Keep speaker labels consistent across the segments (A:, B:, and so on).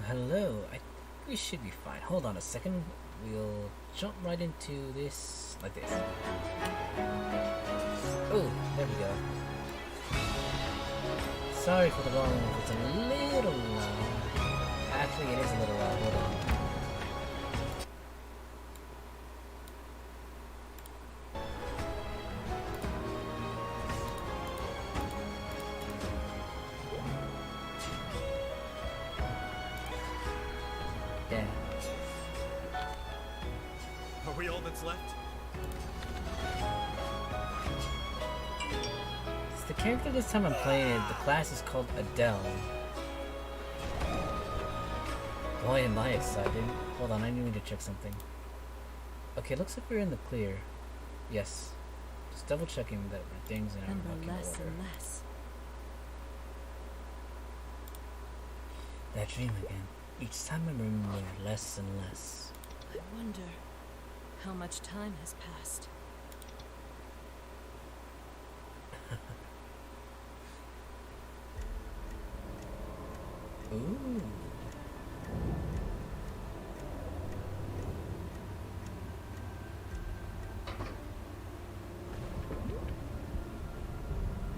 A: hello. I think we should be fine. Hold on a second. We'll jump right into this like this. Oh, there we go. Sorry for the volume if it's a little loud. Actually, it is a little loud. Hold on. Yeah.
B: Are we all that's left?
A: It's the character this time I'm playing it. The class is called Adele. Boy, am I excited. Hold on, I need to check something. Okay, looks like we're in the clear. Yes. Just double checking that things in our working
C: less
A: order.
C: and less.
A: That dream again. Each time I remember less and less.
C: I wonder how much time has passed.
A: Ooh.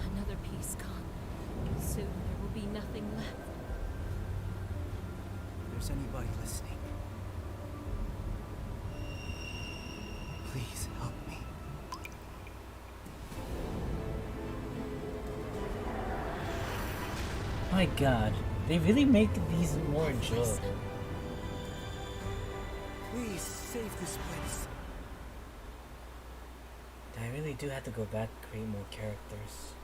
C: Another piece gone. Soon there will be nothing left.
B: If there's anybody listening, please help me.
A: My god, they really make these more enjoyable.
B: Please save this place.
A: I really do have to go back and create more characters.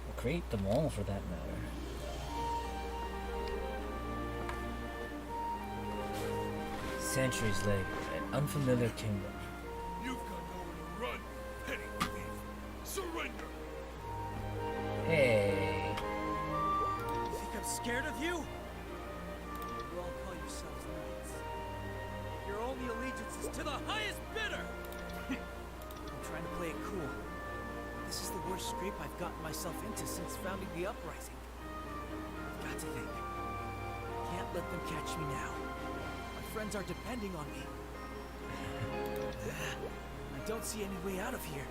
A: Or create them all for that matter. Centuries later, an unfamiliar kingdom.
D: You've got nowhere to run, petty thief. Surrender!
A: Hey.
B: Think I'm scared of you? You all call yourselves knights. Your only allegiance is to the highest bidder! I'm trying to play it cool. This is the worst scrape I've gotten myself into since founding the uprising. I've got to think. Can't let them catch me now. My friends are depending on me. I don't see any way out of here.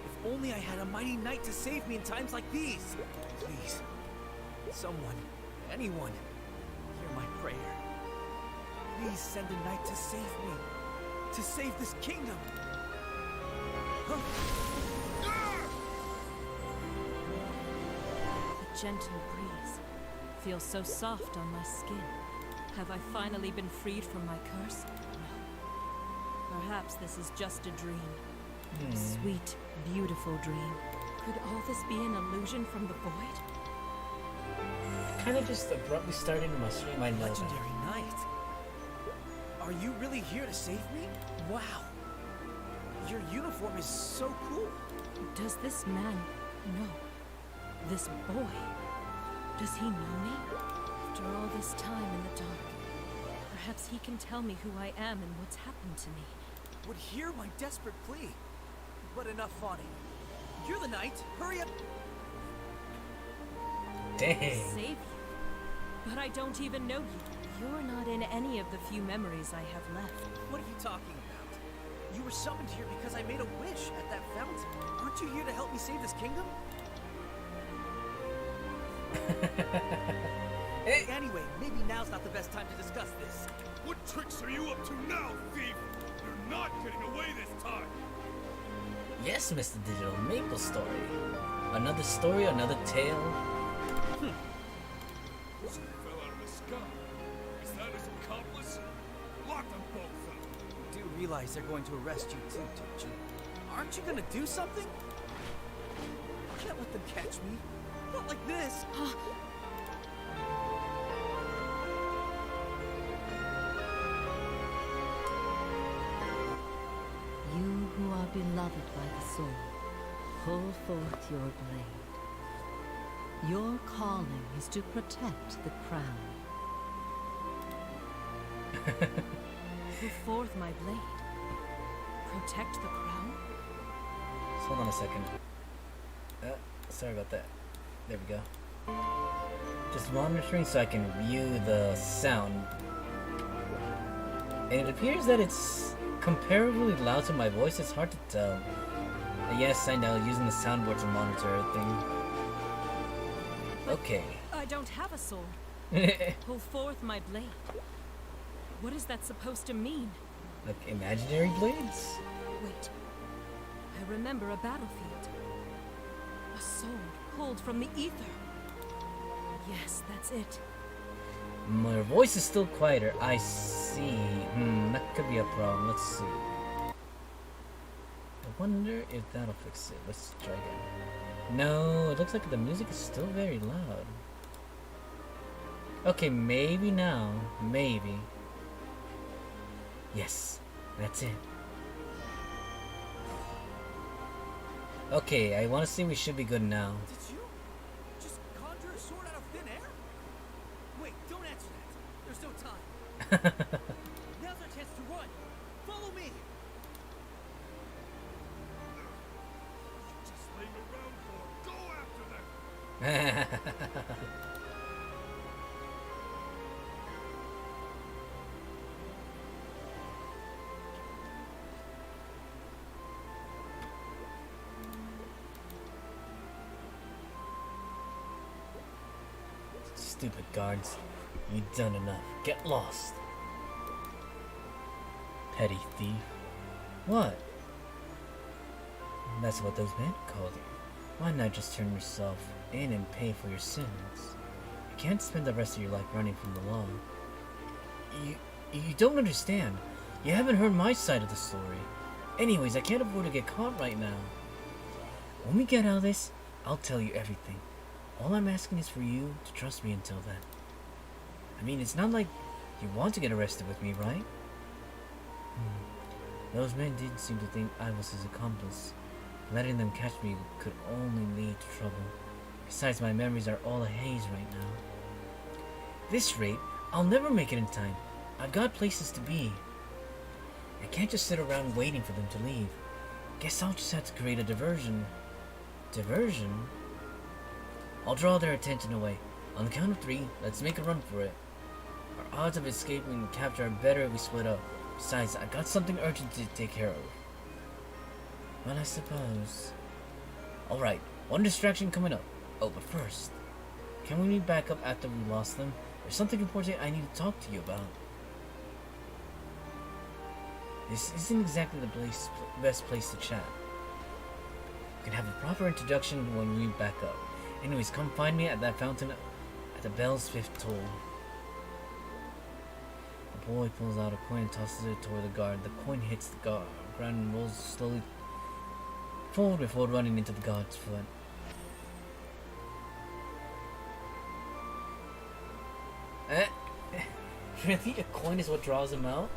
B: If only I had a mighty knight to save me in times like these. Please, someone, anyone, hear my prayer. Please send a knight to save me. To save this kingdom.
C: The gentle breeze feels so soft on my skin. Have I finally been freed from my curse? No. Perhaps this is just a dream. A sweet, beautiful dream. Could all this be an illusion from the void?
A: Kind of just abruptly starting my stream, I know that.
B: Legendary knight. Are you really here to save me? Wow. Your uniform is so cool.
C: Does this man know? This boy? Does he know me? After all this time in the dark, perhaps he can tell me who I am and what's happened to me.
B: Would hear my desperate plea. But enough fawning. You're the knight. Hurry up.
A: Dang.
C: Save you? But I don't even know you. You're not in any of the few memories I have left.
B: What are you talking about? You were summoned here because I made a wish at that fountain. Aren't you here to help me save this kingdom?
A: Hey.
B: Anyway, maybe now's not the best time to discuss this.
D: What tricks are you up to now, thief? You're not getting away this time!
A: Yes, Mr. Digital, Maplestory. Another story, another tale.
D: So he fell out of the sky. Is that his accomplice? Lock them both up!
B: You do realize they're going to arrest you too, don't you? Aren't you gonna do something? I can't let them catch me. Not like this.
E: You who are beloved by the soul, pull forth your blade. Your calling is to protect the crown.
C: Pull forth my blade. Protect the crown?
A: Hold on a second. Sorry about that. There we go. Just monitoring so I can view the sound. And it appears that it's comparably loud to my voice. It's hard to tell. Yes, I know, using the soundboard to monitor everything. Okay.
C: I don't have a sword. Pull forth my blade. What is that supposed to mean?
A: Like imaginary blades?
C: Wait. I remember a battlefield. A sword pulled from the ether. Yes, that's it.
A: My voice is still quieter. I see. That could be a problem. Let's see. I wonder if that'll fix it. Let's try again. No, it looks like the music is still very loud. Okay, maybe now. Maybe. Yes, that's it. Okay, I want to say we should be good now.
B: Did you just conjure a sword out of thin air? Wait, don't answer that. There's no time. Now's our chance to run. Follow me.
D: Just laying around for. Go after them.
A: Stupid guards. You've done enough. Get lost. Petty thief. What? That's what those men called you. Why not just turn yourself in and pay for your sins? You can't spend the rest of your life running from the law. You don't understand. You haven't heard my side of the story. Anyways, I can't afford to get caught right now. When we get out of this, I'll tell you everything. All I'm asking is for you to trust me until then. I mean, it's not like you want to get arrested with me, right? Those men did seem to think I was his accomplice. Letting them catch me could only lead to trouble. Besides, my memories are all a haze right now. At this rate, I'll never make it in time. I've got places to be. I can't just sit around waiting for them to leave. Guess I'll just have to create a diversion. Diversion? I'll draw their attention away. On the count of 3, let's make a run for it. Our odds of escaping capture are better if we split up. Besides, I got something urgent to take care of. Well, I suppose. Alright, one distraction coming up. Oh, but first, can we meet back up after we lost them? There's something important I need to talk to you about. This isn't exactly the best place to chat. We can have a proper introduction when we meet back up. Anyways, come find me at that fountain at the bell's 5th toll. The boy pulls out a coin and tosses it toward the guard. The coin hits the ground and rolls slowly forward before running into the guard's foot. Really? A coin is what draws him out?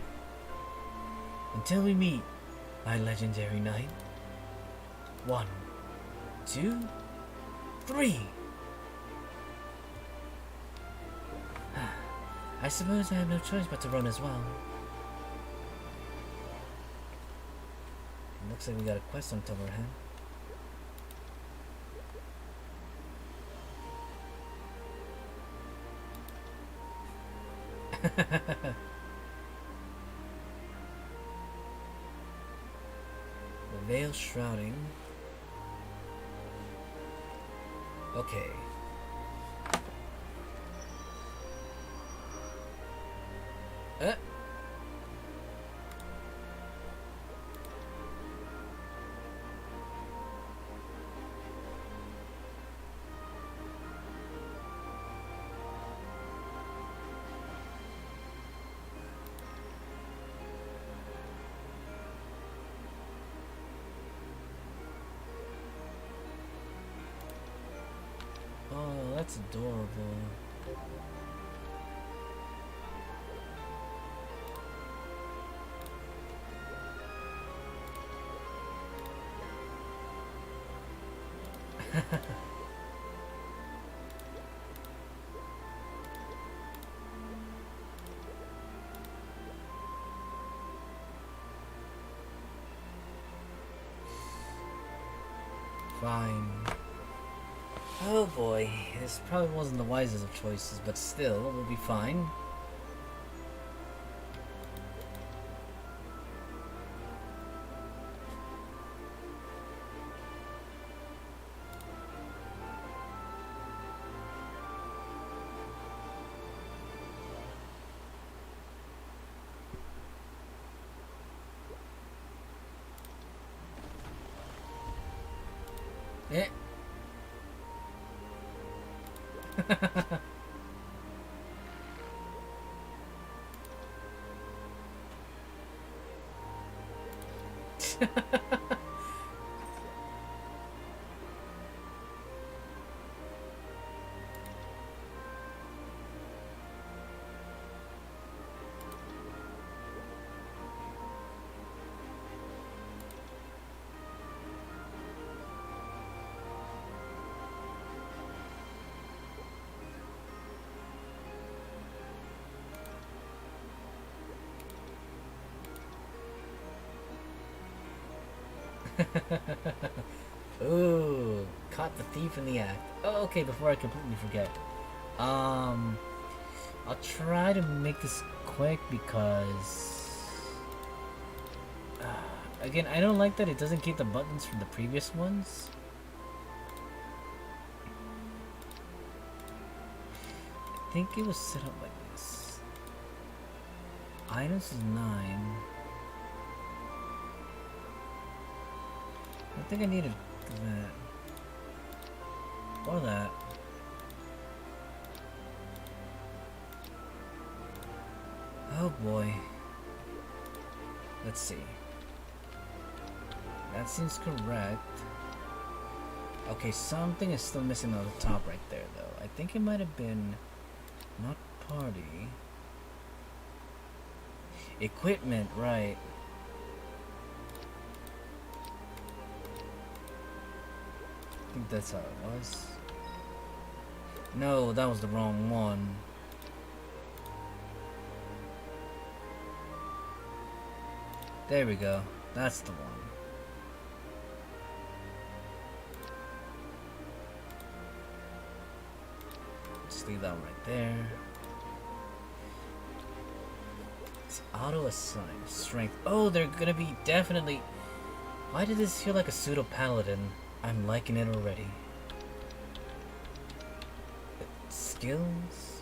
A: Until we meet, my legendary knight. 1, 2, 3. I suppose I have no choice but to run as well. It looks like we got a quest on top of our head. The veil shrouding. Okay. Oh, that's adorable. Fine. Oh boy, this probably wasn't the wisest of choices, but still, we'll be fine. Eh. Ooh, caught the thief in the act. Oh, okay, before I completely forget. I'll try to make this quick because... again, I don't like that it doesn't keep the buttons from the previous ones. I think it was set up like this. Items is 9. I think I needed that. Or that. Oh boy. Let's see. That seems correct. Okay, something is still missing on the top right there though. I think it might have been not party. Equipment, right. I think that's how it was. No, that was the wrong one. There we go. That's the one. Just leave that one right there. It's auto assign strength. Oh, they're gonna be definitely. Why did this feel like a pseudo paladin? I'm liking it already. Skills.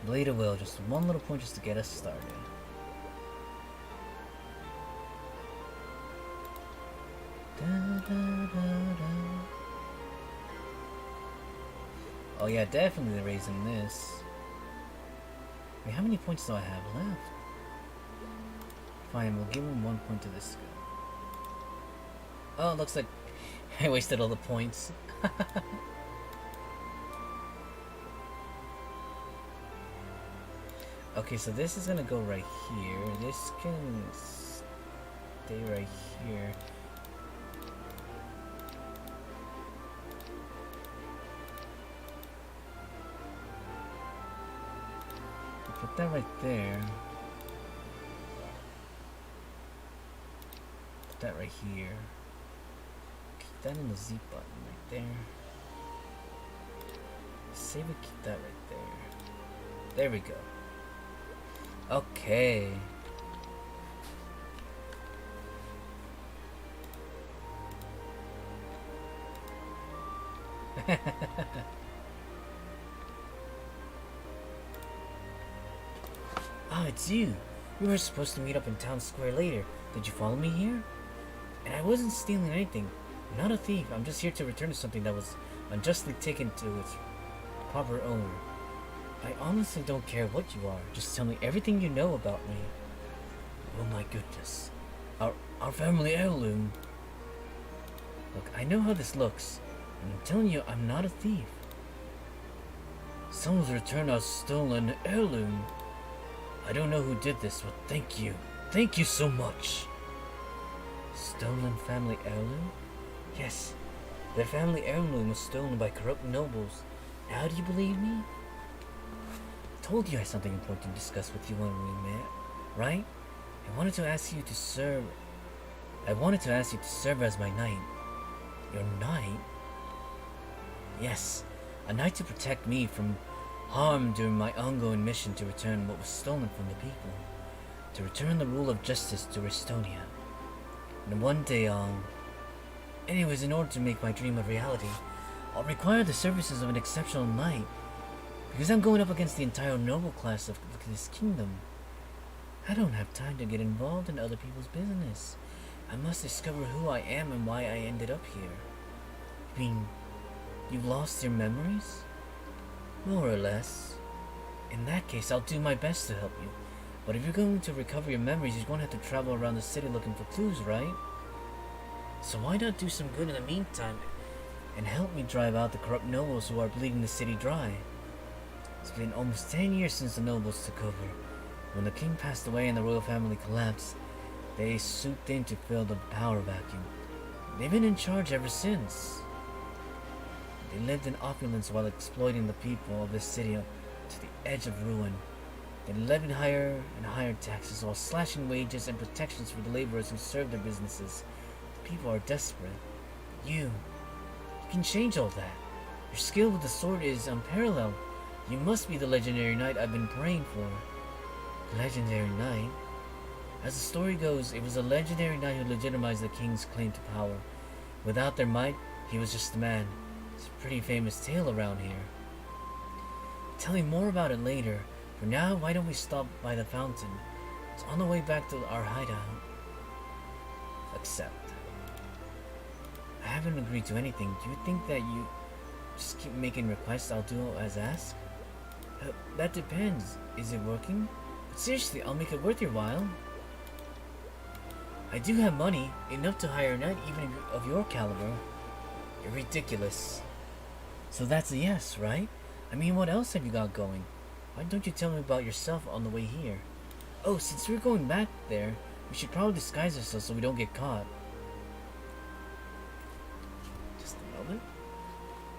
A: Blade of Will, just one little point just to get us started. Da, da, da, da. Oh yeah, definitely raising this. Wait, how many points do I have left? Fine, we'll give him 1 point to this skill. Oh, it looks like I wasted all the points. Okay, so this is gonna go right here. This can stay right here. Put that right there. Put that right here. Keep that in the Z button right there. Save it, keep that right there. There we go. Okay. Ah, it's you. We were supposed to meet up in town square later. Did you follow me here? And I wasn't stealing anything. I'm not a thief. I'm just here to return something that was unjustly taken to its proper owner. I honestly don't care what you are. Just tell me everything you know about me. Oh my goodness. Our family heirloom. Look, I know how this looks. And I'm telling you, I'm not a thief. Someone's returned our stolen heirloom. I don't know who did this, but thank you. Thank you so much. Stolen family heirloom? Yes. Their family heirloom was stolen by corrupt nobles. Now do you believe me? Told you I had something important to discuss with you when we met, right? I wanted to ask you to serve I wanted to ask you to serve as my knight. Your knight? Yes, a knight to protect me from harm during my ongoing mission to return what was stolen from the people. To return the rule of justice to Estonia. And one day anyways, in order to make my dream a reality, I'll require the services of an exceptional knight. Because I'm going up against the entire noble class of this kingdom. I don't have time to get involved in other people's business. I must discover who I am and why I ended up here. You mean, you've lost your memories? More or less. In that case, I'll do my best to help you. But if you're going to recover your memories, you're going to have to travel around the city looking for clues, right? So why not do some good in the meantime and help me drive out the corrupt nobles who are bleeding the city dry? It's been almost 10 years since the nobles took over. When the king passed away and the royal family collapsed, they swooped in to fill the power vacuum. They've been in charge ever since. They lived in opulence while exploiting the people of this city to the edge of ruin. They levied higher and higher taxes while slashing wages and protections for the laborers who served their businesses. The people are desperate. You can change all that. Your skill with the sword is unparalleled. You must be the legendary knight I've been praying for. Legendary knight? As the story goes, it was a legendary knight who legitimized the king's claim to power. Without their might, he was just a man. It's a pretty famous tale around here. I'll tell you more about it later. For now, why don't we stop by the fountain? It's on the way back to our hideout. Accept. I haven't agreed to anything. Do you think that you just keep making requests I'll do as asked? That depends. Is it working? But seriously, I'll make it worth your while. I do have money, enough to hire a knight even of your caliber. You're ridiculous. So that's a yes, right? I mean, what else have you got going? Why don't you tell me about yourself on the way here? Oh, since we're going back there, we should probably disguise ourselves so we don't get caught. Just a moment.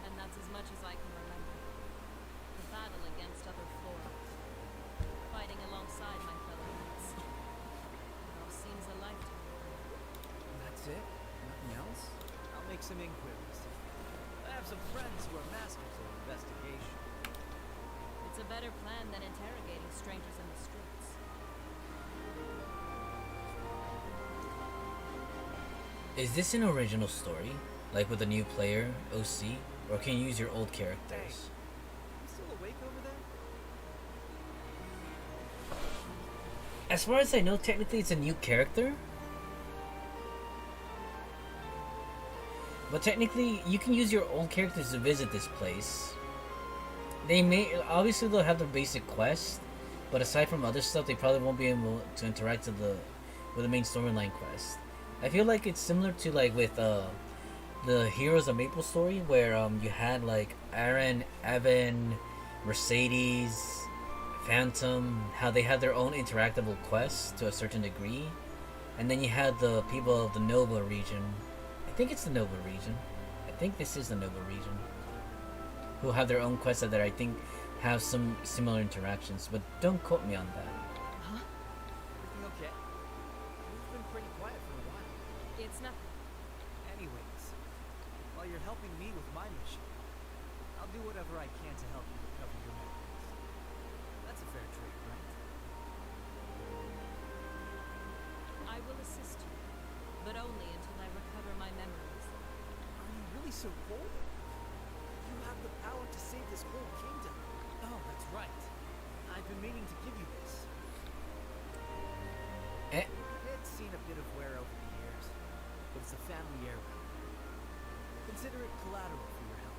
C: And that's as much as I can remember. The battle against other foes. Fighting alongside my fellow knights. It all seems a lifetime ago.
B: That's it? Nothing else? I'll make some inquiries. I have some friends who are masters of investigation.
C: It's a better plan than interrogating strangers in the streets.
A: Is this an original story? Like with a new player, OC? Or can you use your old characters?
B: You still awake over there?
A: As far as I know, technically it's a new character. But technically, you can use your old characters to visit this place. They may, obviously they'll have the basic quest, but aside from other stuff, they probably won't be able to interact with the main storyline quest. I feel like it's similar to like with the Heroes of Maplestory, where you had like Aaron, Evan, Mercedes, Phantom, how they had their own interactable quests to a certain degree, and then you had the people of the Nova region. I think it's the Nova region. I think this is the Nova region. Who have their own quests that I think have some similar interactions, but don't quote me on that.
C: Huh?
B: Everything okay? You've been pretty quiet for a while.
C: It's nothing.
B: Anyways, while you're helping me with my mission, I'll do whatever I can to help you recover your memories. That's a fair trade, right?
C: I will assist you, but only until I recover my memories.
B: Are you really so cold? You have the power to save this whole kingdom. Oh, that's right. I've been meaning to give you this. It's seen a bit of wear over the years, but it's a family heirloom. Consider it collateral for your help.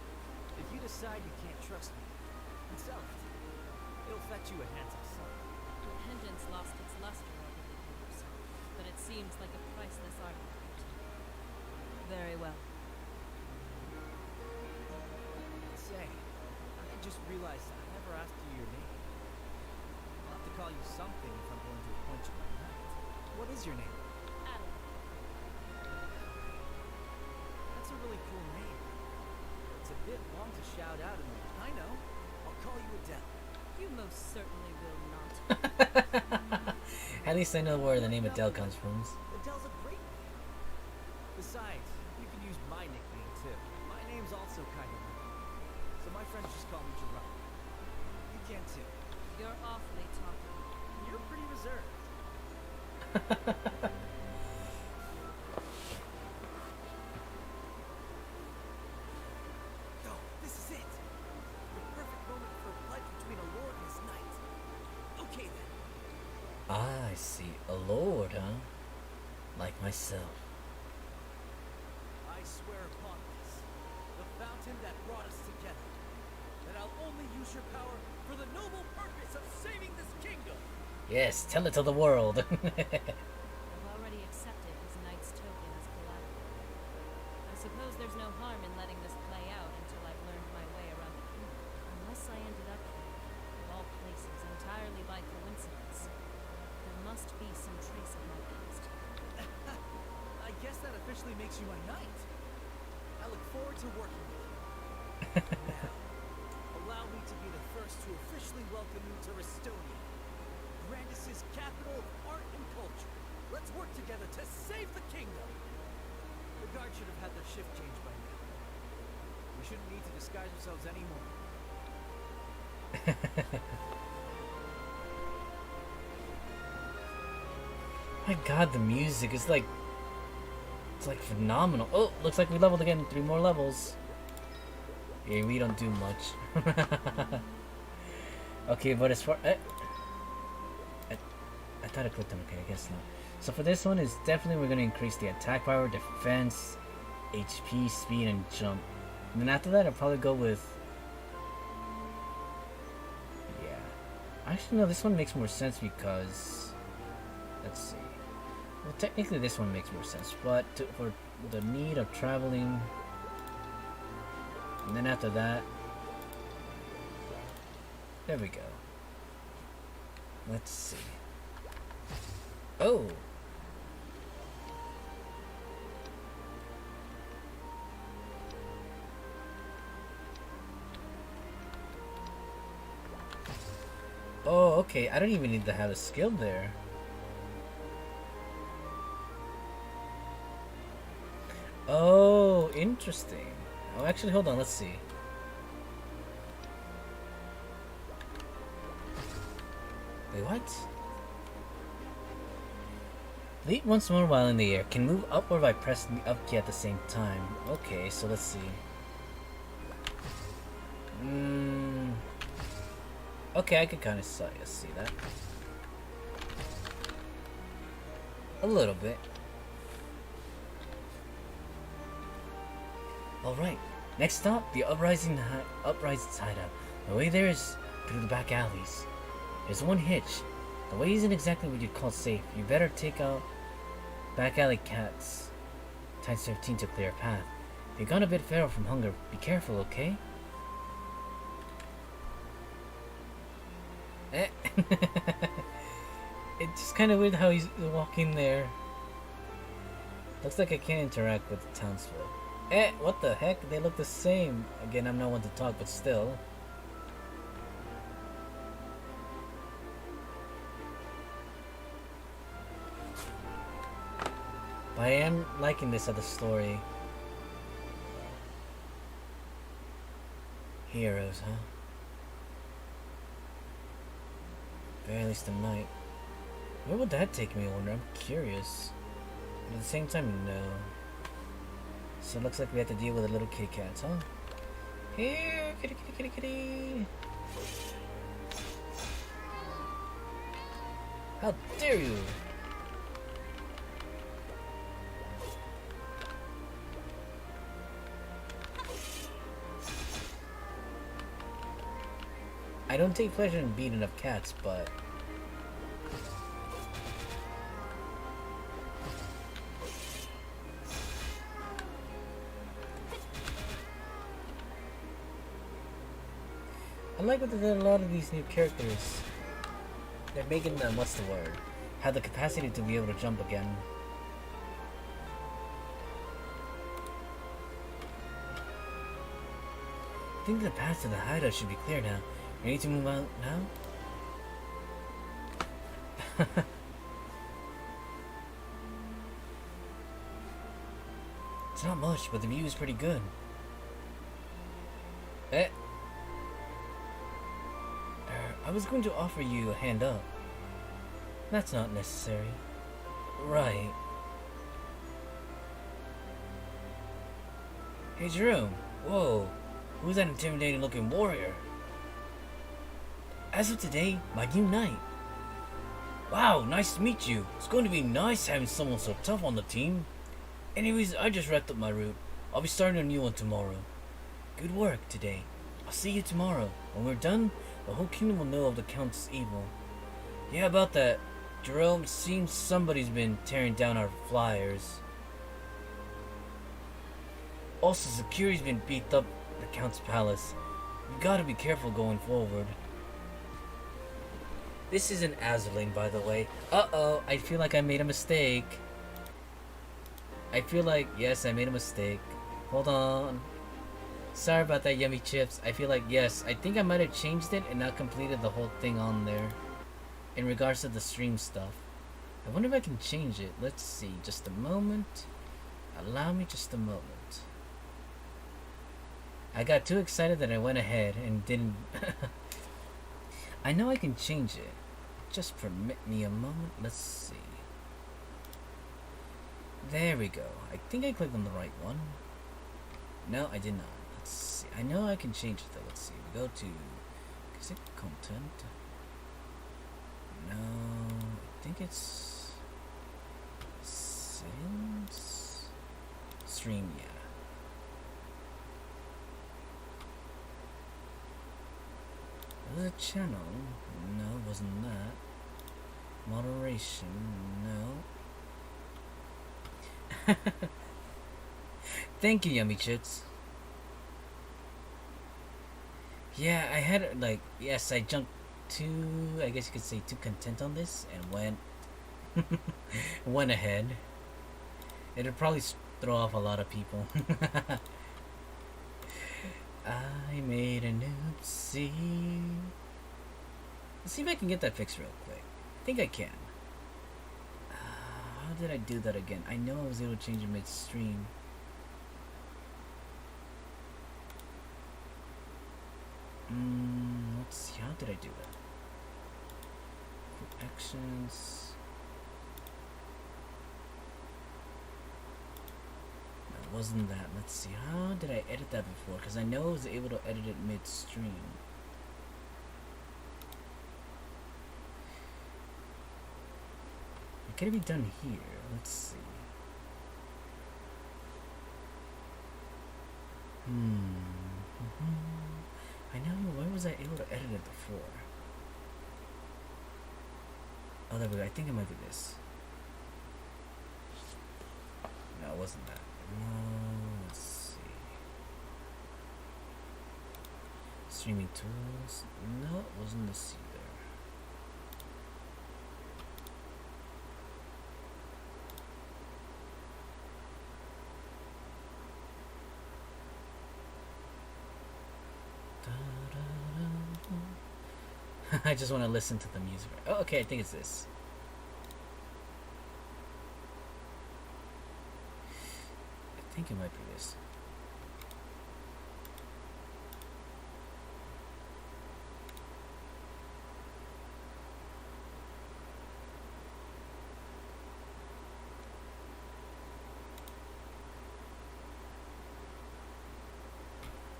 B: If you decide you can't trust me, then sell it. It'll fetch you a handsome sum.
C: The pendant's lost its luster over the years, but it seems like a priceless artifact. Very well.
B: Say, I just realized I never asked you your name. I'll have to call you something if I'm going to appoint you my knight. What is your name?
C: Adelaide.
B: That's a really cool name. It's a bit long to shout out in the... I know. I'll call you Adele.
C: You most certainly will not.
A: At least I know where the name Adele comes from.
B: Adele's a great name. call me Jerome. You can too.
C: You're awfully talkative.
B: You're pretty reserved. Go, this is it. The perfect moment for a fight between a lord and his knight. Okay then.
A: Ah, I see. A lord, huh? Like myself.
B: I swear upon this, the fountain that brought us together, that I'll only use your power for the noble purpose of saving this kingdom.
A: Yes, tell it to the world.
C: I've already accepted his knight's token as collateral. I suppose there's no harm in letting this play out until I've learned my way around the kingdom. Unless I ended up here, of all places, entirely by coincidence. There must be some trace of my past.
B: I guess that officially makes you my knight. I look forward to working with you. Now, allow me to be the first to officially welcome you to Restonia, Grandis's capital of art and culture. Let's work together to save the kingdom. The guard should have had their shift changed by now. We shouldn't need to disguise ourselves anymore.
A: My god, the music is like... It's like phenomenal. Oh, looks like we leveled again. 3 more levels. Yeah, we don't do much. Okay, but as far... I thought I clicked on okay, I guess not. So for this one, is definitely we're going to increase the attack power, defense, HP, speed, and jump. And then after that, I'll probably go with... Yeah. Actually, no, this one makes more sense because... Let's see. Well, technically this one makes more sense, but for the need of traveling... And then after that... There we go. Let's see. Oh! Oh, okay. I don't even need to have a skill there. Oh, interesting. Oh, actually, hold on. Let's see. Wait, what? Leap once more while in the air. Can move upward by pressing the up key at the same time. Okay, so let's see. Okay, I could kind of see that. A little bit. Alright, next stop, the Uprising hideout. The way there is through the back alleys. There's one hitch. The way isn't exactly what you'd call safe. You better take out back alley cats times 15 to clear a path. If you've gone a bit feral from hunger, be careful, okay? It's just kind of weird how he's walking there. Looks like I can't interact with the townsfolk. What the heck? They look the same. Again, I'm not one to talk, but still. But I am liking this other story. Heroes, huh? Very least a night. Where would that take me, I wonder? I'm curious. But at the same time, no. So it looks like we have to deal with the little kitty cats, huh? Here, kitty, kitty, kitty, kitty! How dare you! I don't take pleasure in beating up cats, but... I like what they did a lot of these new characters. They're making them, what's the word? Have the capacity to be able to jump again. I think the path to the hideout should be clear now. You need to move out now? It's not much, but the view is pretty good. I was going to offer you a hand up. That's not necessary. Right. Hey Jerome. Whoa. Who's that intimidating looking warrior? As of today, my new knight. Wow, nice to meet you. It's going to be nice having someone so tough on the team. Anyways, I just wrapped up my route. I'll be starting a new one tomorrow. Good work today. I'll see you tomorrow. When we're done, the whole kingdom will know of the Count's evil. Yeah, about that. Jerome, seems somebody's been tearing down our flyers. Also, security's been beefed up at the Count's palace. You gotta be careful going forward. This isn't Azur Lane, by the way. Uh-oh, I feel like I made a mistake. I feel like, yes, I made a mistake. Hold on. Sorry about that, Yummy Chips. I feel like, yes, I think I might have changed it and not completed the whole thing on there. In regards to the stream stuff. I wonder if I can change it. Let's see, just a moment. Allow me just a moment. I got too excited that I went ahead and didn't... I know I can change it. Just permit me a moment. Let's see. There we go. I think I clicked on the right one. No, I did not. Let's see. I know I can change it though. Let's see. We go to... Is it content? No. I think it's... Settings? Stream, yeah. Was it a channel? No, wasn't that. Moderation? No. Thank you, Yummy Chits. Yeah, I had like, yes, I jumped too, I guess you could say too content on this and went ahead. It'll probably throw off a lot of people. I made an oopsie. Let's see if I can get that fixed real quick. I think I can. How did I do that again? I know I was able to change it midstream. Let's see. How did I do that? Quick actions. No, it wasn't that. Let's see. How did I edit that before? Because I know I was able to edit it midstream. Can it be done here? Let's see. I know. Why was I able to edit it before? Oh, there we go. I think it might be this. No, it wasn't that. No, let's see. Streaming tools. No, it wasn't this either. I just want to listen to the music. Oh, okay, I think it's this. I think it might be this.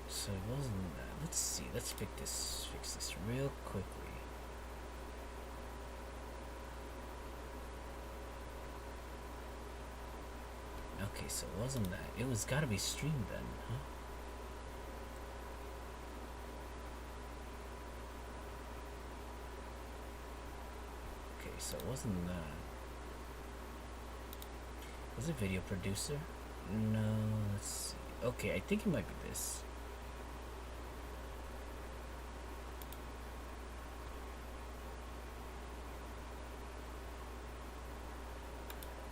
A: So it wasn't that. Let's see. Let's fix this real quickly. Okay, so it wasn't that. It was gotta be streamed then, huh? Okay, so it wasn't that. Was it video producer? No, let's see. Okay, I think it might be this.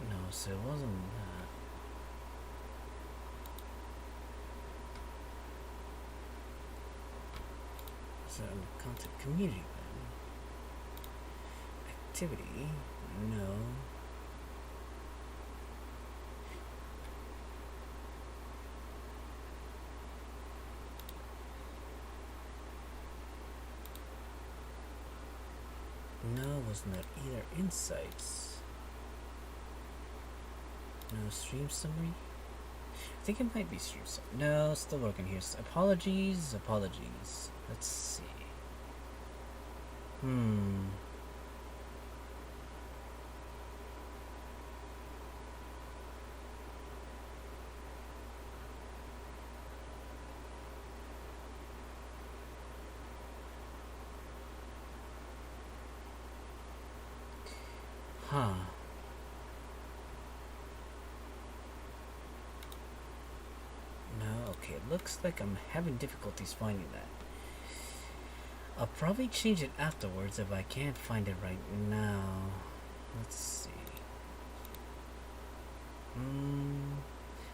A: No, so it wasn't that. So content community then. Activity, no. No, wasn't that either. Insights. No, stream summary? I think it might be stream summary. No, still working here. Apologies. Let's see. Huh. No, okay, it looks like I'm having difficulties finding that. I'll probably change it afterwards if I can't find it right now. Let's see.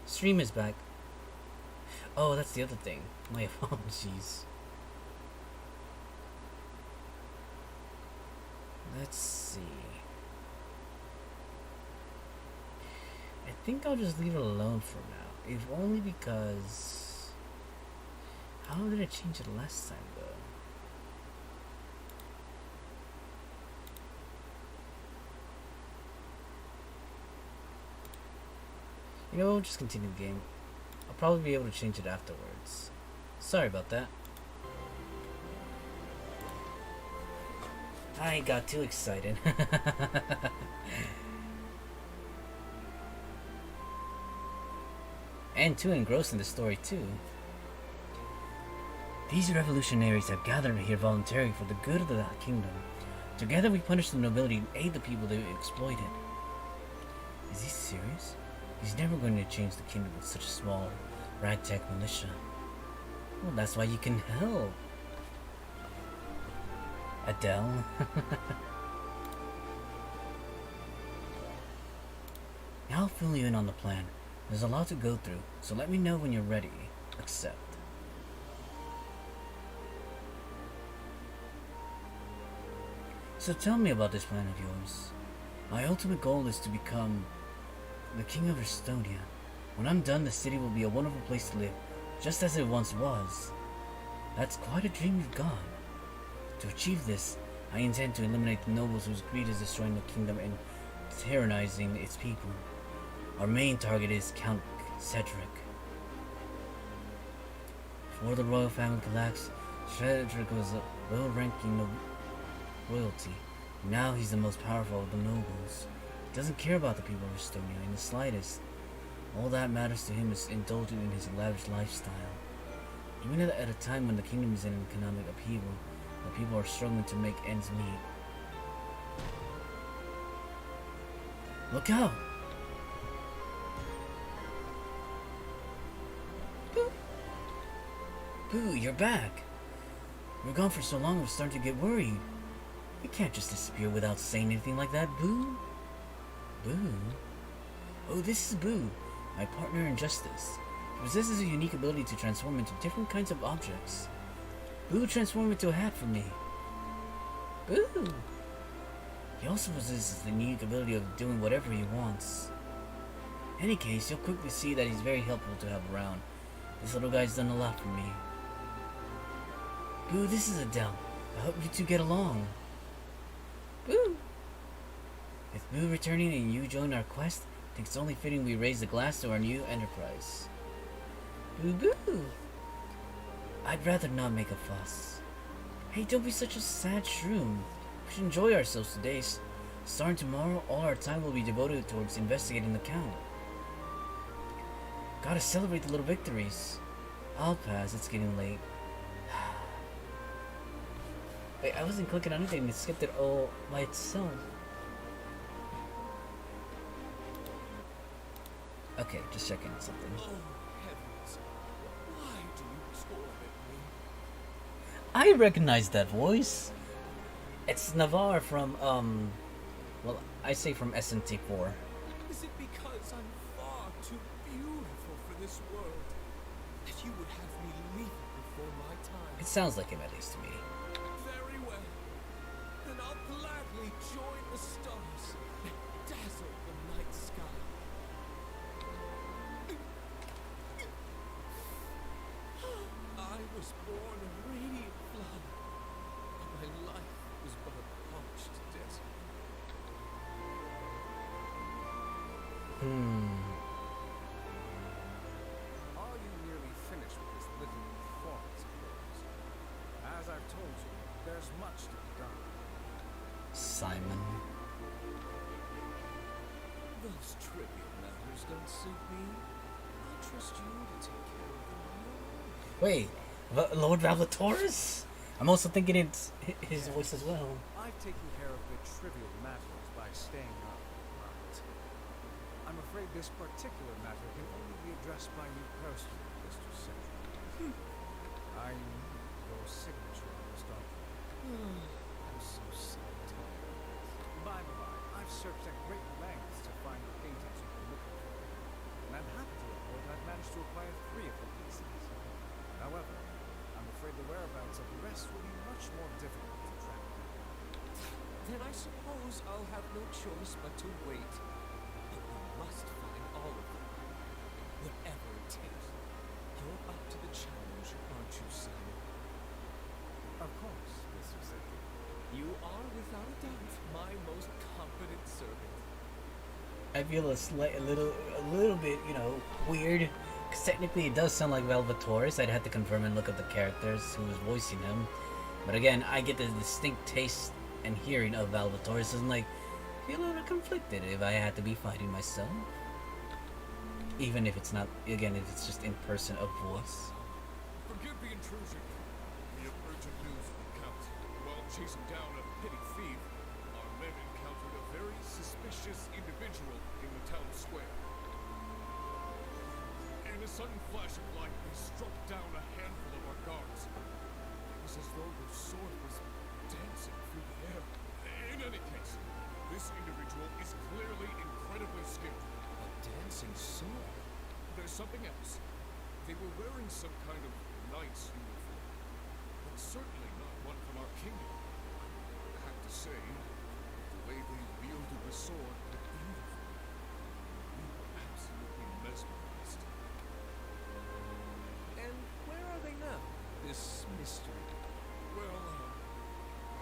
A: Stream is back. Oh, that's the other thing. My apologies. Let's see. I think I'll just leave it alone for now. If only because... How did I change it last time, though? You know, we'll just continue the game. I'll probably be able to change it afterwards. Sorry about that. I got too excited. And too engrossed in the story, too. These revolutionaries have gathered here voluntarily for the good of the kingdom. Together we punish the nobility and aid the people they exploited. Is he serious? He's never going to change the kingdom with such a small, ragtag militia. Well, that's why you can help. Adele? Now I'll fill you in on the plan. There's a lot to go through, so let me know when you're ready. Accept. So tell me about this plan of yours. My ultimate goal is to become the king of Estonia. When I'm done, the city will be a wonderful place to live, just as it once was. That's quite a dream you've got. To achieve this, I intend to eliminate the nobles whose greed is destroying the kingdom and tyrannizing its people. Our main target is Count Cedric. Before the royal family collapsed, Cedric was a low-ranking royalty. Now he's the most powerful of the nobles. He doesn't care about the people of Estonia in the slightest. All that matters to him is indulging in his lavish lifestyle. Even at a time when the kingdom is in economic upheaval, the people are struggling to make ends meet. Look out! Boo! Boo, you're back! You were gone for so long I was starting to get worried. You can't just disappear without saying anything like that, Boo. Boo? Oh, this is Boo, my partner in justice. He possesses a unique ability to transform into different kinds of objects. Boo transformed into a hat for me. Boo! He also possesses the unique ability of doing whatever he wants. In any case, you'll quickly see that he's very helpful to have around. This little guy's done a lot for me. Boo, this is Adele. I hope you two get along. Boo! With Boo returning and you join our quest, I think it's only fitting we raise the glass to our new enterprise. Boo boo! I'd rather not make a fuss. Hey, don't be such a sad shroom. We should enjoy ourselves today. Starting tomorrow, all our time will be devoted towards investigating the count. Gotta celebrate the little victories. I'll pass, it's getting late. Wait, I wasn't clicking on anything, it skipped it all by itself. Okay, just checking something.
D: Oh, heavens. Why do you torment me?
A: I recognize that voice. It's Navarre from, well, I say from SNT4.
D: Is it because I'm far too beautiful for this world that you would have me leave before my time?
A: It sounds like him, at least to me.
D: Very well. Then I'll gladly join the stars that dazzle the night sky. I was born a radiant flower, but my life was but a parched death.
B: There's much to be done.
A: Simon.
D: Those trivial matters don't suit me. I trust you to take care of them on your own.
A: Wait, Lord Valvatoris? I'm also thinking it's his voice as well.
B: I've taken care of the trivial matters by staying up late. I'm afraid this particular matter can only be addressed by you personally, Mr. Cedric. I need your signature on this document.
D: I'm so sad.
B: By the by, I've searched at great lengths to find the paintings you've been looking for, and I'm happy to report I've managed to acquire 3 of the pieces. However, I'm afraid the whereabouts of the rest will be much more difficult to track down.
D: Then I suppose I'll have no choice but to wait. But we must find all of them. Whatever it takes. You're up to the challenge, aren't you, Simon?
B: Of course, Mr. Cedric.
D: You are, without a doubt, my most confident servant.
A: I feel a little bit, weird. Because technically it does sound like Valvatoris. I'd have to confirm and look up the characters who was voicing him. But again, I get the distinct taste and hearing of Valvatoris, and I feel a little conflicted if I had to be fighting myself. Even if it's not, again, if it's just in person a voice.
D: Forgive the intrusion. We have urgent news from the Count. While chasing down a petty thief, our men encountered a very suspicious individual in the town square. In a sudden flash of light, he struck down a handful of our guards. It was as though their sword was dancing through the air. In any case, this individual is clearly incredibly skilled. A dancing sword? There's something else. They were wearing some kind of knight's uniform, but certainly not one from our kingdom. I have to say, the way they wielded the sword was beautiful. We were absolutely mesmerized. And where are they now, this mystery? Well,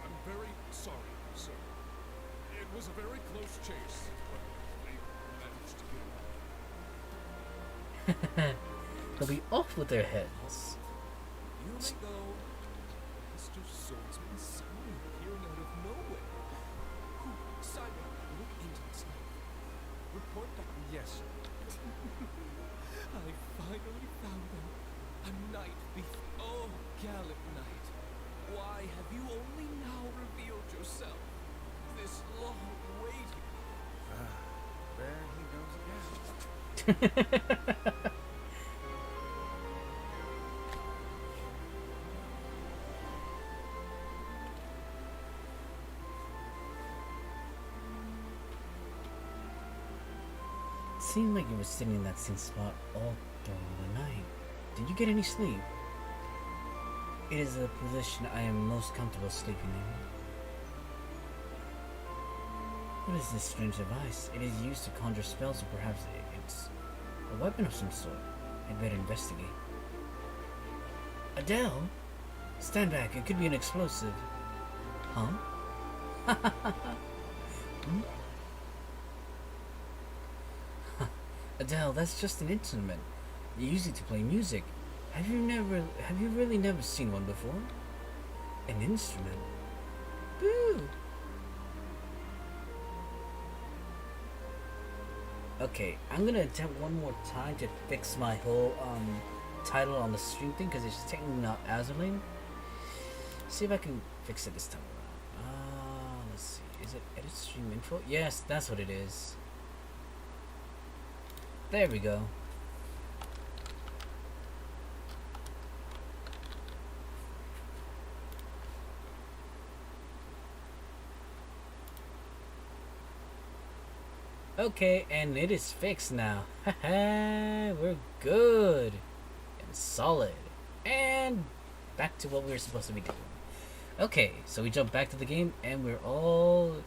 D: I'm very sorry, sir. It was a very close chase, but they managed to get away.
A: They'll be off with their heads.
D: You may go. Mr. Swordsman suddenly appearing out of nowhere. Simon, look into this knife. Report back.
B: Yes, sir.
D: I finally found them. A knight oh, gallant knight. Why have you only now revealed yourself? This long waiting.
B: There he goes again.
A: It seemed like you were sitting in that same spot all during the night. Did you get any sleep? It is a position I am most comfortable sleeping in. What is this strange device? It is used to conjure spells, or perhaps it's a weapon of some sort. I'd better investigate. Adele? Stand back, it could be an explosive. Huh? Hmm? Adele, that's just an instrument. You use it to play music. Have you really never seen one before? An instrument? Boo! Okay, I'm gonna attempt one more time to fix my whole title on the stream thing, because it's technically not Azur Lane. See if I can fix it this time around. Let's see. Is it edit stream info? Yes, that's what it is. There we go. Okay, and it is fixed now. Haha, we're good and solid and back to what we were supposed to be doing. Okay, so we jump back to the game and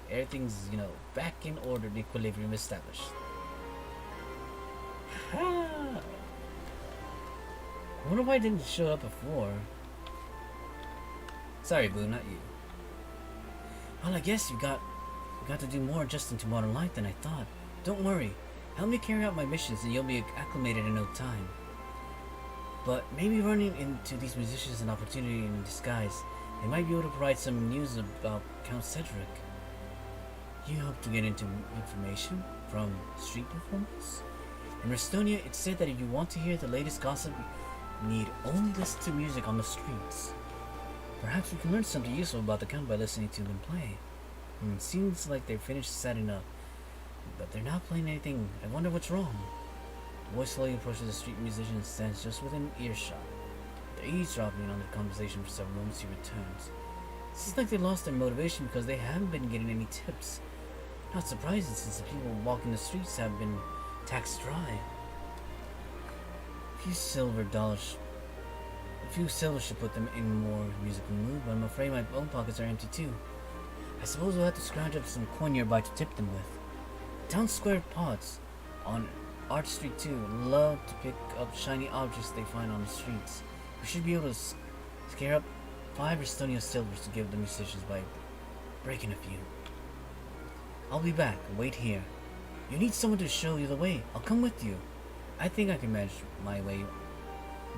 A: everything's, back in order, the equilibrium established. I wonder why it didn't show up before. Sorry, Boo, not you. Well, I guess you got to do more adjusting to modern life than I thought. Don't worry. Help me carry out my missions and you'll be acclimated in no time. But maybe running into these musicians is an opportunity in disguise. They might be able to provide some news about Count Cedric. You hope to get into information from street performance? In Restonia, it's said that if you want to hear the latest gossip, you need only listen to music on the streets. Perhaps we can learn something useful about the Count by listening to them play. Seems like they've finished setting up, but they're not playing anything. I wonder what's wrong. The boy slowly approaches the street musician and stands just within earshot. They're eavesdropping on their conversation for several moments. He returns. It seems like they lost their motivation because they haven't been getting any tips. Not surprising since the people walking the streets have been taxed dry. A few silver should put them in a more musical mood, but I'm afraid my own pockets are empty too. I suppose we'll have to scrounge up some coin nearby to tip them with. Town Square pots on Arch Street too love to pick up shiny objects they find on the streets. We should be able to scare up 5 Estonia silvers to give the musicians by breaking a few. I'll be back. Wait here. You need someone to show you the way. I'll come with you. I think I can manage my way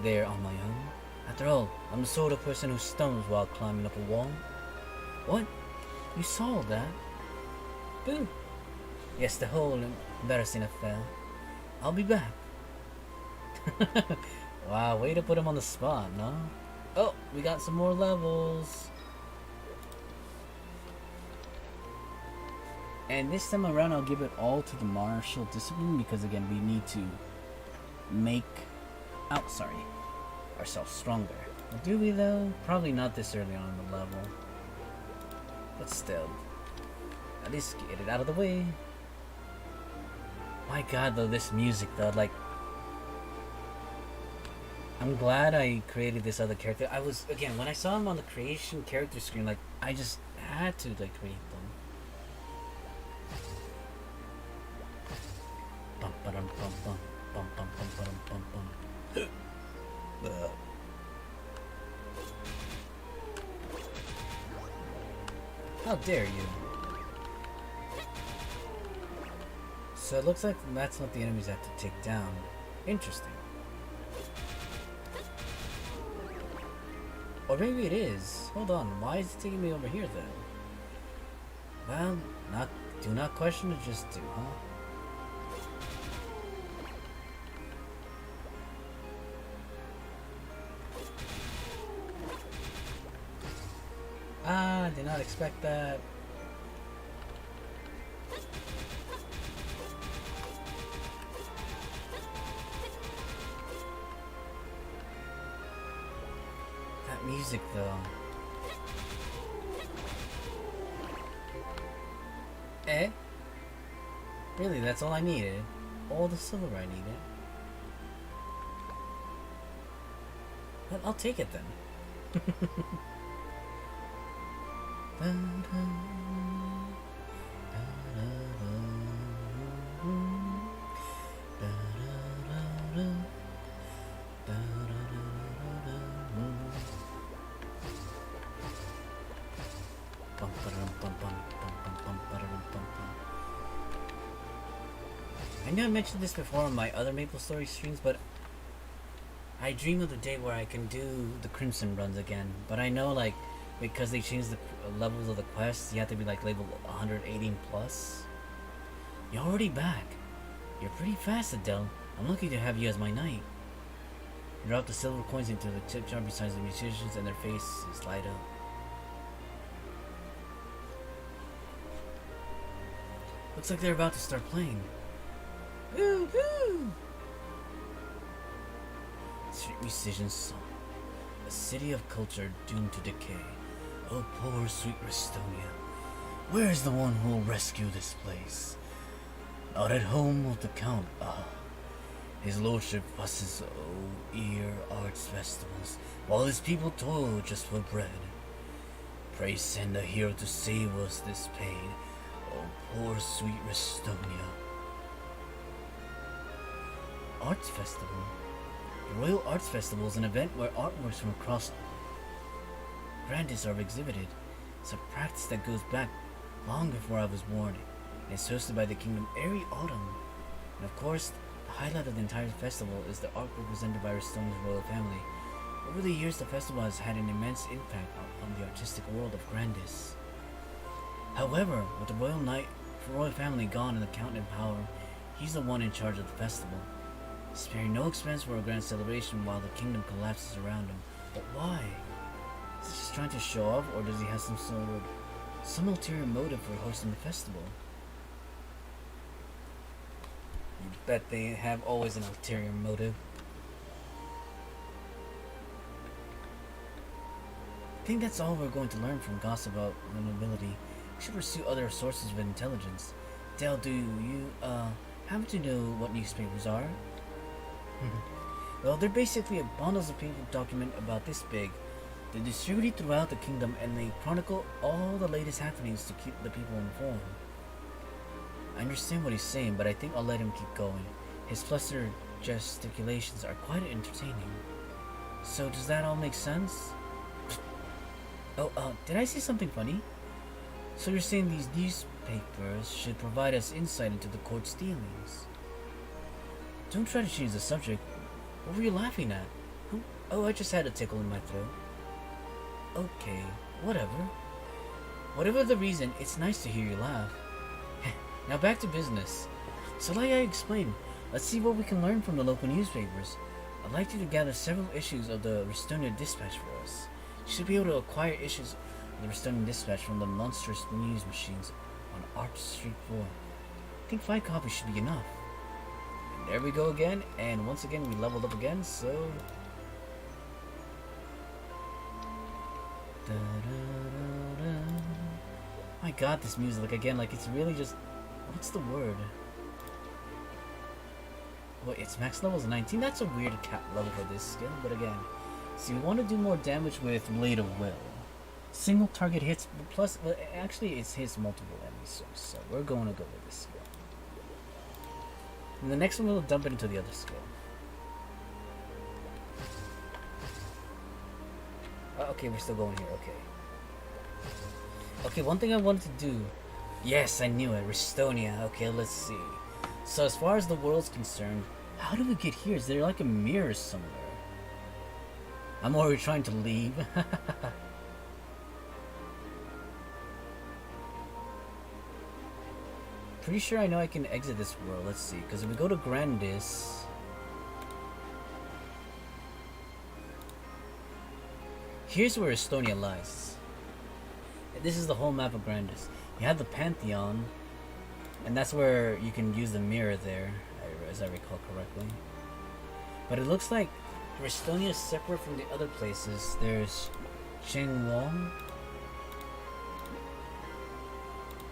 A: there on my own. After all, I'm the sort of person who stumbles while climbing up a wall. What? You saw that? Boo! Yes, the whole embarrassing affair. I'll be back. Wow, way to put him on the spot, no? Oh, we got some more levels. And this time around, I'll give it all to the martial discipline because, again, we need to make ourselves stronger. But do we, though? Probably not this early on in the level. But still, at least get it out of the way. My god, though, this music, though, like, I'm glad I created this other character. I was, again, when I saw him on the creation character screen, like, I just had to, like, create them. Bum ba-dum bum bum bum bum bum bum bum bum. How dare you? So it looks like that's not the enemies I have to take down. Interesting. Or maybe it is. Hold on, why is it taking me over here then? Well, do not question it, just do, huh? Ah, did not expect that. That music, though. Eh? Really, that's all I needed? All the silver I needed? Well, I'll take it then. I know I mentioned this before on my other Maplestory streams, but I dream of the day where I can do the Crimson runs again. But I know, like, because they changed the levels of the quests, you have to be like level 118 plus. You're already back. You're pretty fast, Adele. I'm lucky to have you as my knight. You drop the silver coins into the tip jar beside the musicians and their faces light up. Looks like they're about to start playing. Woo hoo! Street musician's song. A city of culture doomed to decay. Oh, poor sweet Restonia. Where is the one who will rescue this place? Not at home with the Count. His lordship fusses ear arts festivals, while his people toil just for bread. Pray send a hero to save us this pain. Oh, poor sweet Restonia. Arts Festival. The Royal Arts Festival is an event where artworks from across Grandis are exhibited. It's a practice that goes back long before I was born, and it's hosted by the kingdom every autumn. And of course, the highlight of the entire festival is the artwork presented by Restonia's royal family. Over the years, the festival has had an immense impact on the artistic world of Grandis. However, with the royal family gone and the Count in power, he's the one in charge of the festival, sparing no expense for a grand celebration while the kingdom collapses around him. But why? Is he just trying to show off, or does he have some ulterior motive for hosting the festival? You bet they have always an ulterior motive. I think that's all we're going to learn from gossip about the nobility. We should pursue other sources of intelligence. Dale, do you, happen to know what newspapers are? Well, they're basically bundles of paper document about this big. They're distributed throughout the kingdom and they chronicle all the latest happenings to keep the people informed. I understand what he's saying, but I think I'll let him keep going. His flustered gesticulations are quite entertaining. So does that all make sense? Oh, did I say something funny? So you're saying these newspapers should provide us insight into the court's dealings? Don't try to change the subject. What were you laughing at? Oh, I just had a tickle in my throat. Okay, whatever. Whatever the reason, it's nice to hear you laugh. Now back to business. So like I explained, let's see what we can learn from the local newspapers. I'd like you to gather several issues of the Restonia Dispatch for us. You should be able to acquire issues of the Restonia Dispatch from the monstrous news machines on Arch Street 4. I think 5 copies should be enough. And there we go again, and once again we leveled up again, so... My god, this music, like again, like it's really just... What's the word? Wait, its max level is 19? That's a weird cap level for this skill, but again... See, we want to do more damage with Blade of Will. Single target hits, plus... Well, actually, it hits multiple enemies, so we're going to go with this skill. And the next one we'll dump it into the other skill. Okay, we're still going here, okay. Okay, one thing I wanted to do... Yes, I knew it, Restonia. Okay, let's see. So as far as the world's concerned, how do we get here? Is there like a mirror somewhere? I'm already trying to leave. Pretty sure I know I can exit this world. Let's see, because if we go to Grandis... Here's where Estonia lies. This is the whole map of Grandis. You have the Pantheon, and that's where you can use the mirror there, as I recall correctly. But it looks like Restonia is separate from the other places. There's Chengwon,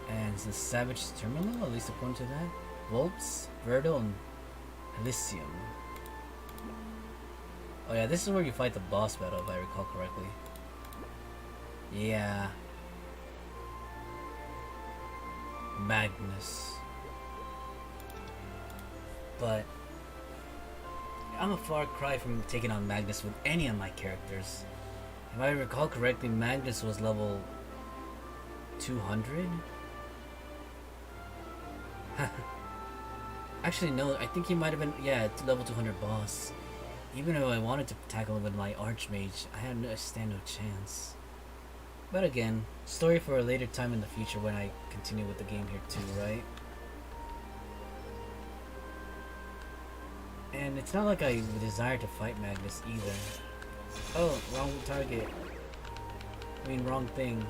A: and the Savage Terminal, at least according to that. Volps, Verdal, and Elysium. Oh yeah, this is where you fight the boss battle, if I recall correctly. Yeah. Magnus. But I'm a far cry from taking on Magnus with any of my characters. If I recall correctly, Magnus was level 200? Actually, no, I think he might have been, yeah, level 200 boss. Even if I wanted to tackle him with my Archmage, I had no stand no chance. But again, story for a later time in the future when I continue with the game here too, right? And it's not like I desire to fight Magnus either. Oh, wrong target. I mean, wrong thing.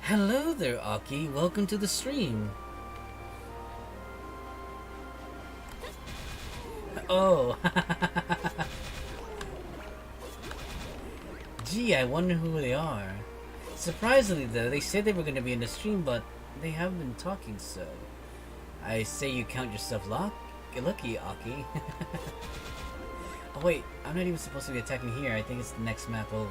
A: Hello there, Aki. Welcome to the stream. Oh. Gee, I wonder who they are. Surprisingly, though, they said they were going to be in the stream, but they haven't been talking, so... I say you count yourself lucky, Aki. Oh wait, I'm not even supposed to be attacking here. I think it's the next map over.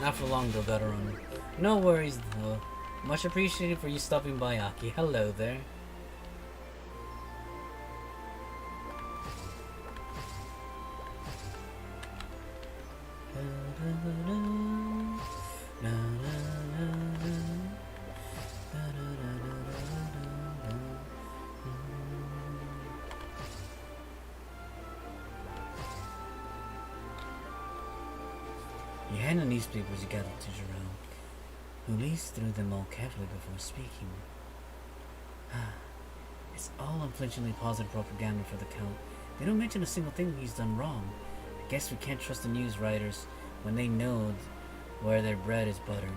A: Not for long though, gotta run. No worries though. Much appreciated for you stopping by, Aki. Hello there. You hand the newspapers you gather to Jerome, who leads through them all carefully before speaking. It's all unflinchingly positive propaganda for the Count. They don't mention a single thing he's done wrong. I guess we can't trust the news writers when they know where their bread is buttered.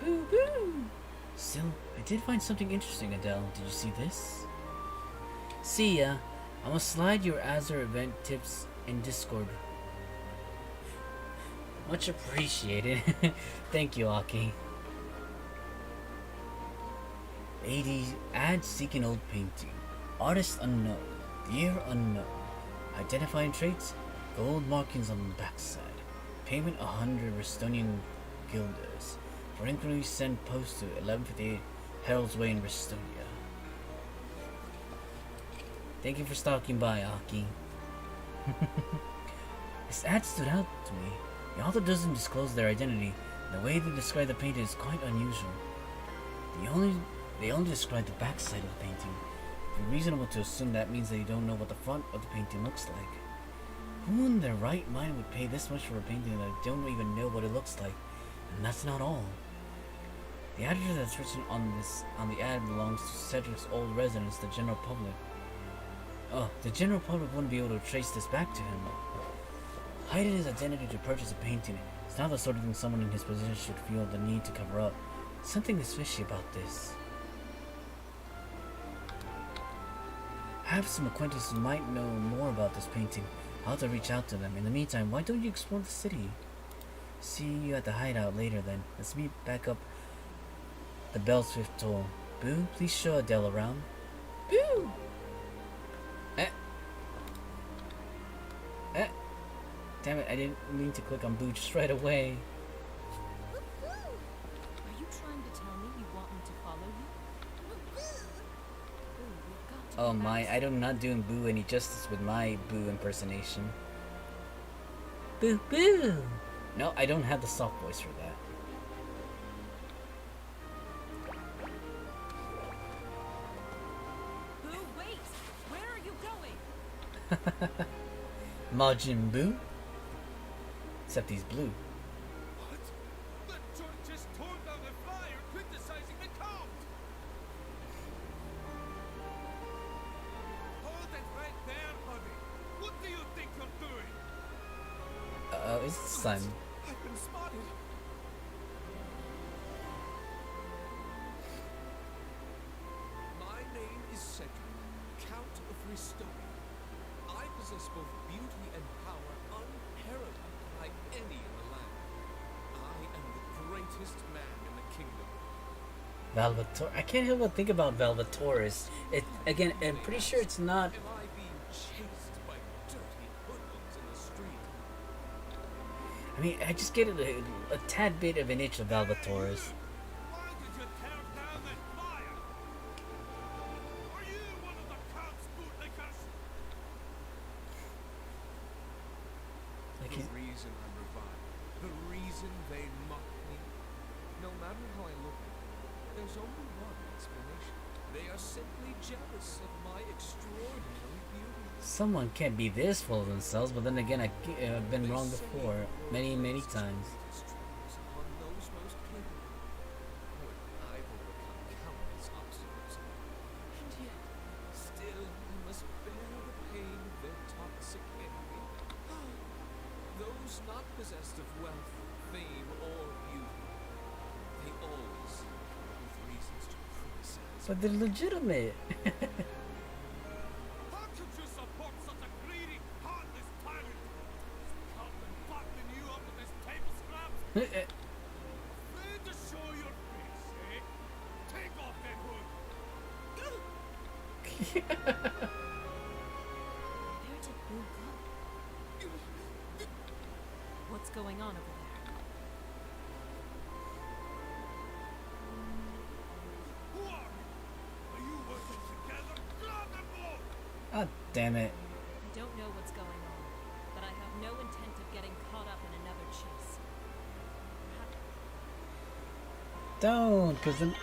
A: Boo boo! Still, I did find something interesting, Adele. Did you see this? See ya. I'm gonna slide your Azur event tips in Discord. Much appreciated. Thank you, Aki. Ad seeking old painting. Artist unknown. Year unknown. Identifying traits. Gold markings on the backside. Payment 100 Restonian guilders. For inquiries, send post to 1158 Herald's Way in Restonia. Thank you for stopping by, Aki. This ad stood out to me. The author doesn't disclose their identity. The way they describe the painting is quite unusual. They only describe the backside of the painting. It'd be reasonable to assume that means that you don't know what the front of the painting looks like. Who in their right mind would pay this much for a painting that they don't even know what it looks like? And that's not all. The address that's written on the ad belongs to Cedric's old residence, the general public. Oh, the general public wouldn't be able to trace this back to him. Hiding his identity to purchase a painting is not the sort of thing someone in his position should feel the need to cover up. Something is fishy about this. I have some acquaintances who might know more about this painting. I'll have to reach out to them. In the meantime, why don't you explore the city? See you at the hideout later then. Let's meet back up the bell's fifth toll. Boo, please show Adele around. Boo! Damn it, I didn't mean to click on Boo just right away.
C: Are you trying to tell me you want me to follow you? Ooh, we've got to
A: Oh
C: be
A: my,
C: fast.
A: I'm not doing Boo any justice with my Boo impersonation. Boo Boo! No, I don't have the soft voice for that.
C: Boo, wait! Where are you going?
A: Majin Boo? Except he's blue.
D: What? The judge just tore down a flyer criticizing the Count! Hold it right there, buddy! What do you think you're doing?
A: Uh-oh, it's the sun.
D: I've been spotted! My name is Cedric, Count of Restonia. I possess both beauty and power unparalleled by any in the land. I am the greatest man in the kingdom.
A: Valvator. I can't help but think about Valvatoris. It again. I'm pretty sure it's not.
D: Am I being chased by dirty hoodlums in the street?
A: I mean, I just get a tad bit of an itch of Valvatoris.
D: Why did you tear down that flyer? Are you one of the Count's bootlickers?
A: Like
D: The
A: he's,
D: reason I'm revived, the reason they mock me, no matter how I look at it, there's only one explanation. They are simply jealous of my extraordinary beauty.
A: someone can't be this full of themselves, but then again, I've been wrong before, many times.
D: Strikes upon those most capable. Oh, I've overcome countless obstacles, and yet, still, I must bear the pain of their toxic envy. Those not possessed of wealth, fame, or beauty, they always come up with reasons to criticize.
A: But they're legitimate.
D: How could you support such a greedy, heartless tyrant? Count them bottling you up with this table scraps? Afraid to show your face, eh? Take off that hood!
C: Where did Boo go? What's going on over there?
D: Who are you? Are you working together? Grab them both!
A: Ah, damn it.
C: I don't know what's going on, but I have no intent of getting caught up in another chase.
A: Don't, because then...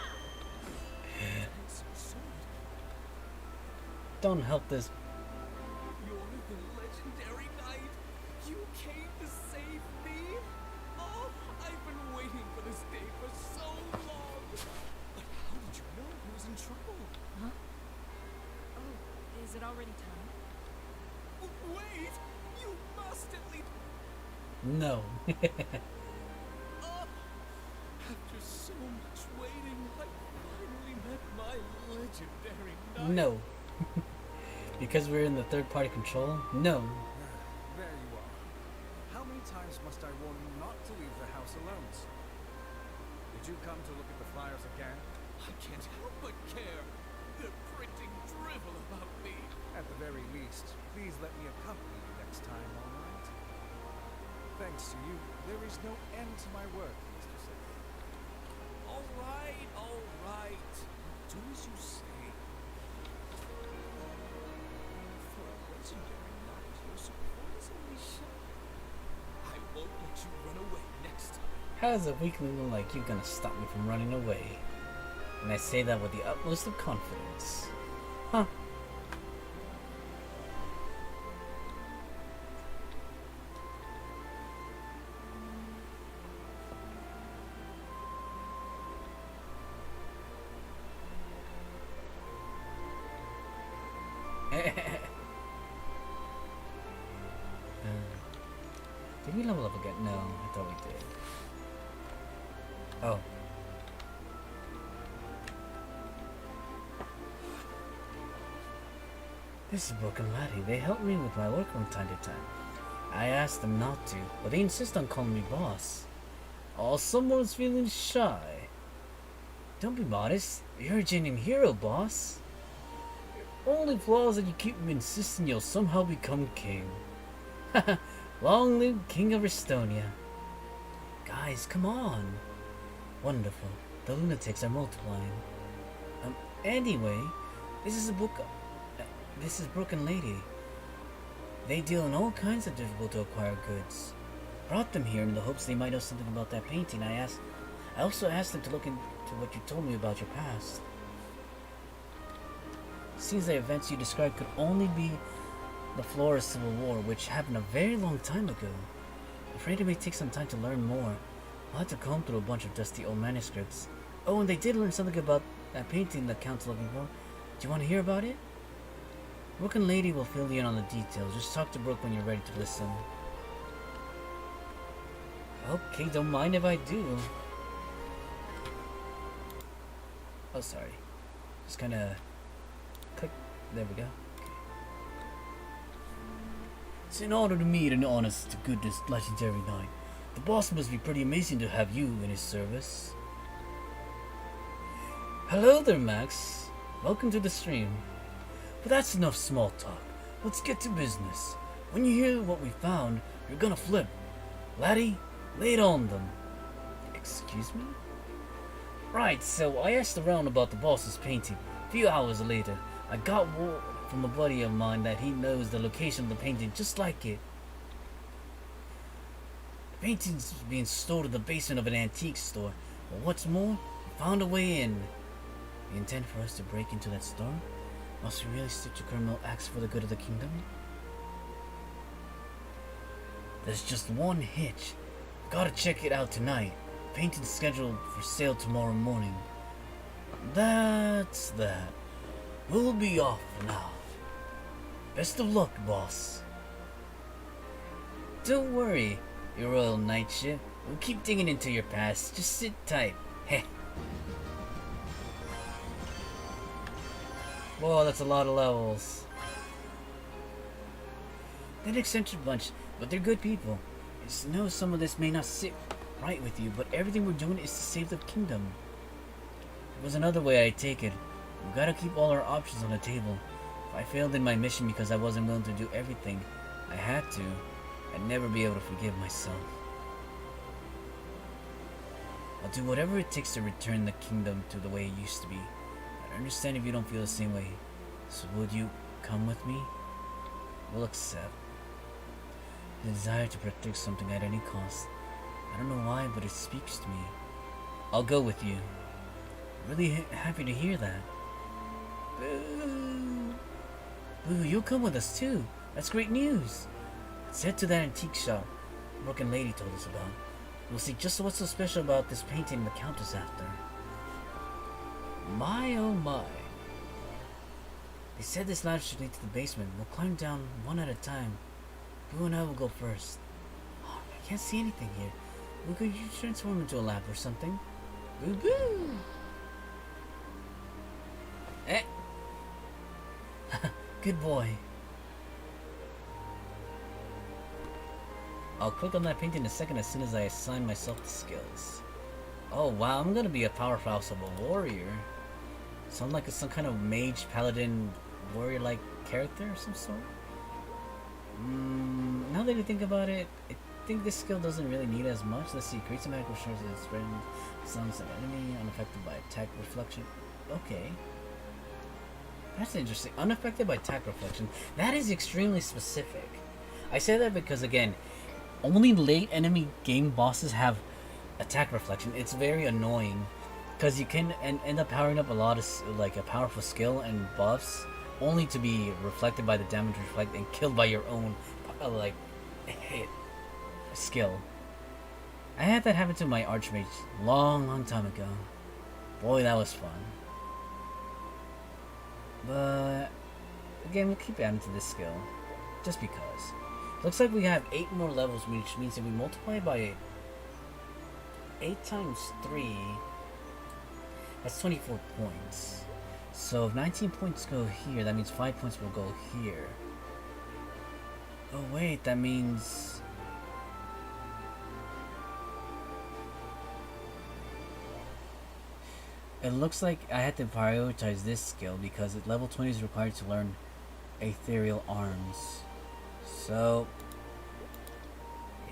A: Don't help this.
B: You're the legendary knight. You came to save me. Oh, I've been waiting for this day for so long. But how did you know he was in trouble?
C: Huh? Oh, is it already time?
B: Wait, you must at least.
A: No.
B: Oh, after so much waiting, I finally met my legendary knight.
A: No. Because we're in the third-party control? No.
B: There you are. How many times must I warn you not to leave the house alone, sir? Did you come to look at the flyers again? I can't help but care. They're printing drivel about me. At the very least, please let me accompany you next time, all right? Thanks to you, there is no end to my work, Mr. Seth. All right, all right. Do as you say. For a legendary knight, you're surprisingly shy. I won't let you run away next time.
A: How is a weakling like you gonna stop me from running away? And I say that with the utmost of confidence. Huh. Did we level up again? No, I thought we did. Oh. This is Broken Laddie. They help me with my work from time to time. I asked them not to, but they insist on calling me boss. Oh, someone's feeling shy. Don't be modest. You're a genuine hero, boss. Your only flaw is that you keep insisting you'll somehow become king. Long live King of Estonia. Guys, come on. Wonderful. The lunatics are multiplying. Anyway, this is Broken Lady. They deal in all kinds of difficult to acquire goods. Brought them here in the hopes they might know something about that painting. I also asked them to look into what you told me about your past. Seems the events you described could only be the Flora Civil War, which happened a very long time ago. I'm afraid it may take some time to learn more. I'll have to comb through a bunch of dusty old manuscripts. Oh, and they did learn something about that painting the Count's looking for. Do you want to hear about it? Broken Lady will fill you in on the details. Just talk to Brooke when you're ready to listen. Okay, don't mind if I do. Oh, sorry. Just kinda click. There we go. It's an honor to meet an honest to goodness legendary knight. The boss must be pretty amazing to have you in his service. Hello there, Max. Welcome to the stream. But that's enough small talk. Let's get to business. When you hear what we found, you're gonna flip. Laddie, lay it on them. Excuse me? Right, so I asked around about the boss's painting. A few hours later, I got word from a buddy of mine that he knows the location of the painting just like it. The painting's being stored in the basement of an antique store. But what's more, we found a way in. You intend for us to break into that store? Must we really stick to criminal acts for the good of the kingdom? There's just one hitch. Gotta check it out tonight. Painting's scheduled for sale tomorrow morning. That's that. We'll be off for now. Best of luck, boss. Don't worry, your royal knightship. We'll keep digging into your past. Just sit tight. Heh. Whoa, that's a lot of levels. They're an eccentric bunch, but they're good people. I know some of this may not sit right with you, but everything we're doing is to save the kingdom. If there's another way, I take it. We've got to keep all our options on the table. If I failed in my mission because I wasn't willing to do everything I had to, I'd never be able to forgive myself. I'll do whatever it takes to return the kingdom to the way it used to be. I understand if you don't feel the same way. So would you come with me? We'll accept. The desire to protect something at any cost I don't know why, but it speaks to me. I'll go with you. Really happy to hear that. Boo! Boo, you'll come with us too. That's great news. Let's head to that antique shop the broken lady told us about. We'll see just what's so special about this painting the Countess after. My oh my. They said this ladder should lead to the basement. We'll climb down one at a time. Boo and I will go first. Oh, I can't see anything here. We could transform into a lab or something. Boo boo! Eh! Good boy. I'll click on that painting in a second as soon as I assign myself the skills. Oh wow, I'm gonna be a powerhouse of a warrior. Sound like some kind of mage, paladin, warrior-like character of some sort? Now that you think about it, I think this skill doesn't really need as much. Let's see, create some magical shards that spread sounds of enemy, unaffected by attack reflection. Okay. That's interesting. Unaffected by attack reflection. That is extremely specific. I say that because, again, only late enemy game bosses have attack reflection. It's very annoying because you can end up powering up a lot of like a powerful skill and buffs only to be reflected by the damage reflect and killed by your own like hit skill. I had that happen to my archmage long time ago. Boy, that was fun. But again, we'll keep adding to this skill just because. Looks like we have 8 more levels, which means if we multiply by 8 times 3, that's 24 points. So if 19 points go here, that means 5 points will go here. Oh wait, that means... It looks like I had to prioritize this skill because at level 20 is required to learn Ethereal Arms. So,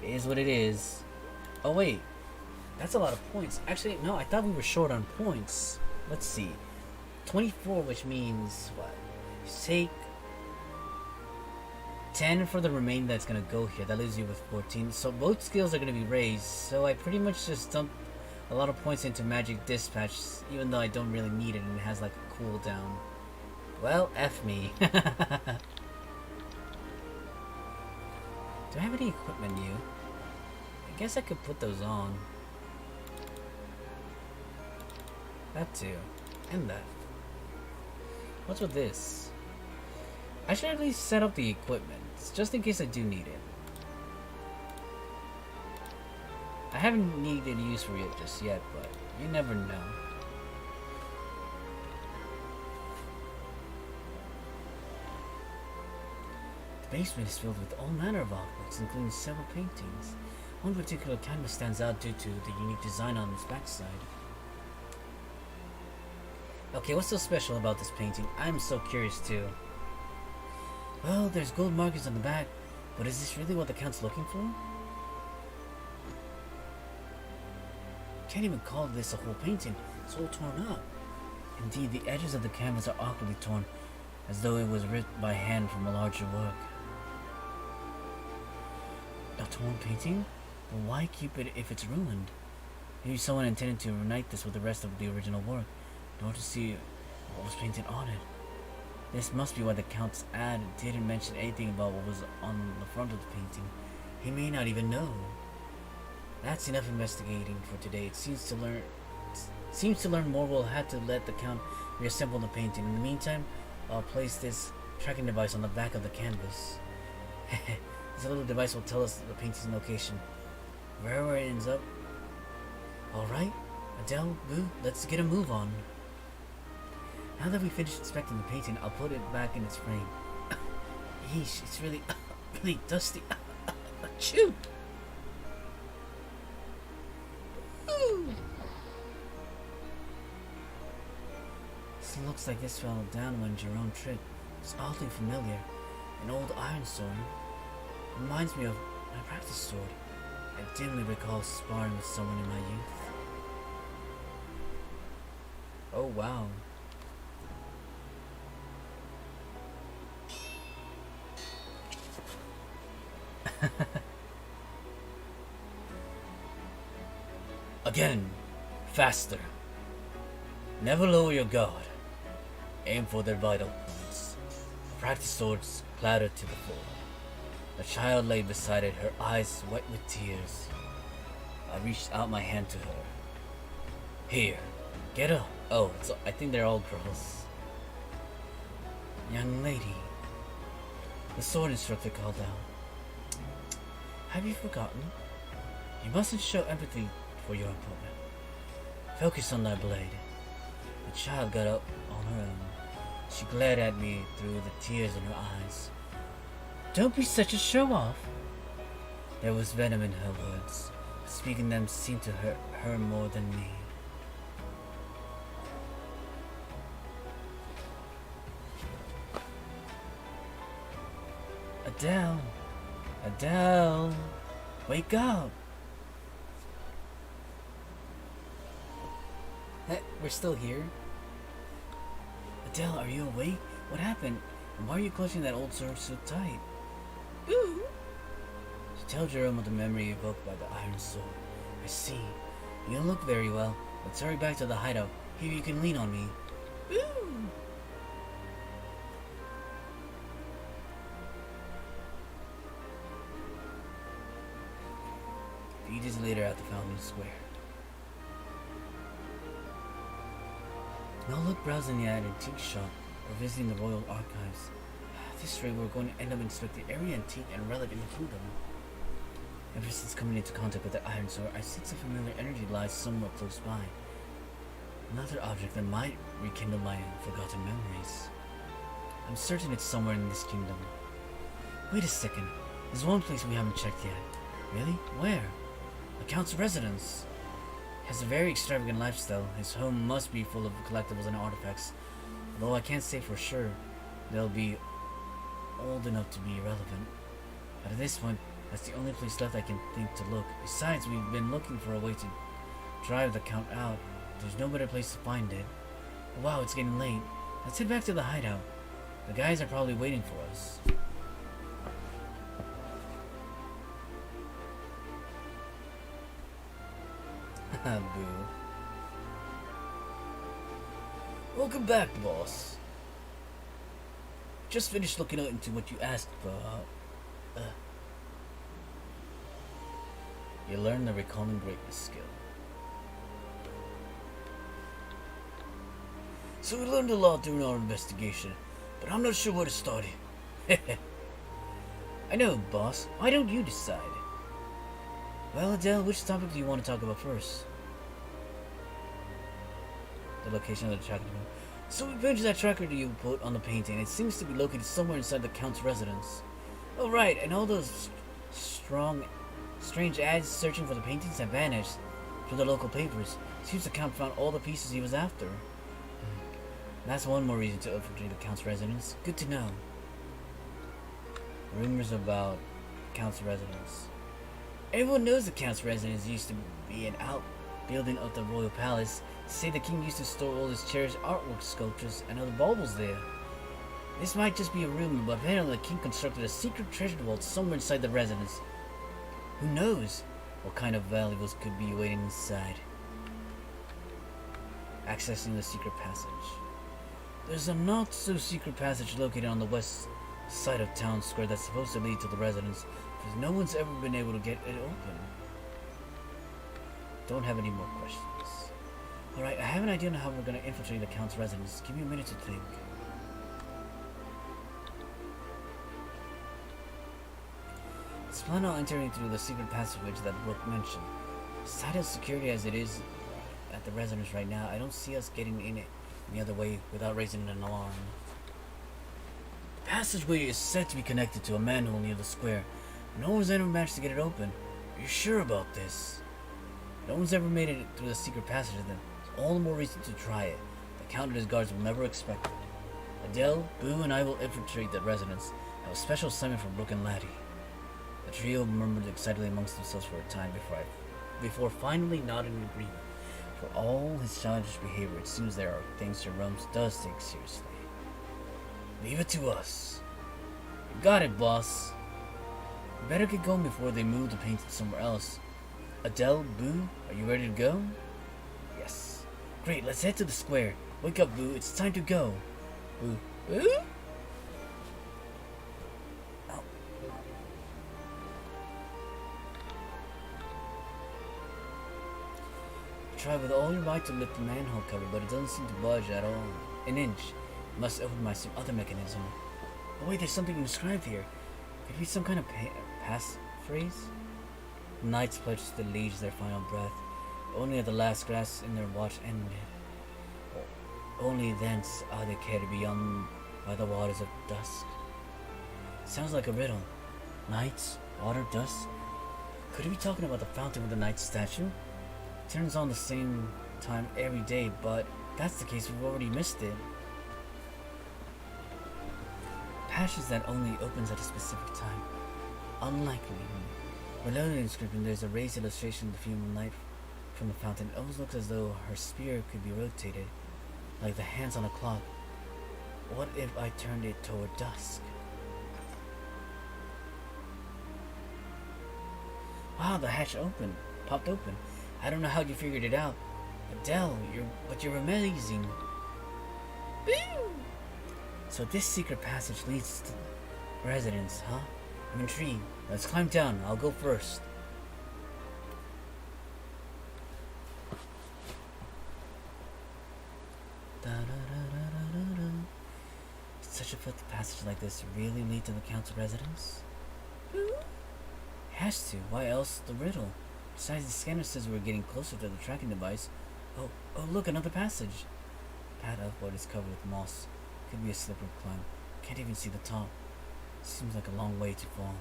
A: it is what it is. Oh wait, that's a lot of points. Actually, no, I thought we were short on points. Let's see. 24, which means what? Take 10 for the remainder that's going to go here. That leaves you with 14. So both skills are going to be raised. So I pretty much just dumped a lot of points into Magic Dispatch, even though I don't really need it and it has like a cooldown. Well, F me. Do I have any equipment new? I guess I could put those on. That too. And that. What's with this? I should at least set up the equipment, just in case I do need it. I haven't needed use for it just yet, but you never know. The basement is filled with all manner of artworks, including several paintings. One particular canvas stands out due to the unique design on its backside. Okay, what's so special about this painting? I'm so curious too. Well, there's gold markings on the back, but is this really what the Count's looking for? Can't even call this a whole painting. It's all torn up. Indeed, the edges of the canvas are awkwardly torn, as though it was ripped by hand from a larger work. A torn painting? But why keep it if it's ruined? Maybe someone intended to reunite this with the rest of the original work, in order to see what was painted on it. This must be why the Count's ad didn't mention anything about what was on the front of the painting. He may not even know. That's enough investigating for today. It seems to learn more. We'll have to let the Count reassemble the painting. In the meantime, I'll place this tracking device on the back of the canvas. This little device will tell us the painting's location. Wherever it ends up. Alright, Adele, Boo, let's get a move on. Now that we finished inspecting the painting, I'll put it back in its frame. Yeesh, it's really, really dusty. Achoo! This looks like this fell down when Jerome tripped. It's oddly familiar. An old iron sword. Reminds me of my practice sword. I dimly recall sparring with someone in my youth. Oh wow. Again. Faster. Never lower your guard. Aim for their vital points. Practice swords clattered to the floor. The child lay beside it, her eyes wet with tears. I reached out my hand to her. Here, get up. Oh, I think they're all girls. Young lady, the sword instructor called out. Have you forgotten? You mustn't show empathy for your opponent. Focus on that blade. The child got up on her own. She glared at me through the tears in her eyes. Don't be such a show-off. There was venom in her words. Speaking them seemed to hurt her more than me. Adele! Adele! Wake up! We're still here? Adele, are you awake? What happened? And why are you clutching that old sword so tight? Boo! She tells Jerome of the memory evoked by the iron sword. I see. You don't look very well. Let's hurry back to the hideout. Here you can lean on me. Boo! 3 days later at the Fountain Square. No luck browsing the antique shop or visiting the royal archives. At this rate, we're going to end up inspecting every antique and relic in the kingdom. Ever since coming into contact with the iron sword, I sense a familiar energy lies somewhat close by. Another object that might rekindle my forgotten memories. I'm certain it's somewhere in this kingdom. Wait a second. There's one place we haven't checked yet. Really? Where? The Count's residence. He has a very extravagant lifestyle. His home must be full of collectibles and artifacts. Though I can't say for sure they'll be old enough to be irrelevant. But at this point, that's the only place left I can think to look. Besides, we've been looking for a way to drive the Count out. There's no better place to find it. Wow, it's getting late. Let's head back to the hideout. The guys are probably waiting for us. Boo. Welcome back, boss. Just finished looking out into what you asked for. You learned the recalling greatness skill. So we learned a lot during our investigation, but I'm not sure where to start it. I know, boss. Why don't you decide? Well, Adele, which topic do you want to talk about first? The location of the tracker. So we picture that tracker that you put on the painting. It seems to be located somewhere inside the Count's residence. Oh right, and all those strange ads searching for the paintings have vanished through the local papers. Seems the Count found all the pieces he was after. That's one more reason to infiltrate the Count's residence. Good to know. Rumors about Count's residence. Everyone knows the Count's residence used to be an outbuilding of the royal palace. Say the king used to store all his cherished artwork, sculptures, and other baubles there. This might just be a rumor, but apparently the king constructed a secret treasure vault somewhere inside the residence. Who knows what kind of valuables could be waiting inside? Accessing the secret passage. There's a not-so-secret passage located on the west side of town square that's supposed to lead to the residence, but no one's ever been able to get it open. Don't have any more questions. Alright, I have an idea on how we're going to infiltrate the Count's residence. Give me a minute to think. Let's plan on entering through the secret passageway that Brooke mentioned. As tight as security as it is at the residence right now, I don't see us getting in it any other way without raising an alarm. The passageway is said to be connected to a manhole near the square. No one's ever managed to get it open. Are you sure about this? No one's ever made it through the secret passage then. All the more reason to try it. The Count and his guards will never expect it. Adele, Boo, and I will infiltrate the residence. Have a special assignment from Brooke and Laddie. The trio murmured excitedly amongst themselves for a time before finally nodding in agreement. For all his childish behavior, it seems there are things Jerome does take seriously. Leave it to us. You got it, boss. We better get going before they move the painting somewhere else. Adele, Boo, are you ready to go? Yes. Great, let's head to the square. Wake up, Boo, it's time to go. Boo. Boo? Oh. Try with all your might to lift the manhole cover, but it doesn't seem to budge at all. An inch. Must open by some other mechanism. Oh wait, there's something inscribed here. Could it be some kind of pass phrase? Knights pledge to the liege their final breath. Only at the last gasp in their watch ended. Only thence are they carried beyond by the waters of dusk. Sounds like a riddle. Knights, water, dust. Could it be talking about the fountain with the knight statue? It turns on the same time every day, but if that's the case, we've already missed it. Passage that only opens at a specific time. Unlikely. Below the inscription, there's a raised illustration of the female knight from the fountain. It almost looks as though her spear could be rotated, like the hands on a clock. What if I turned it toward dusk? Wow, the hatch popped open. I don't know how you figured it out. Adele, you're amazing. Boo! So this secret passage leads to the residence, huh? I'm intrigued. Let's climb down. I'll go first. Such a foot passage like this really lead to the council residence? It has to. Why else the riddle? Besides, the scanner says we're getting closer to the tracking device. Oh, look, another passage. The path upward is covered with moss. Could be a slippery climb. Can't even see the top. Seems like a long way to fall.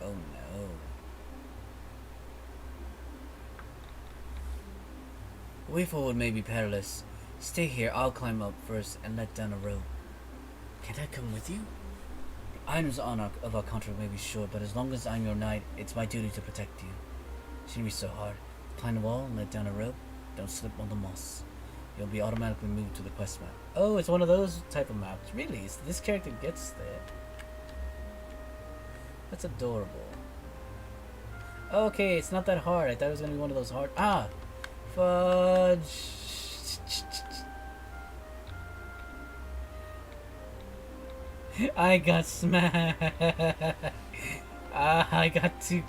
A: Oh no. The way forward may be perilous. Stay here, I'll climb up first and let down a rope. Can I come with you? The items of our contract may be short, but as long as I'm your knight, it's my duty to protect you. Shouldn't be so hard. Climb the wall and let down a rope. Don't slip on the moss. You'll be automatically moved to the quest map. Oh, it's one of those type of maps. Really? This character gets there. That's adorable. Okay, it's not that hard. I thought it was gonna be one of those hard. Ah! Fudge! I got smacked! I got too...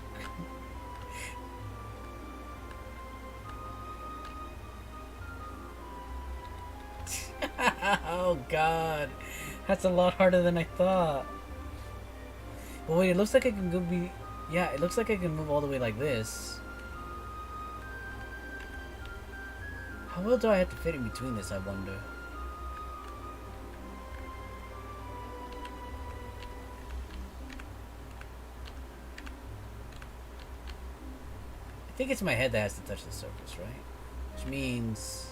A: Oh god, that's a lot harder than I thought. But wait, it looks like I can go be... Yeah, it looks like I can move all the way like this. How well do I have to fit in between this, I wonder? I think it's my head that has to touch the surface, right? Which means...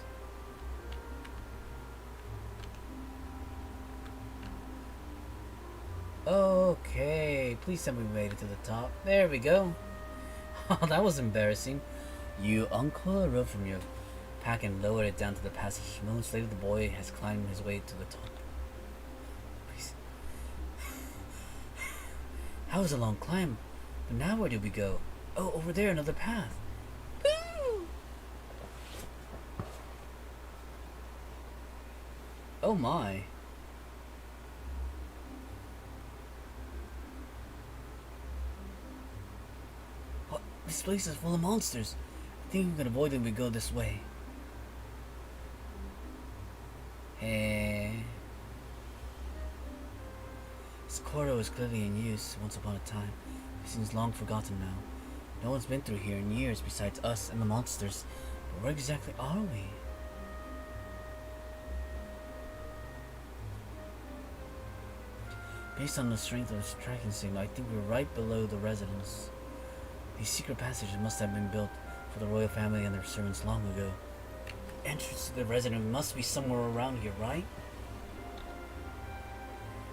A: Okay, please tell me we made it to the top. There we go. Oh, that was embarrassing. You uncoil a rope from your pack and lower it down to the passage. Moments later, the boy has climbed his way to the top. Please. That was a long climb. But now where do we go? Oh, over there, another path. Woo! Oh my. This place is full of monsters. I think we can avoid them if we go this way. This corridor was clearly in use once upon a time. It seems long forgotten now. No one's been through here in years besides us and the monsters. But where exactly are we? Based on the strength of this tracking signal, I think we're right below the residence. These secret passages must have been built for the royal family and their servants long ago. The entrance to the residence must be somewhere around here, right?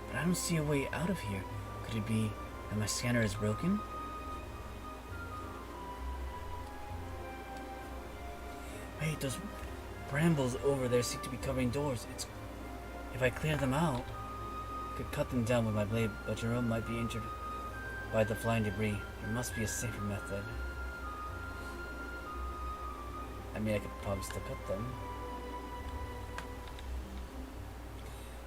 A: But I don't see a way out of here. Could it be that my scanner is broken? Wait, those brambles over there seem to be covering doors. If I clear them out, I could cut them down with my blade, but Jerome might be injured by the flying debris. There must be a safer method. I mean, I could probably still cut them.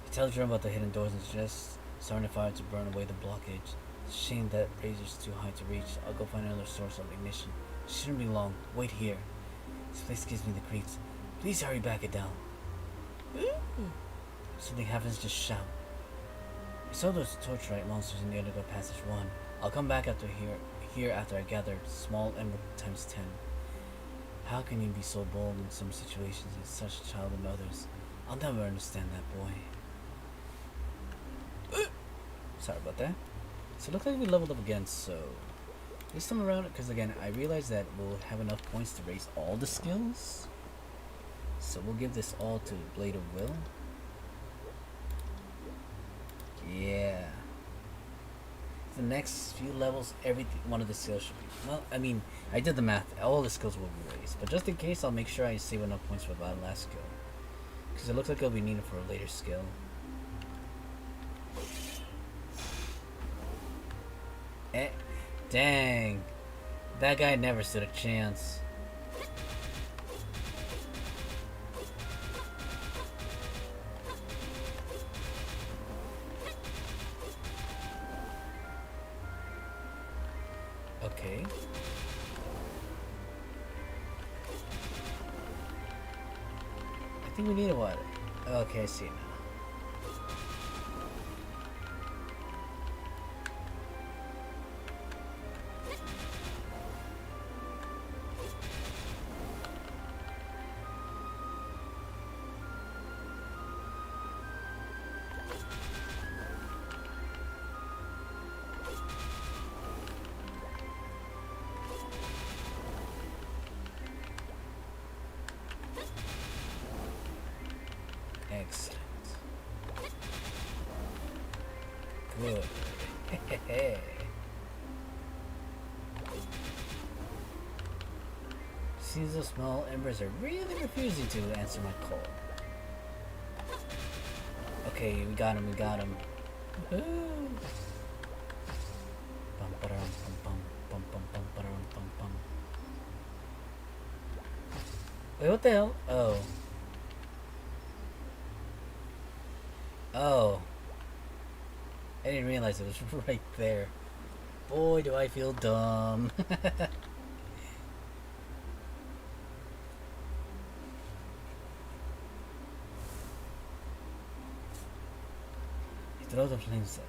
A: He tells you about the hidden doors and suggests starting a fire to burn away the blockage. It's a shame that razor's too high to reach. I'll go find another source of ignition. Shouldn't be long. Wait here. This place gives me the creeps. Please hurry back it down. Something happens, just shout. I saw those torchlight monsters in the underground passage 1. I'll come back after here after I gather small emerald times 10. How can you be so bold in some situations and such a child in others? I'll never understand that boy. Sorry about that. So it looks like we leveled up again, so this time around, because again, I realized that we'll have enough points to raise all the skills. So we'll give this all to Blade of Will. Yeah. The next few levels, one of the skills should be... Well, I mean, I did the math. All the skills will be raised. But just in case, I'll make sure I save enough points for that last skill. Because it looks like it'll be needed for a later skill. Dang. That guy never stood a chance. Okay. I think we need a water. Okay, I see it now. Excellent. Good. Seems those small embers are really refusing to answer my call. Okay, we got him, we got him. Woohoo! Bum, ba-dum, bum, bum, bum, bum, bum, ba-dum, bum, bum. Wait, what the hell? Oh. Oh. I didn't realize it was right there. Boy, do I feel dumb. He throws the flames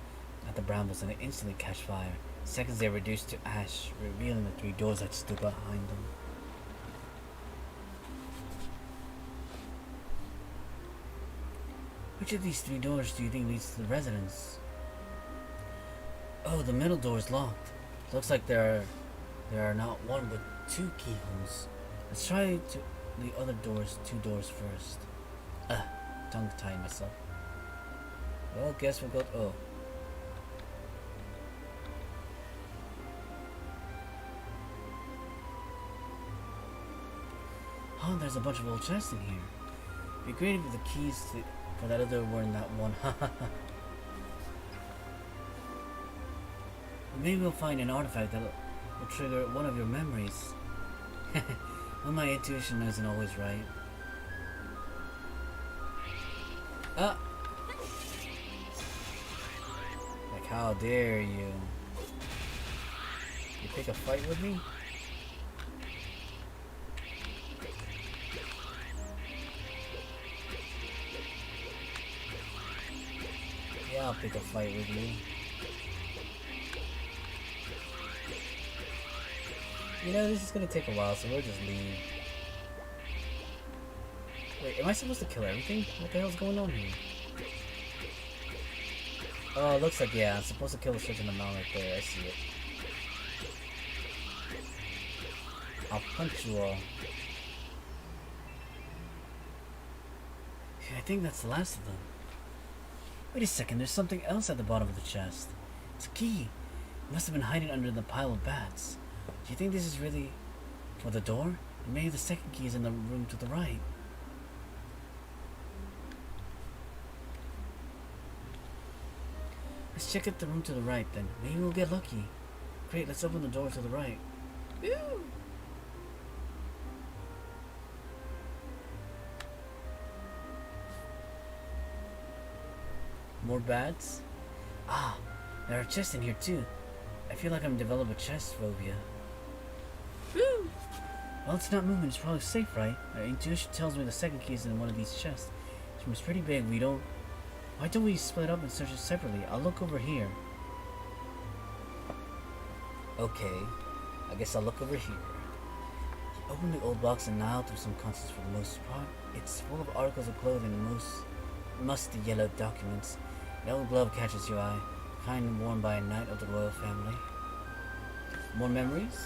A: at the brambles and they instantly catch fire. Seconds they reduce to ash, revealing the 3 doors that stood behind them. Which of these 3 doors do you think leads to the residence? Oh, the middle door is locked. Looks like there are not 1 but 2 keyholes. Let's try the other 2 doors first. Tongue-tied myself. Well, guess we'll go. Oh. Oh, there's a bunch of old chests in here. It'd be great if the keys for that other were in that one. Maybe we'll find an artifact that will trigger one of your memories. Well, my intuition isn't always right. Like, how dare you? You pick a fight with me? Yeah, I'll pick a fight with you. You know, this is gonna take a while, so we'll just leave. Wait, am I supposed to kill everything? What the hell's going on here? Oh, it looks like, yeah, I'm supposed to kill a certain amount right there. I see it. I'll punch you all. Yeah, I think that's the last of them. Wait a second, there's something else at the bottom of the chest. It's a key. It must have been hiding under the pile of bats. Do you think this is really for the door? And maybe the second key is in the room to the right. Let's check out the room to the right then. Maybe we'll get lucky. Great, let's open the door to the right. Woo! More bats? Ah, there are chests in here too. I feel like I'm developing a chest phobia. Woo! Well, it's not moving. It's probably safe, right? My intuition tells me the second key is in one of these chests. This room's pretty big. Why don't we split up and search it separately? I'll look over here. Okay, I guess I'll look over here. Open the old box and now through some contents for the most part. It's full of articles of clothing and most musty yellow documents. An old glove catches your eye, kind worn by a knight of the royal family. More memories?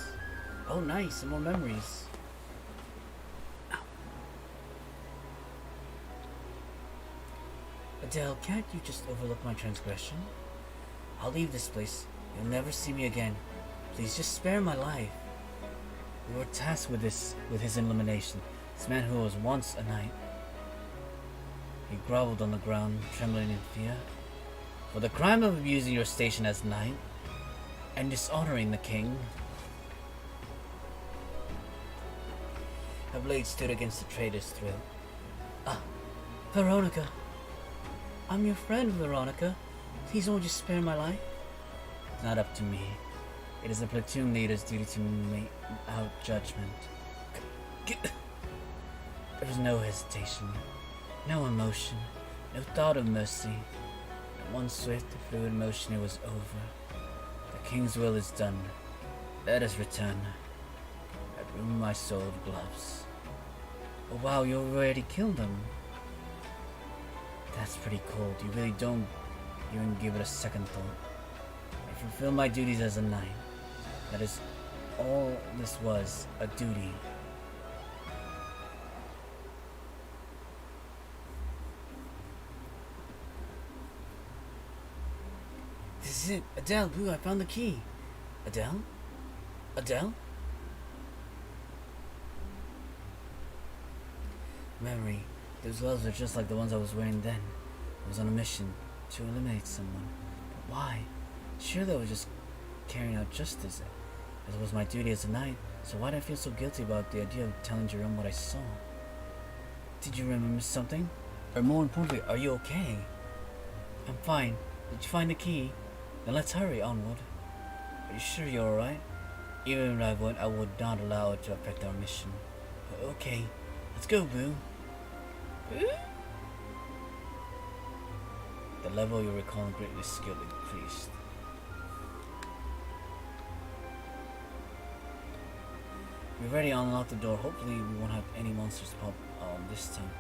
A: Oh nice, more memories. Ow. Adele, can't you just overlook my transgression? I'll leave this place. You'll never see me again. Please just spare my life. We were tasked with his elimination. This man who was once a knight. He groveled on the ground, trembling in fear. For the crime of abusing your station as knight and dishonoring the king, a blade stood against the traitor's throat. Ah, Veronica. I'm your friend, Veronica. Please won't you spare my life? It's not up to me. It is the platoon leader's duty to make out judgment. There was no hesitation, no emotion, no thought of mercy. At one swift, fluid motion, it was over. The king's will is done. Let us return. I ruined my soul of gloves. Oh wow, you already killed him. That's pretty cold. You really don't even give it a second thought. I fulfill my duties as a knight. That is all this was, a duty. This is it. Adele, Boo, I found the key. Adele? Adele? Memory. Those gloves are just like the ones I was wearing then. I was on a mission to eliminate someone. But why? Surely I was just carrying out justice, as it was my duty as a knight. So why did I feel so guilty about the idea of telling Jerome what I saw? Did you remember something? Or more importantly, are you okay? I'm fine. Did you find the key? Then let's hurry onward. Are you sure you're alright? Even if I would not allow it to affect our mission. Okay, let's go, Boo. The level you recall and greatly skill increased. We've already unlocked the door. Hopefully we won't have any monsters pop this time.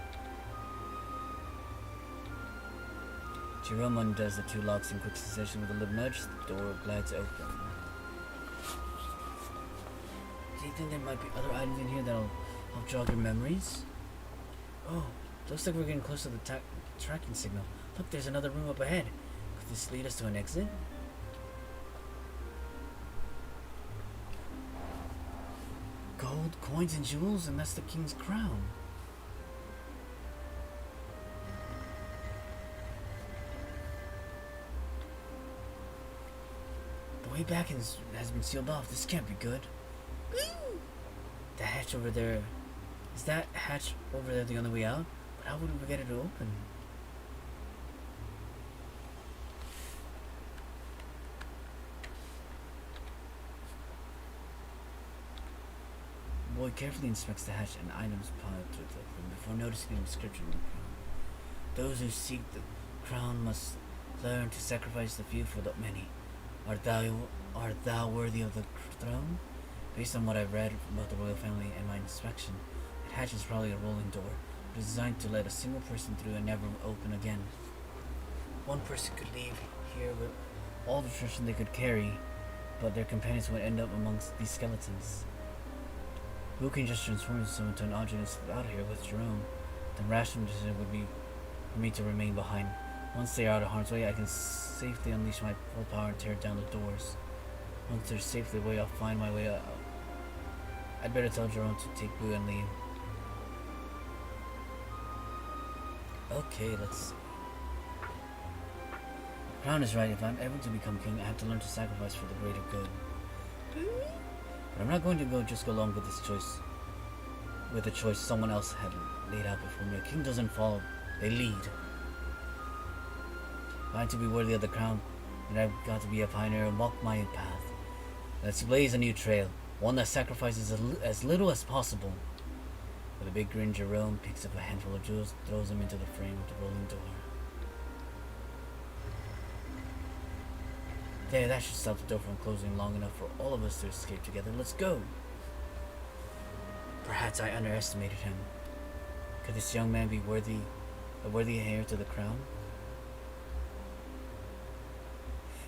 A: Jerome undoes the two locks in quick succession with a little nudge. The door glides open. Do you think there might be other items in here that'll help jog your memories? Oh, looks like we're getting close to the tracking signal. Look, there's another room up ahead. Could this lead us to an exit? Gold, coins, and jewels, and that's the king's crown. The way back has been sealed off. This can't be good. The hatch over there. Is that hatch over there the only way out? But how would we get it to open? The boy carefully inspects the hatch and items piled through the room before noticing the inscription on the crown. Those who seek the crown must learn to sacrifice the few for the many. Art thou worthy of the throne? Based on what I've read about the royal family and my inspection, that hatch is probably a rolling door, but it's designed to let a single person through and never open again. One person could leave here with all the treasure they could carry, but their companions would end up amongst these skeletons. Who can just transform himself into an object and slip out of here with Jerome? The rational decision would be for me to remain behind. Once they are out of harm's way, I can safely unleash my full power and tear down the doors. Once they're safely away, I'll find my way out. I'd better tell Jerome to take Boo and leave. Okay, let's see. Crown is right. If I'm ever to become king, I have to learn to sacrifice for the greater good. But I'm not going to just go along with this choice. With a choice someone else had laid out before me. A king doesn't follow, they lead. If I'm to be worthy of the crown, then I've got to be a pioneer and walk my path. Let's blaze a new trail, one that sacrifices as little as possible. With a big grin, Jerome picks up a handful of jewels, throws them into the frame of the rolling door. There, that should stop the door from closing long enough for all of us to escape together. Let's go! Perhaps I underestimated him. Could this young man be a worthy heir to the crown?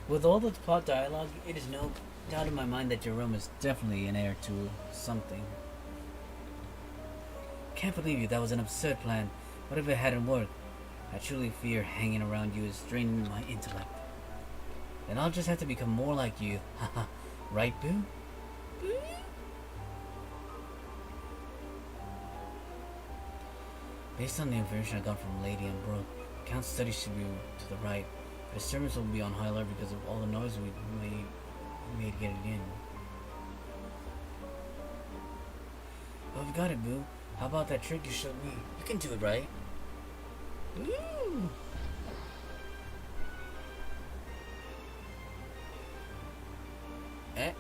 A: With all the plot dialogue, it is no doubt in my mind that Jerome is definitely an heir to something. Can't believe you, that was an absurd plan. What if it hadn't worked? I truly fear hanging around you is draining my intellect. Then I'll just have to become more like you. Haha, right, Boo? Based on the information I got from Lady and Brooke, Count's study should be to the right, but his servants will be on high alert because of all the noise we made getting in. Oh, we got it, Boo. How about that trick you showed me? You can do it, right? Woo! Eh?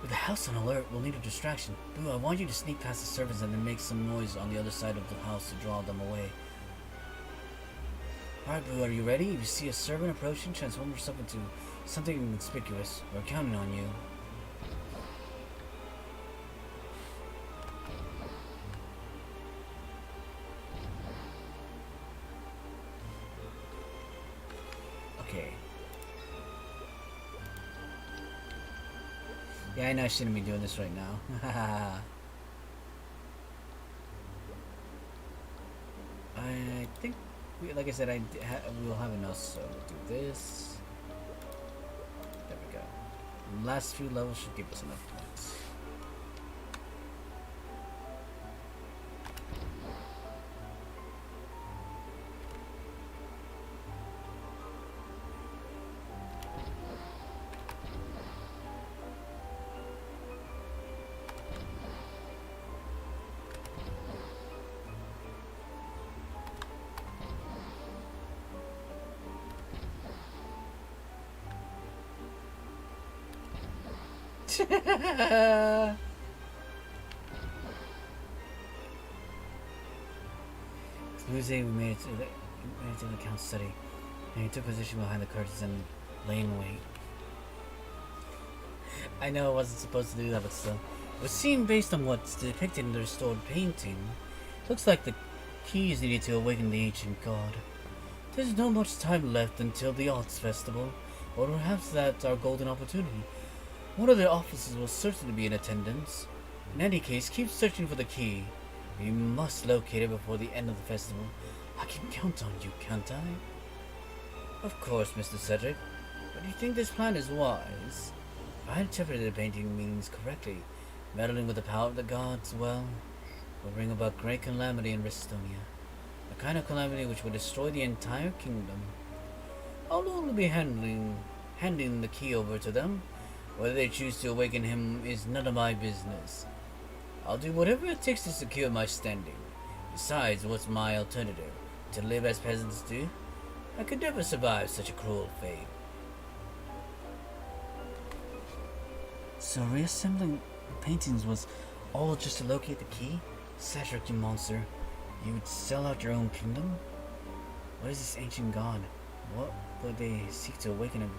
A: With the house on alert, we'll need a distraction. Boo, I want you to sneak past the servants and then make some noise on the other side of the house to draw them away. Alright, Boo, are you ready? If you see a servant approaching, transform yourself into something conspicuous. We're counting on you. Okay. Yeah, I know I shouldn't be doing this right now. I think, like I said, we'll have enough, so we'll do this. There we go. The last few levels should give us enough points. Tuesday we made it to the Count's study, and he took position behind the curtains and lay in wait. I know I wasn't supposed to do that, but still. It was seen based on what's depicted in the restored painting. Looks like the key is needed to awaken the ancient god. There's not much time left until the Arts Festival, or perhaps that's our golden opportunity. One of the officers will certainly be in attendance. In any case, keep searching for the key. We must locate it before the end of the festival. I can count on you, can't I? Of course, Mr. Cedric. But do you think this plan is wise? If I interpreted the painting meanings correctly, meddling with the power of the gods, well, will bring about great calamity in Restonia. A kind of calamity which would destroy the entire kingdom. I'll only be handing the key over to them. Whether they choose to awaken him is none of my business. I'll do whatever it takes to secure my standing. Besides, what's my alternative? To live as peasants do? I could never survive such a cruel fate. So reassembling paintings was all just to locate the key? Cedric, you monster. You would sell out your own kingdom? What is this ancient god? What would they seek to awaken it?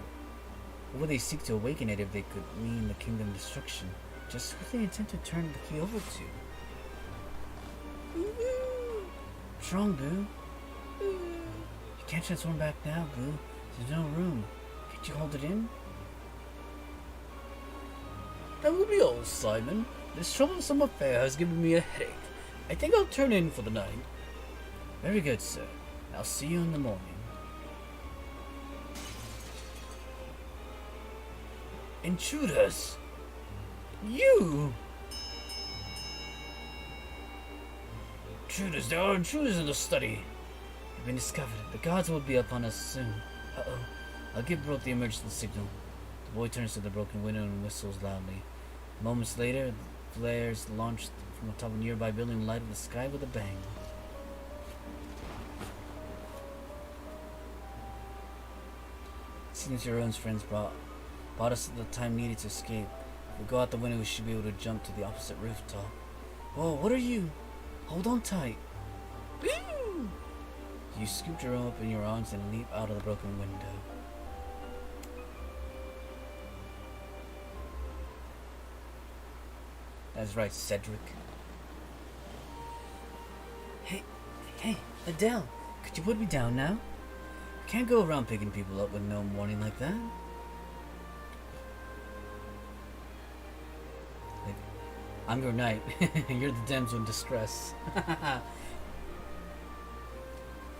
A: What would they seek to awaken it if they could mean the kingdom destruction? Just who they intend to turn the key over to? Woo-hoo! Strong, Boo. You can't transform back now, Boo. There's no room. Can't you hold it in? That will be all, Simon. This troublesome affair has given me a headache. I think I'll turn in for the night. Very good, sir. I'll see you in the morning. Intruders! You! Intruders, there are intruders in the study. You've been discovered. The guards will be upon us soon. Uh-oh. I'll give Brooke the emergency signal. The boy turns to the broken window and whistles loudly. Moments later, flares launched from atop a nearby building and light up the sky with a bang. Seems your own friends brought us the time needed to escape. If we go out the window, we should be able to jump to the opposite rooftop. Whoa, what are you? Hold on tight. Woo! You scoop Jerome up in your arms and leap out of the broken window. That's right, Cedric. Hey, Adele, could you put me down now? Can't go around picking people up with no warning like that. Like, I'm your knight. You're the damsel in distress.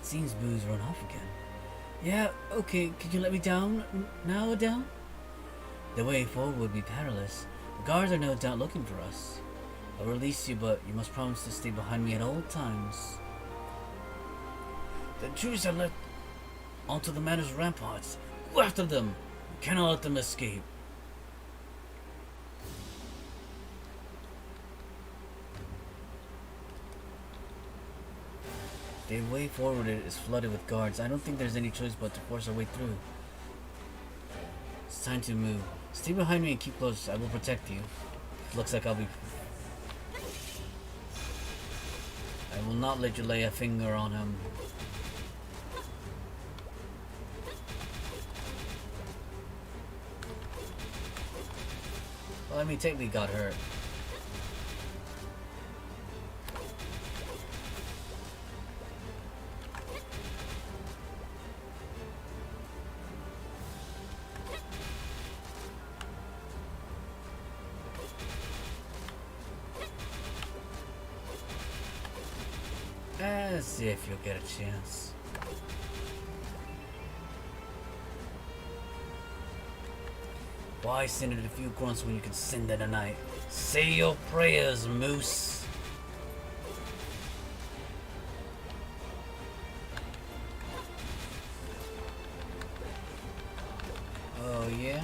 A: Seems Boo's run off again. Yeah, okay, could you let me down now, Adele? The way forward would be perilous. The guards are no doubt looking for us. I'll release you, but you must promise to stay behind me at all times. The Jews have left onto the manor's ramparts. Go after them! You cannot let them escape. The way forward is flooded with guards. I don't think there's any choice but to force our way through. It's time to move. Stay behind me and keep close. I will protect you. Looks like I'll be... I will not let you lay a finger on him. Well, I mean, technically got hurt. As if you'll get a chance. Why send it a few grunts when you can send it a night? Say your prayers, Moose. Oh yeah?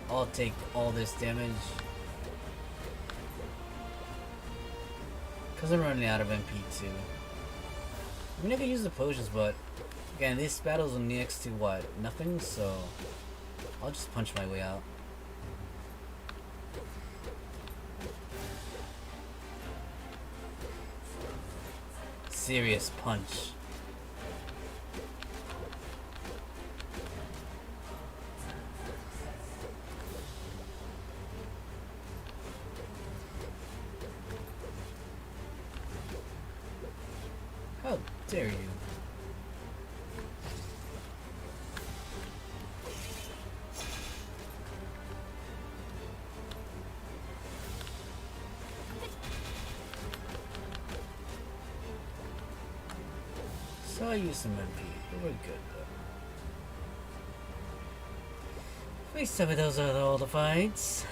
A: I'll take all this damage. Cause I'm running out of MP2. I mean, I could use the potions, but again, this battle's next to what? Nothing, so I'll just punch my way out. Serious punch. How dare you? So I used some MP, but we're good though. At least some of those are all the fights.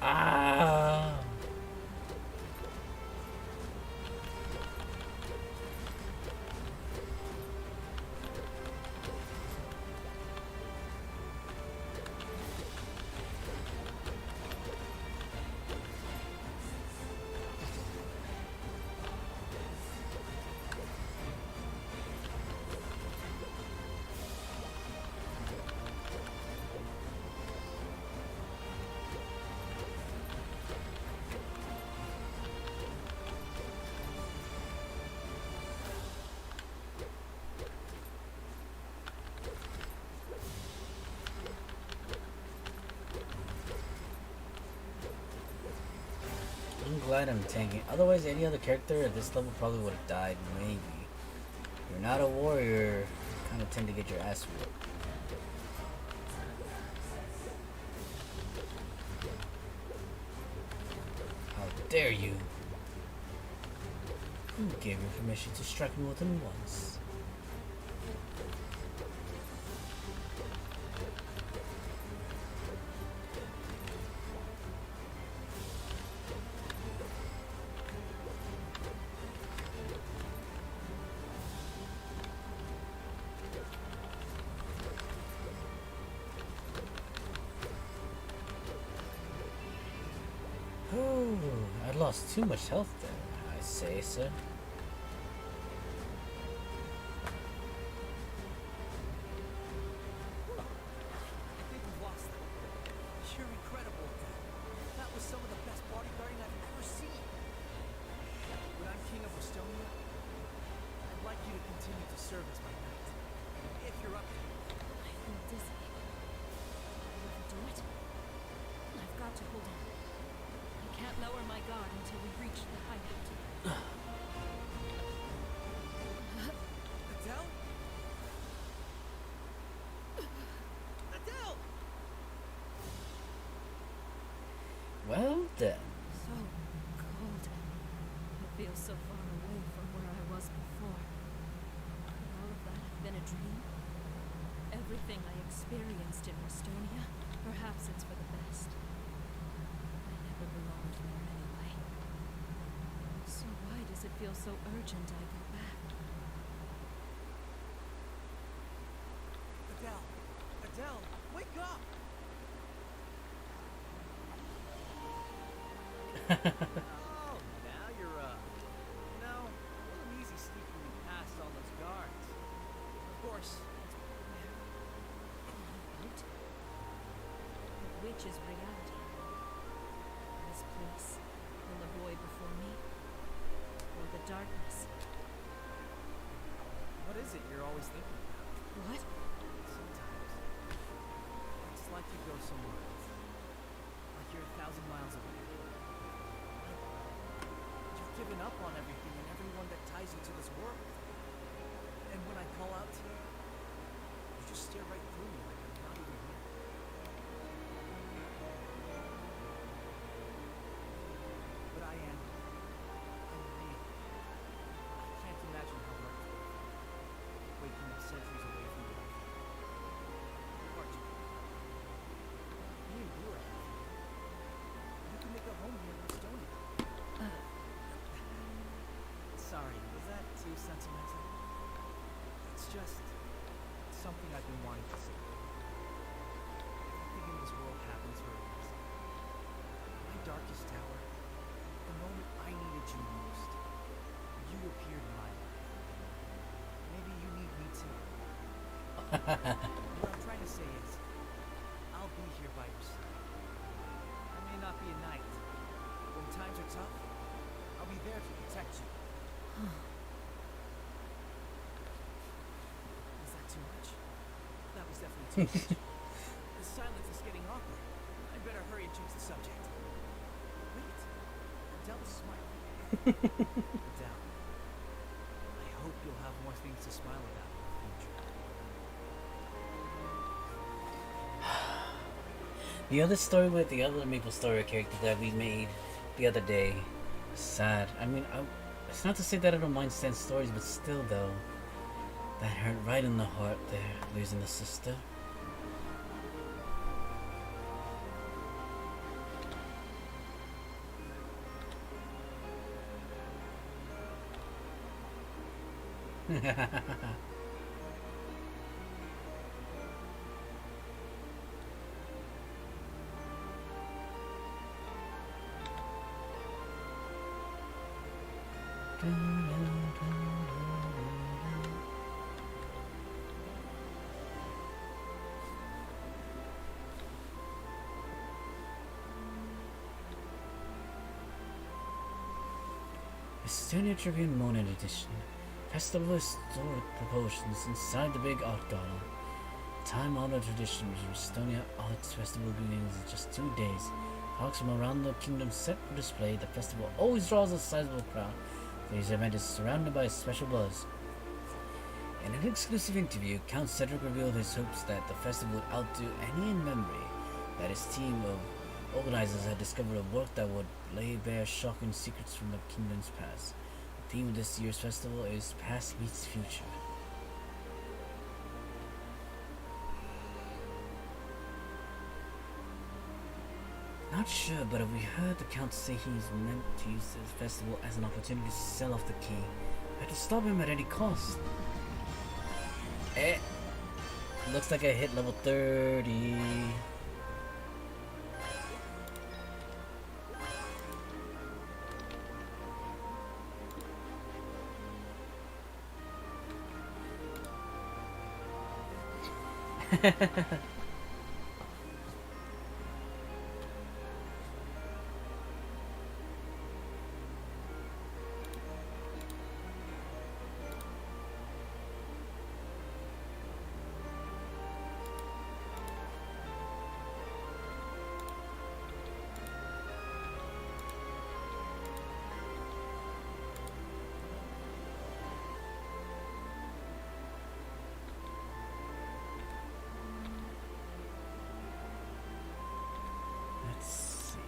A: Ah. I'm glad I'm tanking. Otherwise, any other character at this level probably would have died, maybe. You're not a warrior, you kind of tend to get your ass whooped. How dare you? Who gave you permission to strike me more than once? Ooh, I lost too much health there, I say, sir.
B: I think we've lost them. You're incredible. That was some of the best bodyguarding I've ever seen. When I'm king of Estonia, I'd like you to continue to serve as my knight. If you're up to it.
C: I feel dizzy. Will I do it? I've got to hold on. I can't lower my guard until we reach the hideout.
B: Adele? Adele!
A: Well then.
C: So cold. I feel so far away from where I was before. Could all of that have been a dream? Everything I experienced in Estonia? Perhaps it's for the best. I never belonged there anyway. So why does it feel so urgent I go back?
B: Adele! Adele! Wake up! Oh, now you're up. You know, it wasn't easy sneaking you past all those guards. Of course,
C: Right? But which is reality? This place, and the boy before me? Or the darkness?
B: what is it you're always thinking about?
C: What?
B: Sometimes, it's like you go somewhere else. Like you're 1,000 miles away. Like you've given up on everything and everyone that ties you to this world. And when I call out to you, you just stare right through me like I'm not even here. But I am. I'm real. I can't imagine how hard it would be. Waking up centuries away from you. Hard to. Me and you are healthy. You can make a home here in Estonia. Sorry, was that too sentimental? It's just something I've been wanting to say. Everything in this world happens for a reason. My darkest hour, the moment I needed you most, you appeared in my life. Maybe you need me too. What I'm trying to say is, I'll be here by your side. I may not be a knight. When times are tough, I'll be there to protect you. Was that too much? That was definitely too much. The silence is getting awkward. I'd better hurry and change the subject. Wait, Adele is smiling. Adele, I hope you'll have more things to smile about in the future.
A: The other story with the other Maplestory character that we made the other day was sad. I mean, it's not to say that I don't mind sad stories, but still though, that hurt right in the heart there, losing a sister. Estonia Tribune Morning Edition. Festival historic proportions inside the big art gala. Time-honored tradition of Estonia Arts Festival begins in just 2 days. Parks from around the kingdom set for display. The festival always draws a sizable crowd. Today's event is surrounded by a special buzz. In an exclusive interview, Count Cedric revealed his hopes that the festival would outdo any in memory, that his team of organizers had discovered a work that would lay bare shocking secrets from the kingdom's past. The theme of this year's festival is Past Meets Future. Not sure, but we heard the Count say he's meant to use this festival as an opportunity to sell off the key. I had to stop him at any cost. Looks like I hit level 30. Let's see.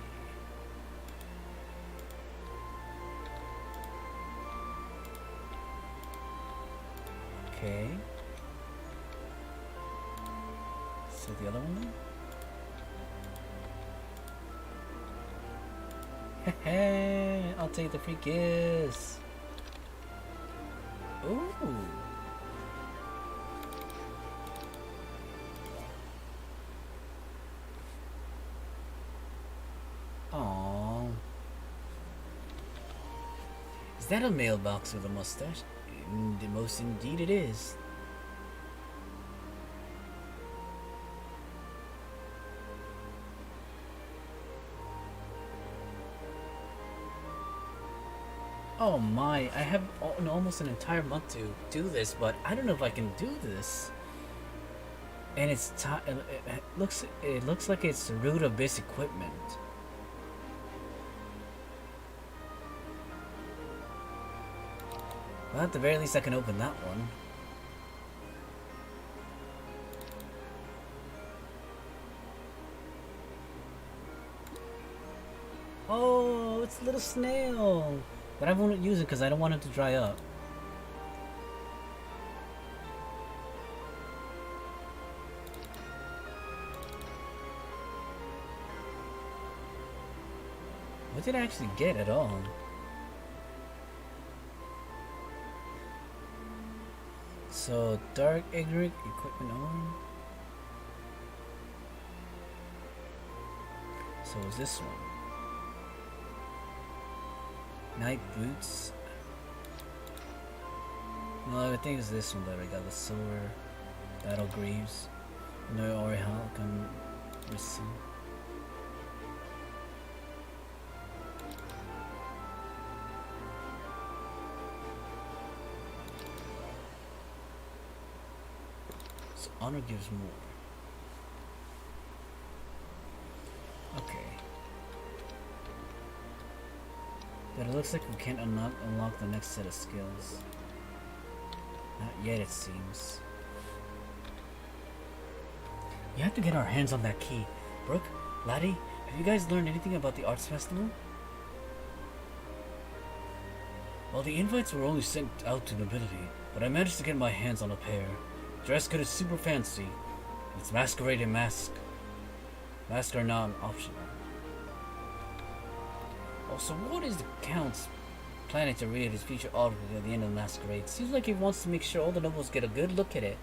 A: Okay. So the other one then? Heh, I'll take the free kiss. Ooh. Aww. Is that a mailbox with a mustache? Most indeed it is. Oh my, I have almost an entire month to do this, but I don't know if I can do this. And it's it looks like it's root of base equipment. Well, at the very least I can open that one. Oh, it's a little snail. But I won't use it because I don't want it to dry up. What did I actually get at all? So, dark ignorant equipment on. So is this one? Night boots. No, I think it's this one that I got. The silver battle greaves. No Orihal can receive. So honor gives more. Okay. But it looks like we can't unlock the next set of skills. Not yet, it seems. We have to get our hands on that key. Brooke, Laddie, have you guys learned anything about the arts festival? Well, the invites were only sent out to nobility, but I managed to get my hands on a pair. Dress code is super fancy. It's masquerade and mask. Masks are not optional. Also, what is the Count's planning to read his future article at the end of the masquerade? Seems like he wants to make sure all the nobles get a good look at it.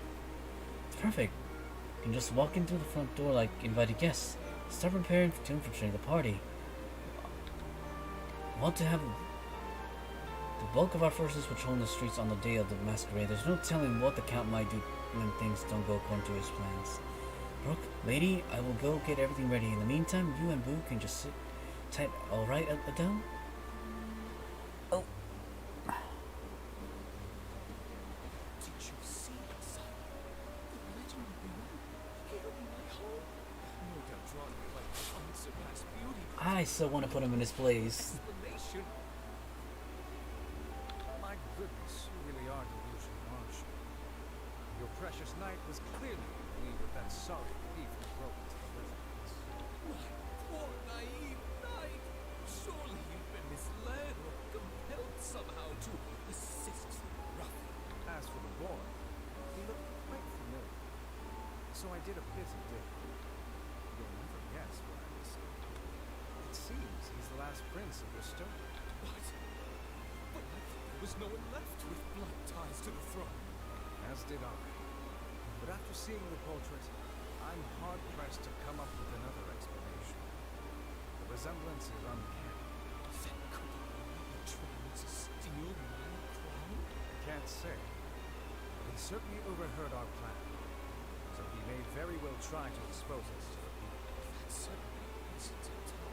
A: It's perfect. You can just walk in through the front door like invited guests. Start preparing to infiltrate the party. Want to have the bulk of our forces patrolling the streets on the day of the masquerade. There's no telling what the Count might do when things don't go according to his plans. Brooke, lady, I will go get everything ready. In the meantime, you and Boo can just sit tight. All right, Adele? Oh.
B: Did you see it, son? The legend of Boo here in my home. No doubt drawn by unsurpassed beauty.
A: I still want to put him in his place.
B: Explanation. My goodness, you really are delusional, aren't you? Your precious knight was clearly in league with that sorry thief who broke into the residence. My poor naive knight! Surely you've been misled or compelled somehow to assist the ruffian. As for the boy, he looked quite familiar. So I did a bit of digging. You'll never guess what I discovered. It seems he's the last prince of your story. What? But I thought there was no one left with blood ties to the throne. As did I. But after seeing the portrait, I'm hard-pressed to come up with another explanation. The resemblance is uncanny. Then could the boy be trying to steal my crown? I can't say. But he certainly overheard our plan. So he They may very well try to expose us to the people.
D: That's certainly reason to tell.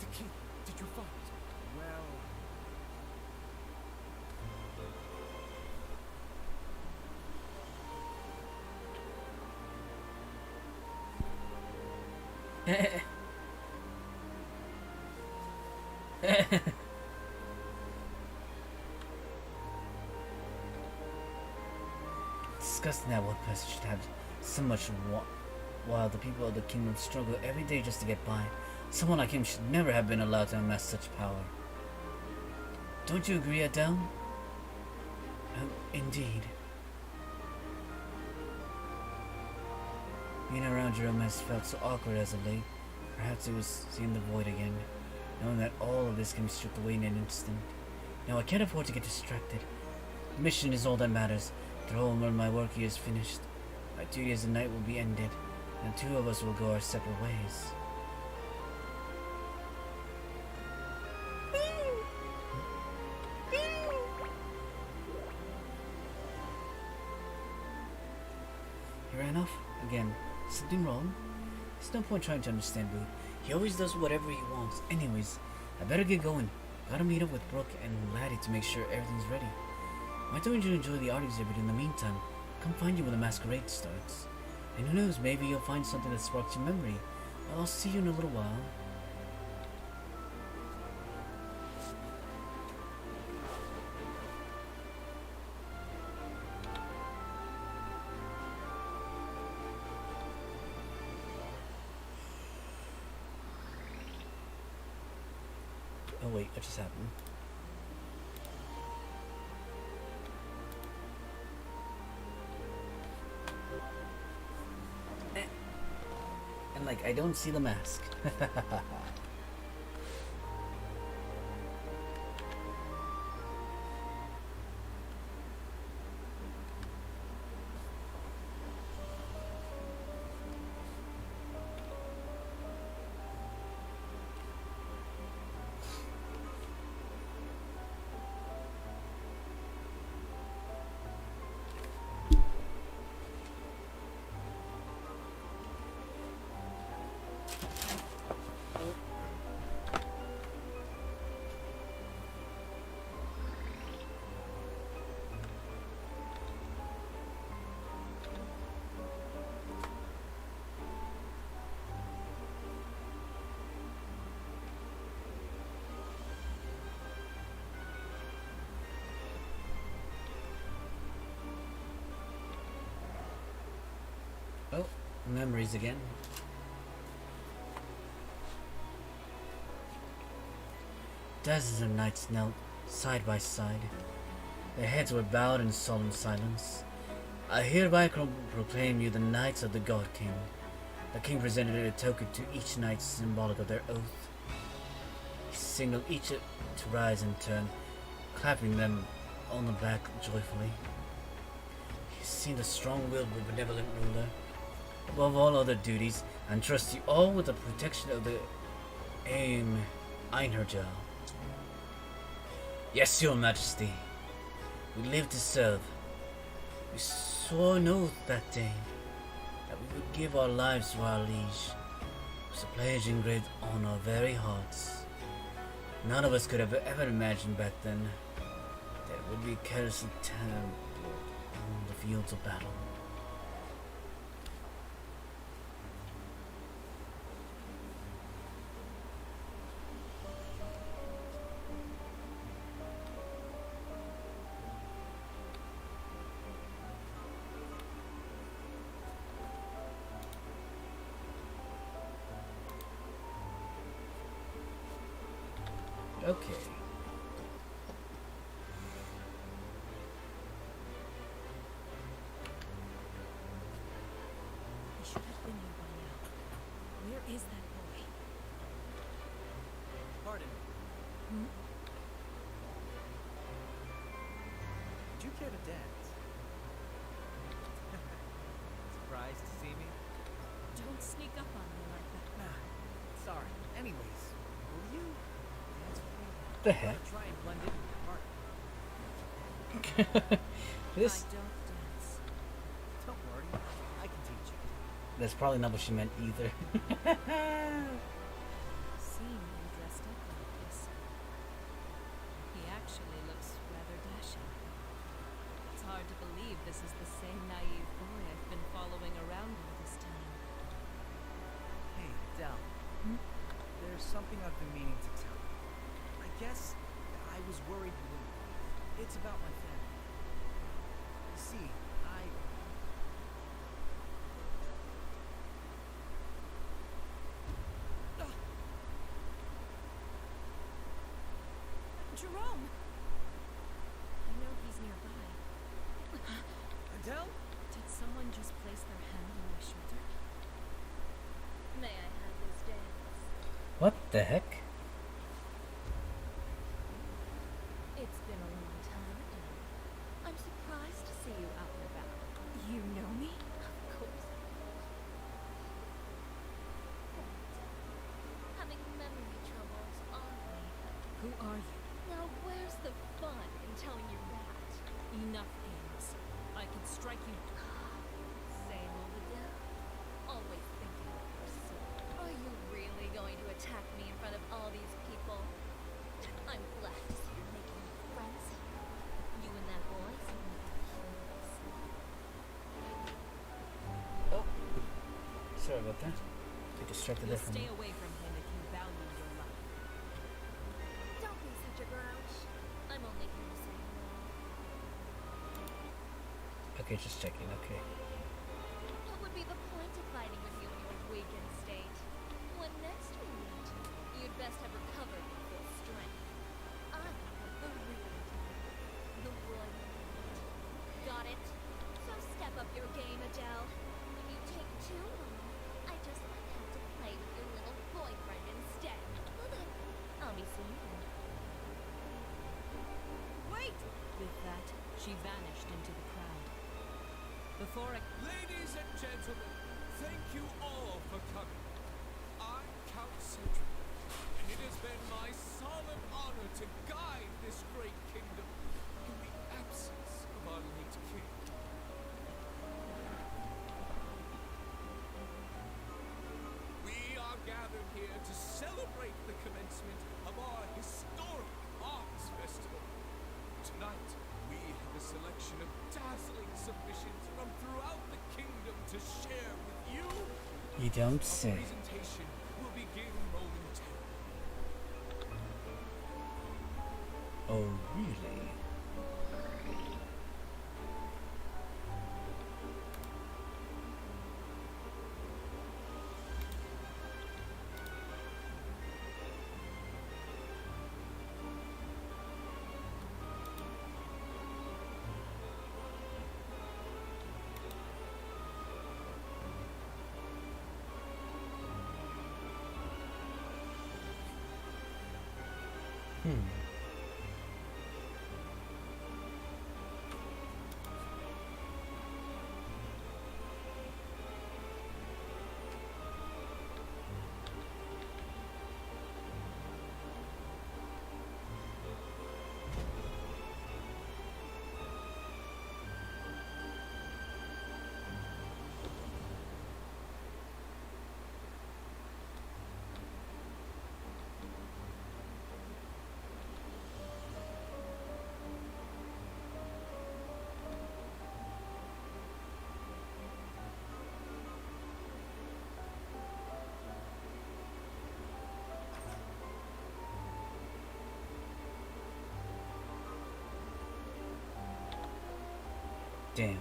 D: The key, did you find it?
B: Well,
A: Disgusting that one person should have so much while the people of the kingdom struggle every day just to get by. Someone like him should never have been allowed to amass such power. Don't you agree, Adele? Indeed. Being around Jerome has felt so awkward as of late. Perhaps it was seeing the void again, knowing that all of this can be stripped away in an instant. Now I can't afford to get distracted. The mission is all that matters. Through all when my work here is finished, my duty as a knight will be ended, and the two of us will go our separate ways. He ran off again. Something wrong? There's no point trying to understand Boo. He always does whatever he wants. Anyways, I better get going. Gotta meet up with Brooke and Laddie to make sure everything's ready. Why don't you enjoy the art exhibit in the meantime? Come find you when the masquerade starts. And who knows, maybe you'll find something that sparks your memory. I'll see you in a little while. Oh wait, what just happened? And like, I don't see the mask. Oh, memories again. Dozens of knights knelt side by side. Their heads were bowed in solemn silence. I hereby proclaim you the Knights of the God King. The king presented a token to each knight symbolic of their oath. He signaled each to rise in turn, clapping them on the back joyfully. He seemed a strong-willed but benevolent ruler. Above all other duties, I entrust you all with the protection of the Einherjar. Yes, your majesty. We live to serve. We swore an oath that day that we would give our lives to our liege. It was a pledge engraved on our very hearts. None of us could have ever imagined back then that it would be carelessly trampled on the fields of battle. Okay.
C: He should have been here by now. Where is that boy?
B: pardon me.
C: Hmm?
B: Would you care to dance? Surprised to see me?
C: Don't sneak up on me like that.
B: Nah, sorry. Anyways, will you dance with me?
A: The heck?
B: Try and blend in with the party.
A: This.
C: I don't dance.
B: Don't worry, I can
A: That's probably not what she meant either.
C: Seen him dressed up like this. He actually looks rather dashing. It's hard to believe this is the same naive boy I've been following around all this time.
B: Hey, Adele.
C: Hmm?
B: There's something I've been meaning to tell you. I guess I was worried you wouldn't. It's about my family. You see,
C: Jerome! I know he's nearby.
B: Adele?
C: Did someone just place their hand on my shoulder?
F: May I have this dance?
A: What the heck?
F: It's been a long time, Adele. I'm surprised to see you out and about.
C: You know me?
F: Of course. Having memory troubles, aren't we?
C: Who are you?
F: Now where's the fun in telling you that?
C: Enough games. I could strike you.
F: Same old Adele. Always thinking of yourself. Are you really going to attack me in front of all these people? I'm glad to see you're making friends here. You and that boy seem like a curious.
A: Oh. Sorry about that. I distracted there
C: You'll
A: from
C: stay
A: me.
C: away from him if you value your life.
F: Don't be such a grouch. I'm only here to say hello.
A: Okay, just checking. Okay.
F: What would be the point of fighting with you in your weakened state? When next we meet, you'd best have recovered your full strength. I have the real attack. The one you need. Got it? So step up your game, Adele. If you take too long, I just might have to play with your little boyfriend instead. Well then, I'll be seeing you.
C: Wait! With that, she vanished into the crowd. Before I...
D: Ladies and gentlemen, thank you all for coming. I'm Count Cedric, and it has been my solemn honor to guide this great kingdom in the absence of our late king. We are gathered here to celebrate the commencement of our historic arts festival. Tonight, we have a selection of dazzling submissions from throughout the kingdom to share with you.
A: You don't
D: Our
A: say.
D: presentation will begin momentarily.
A: Oh, really? Damn.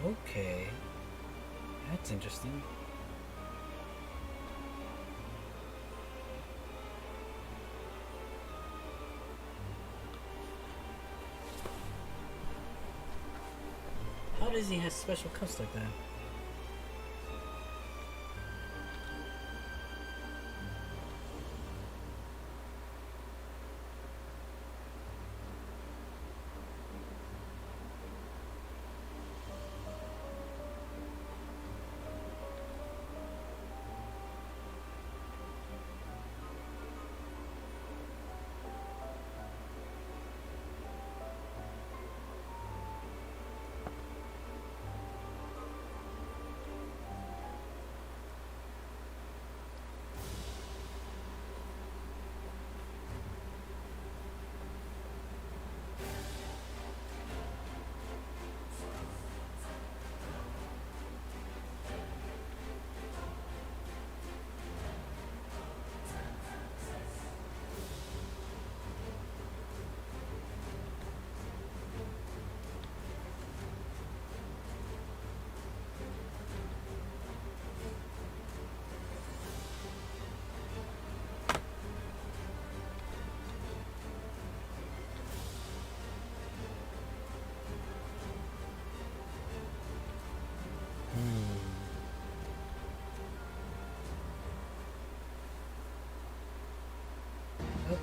A: Okay. That's interesting. does he have special cups like that?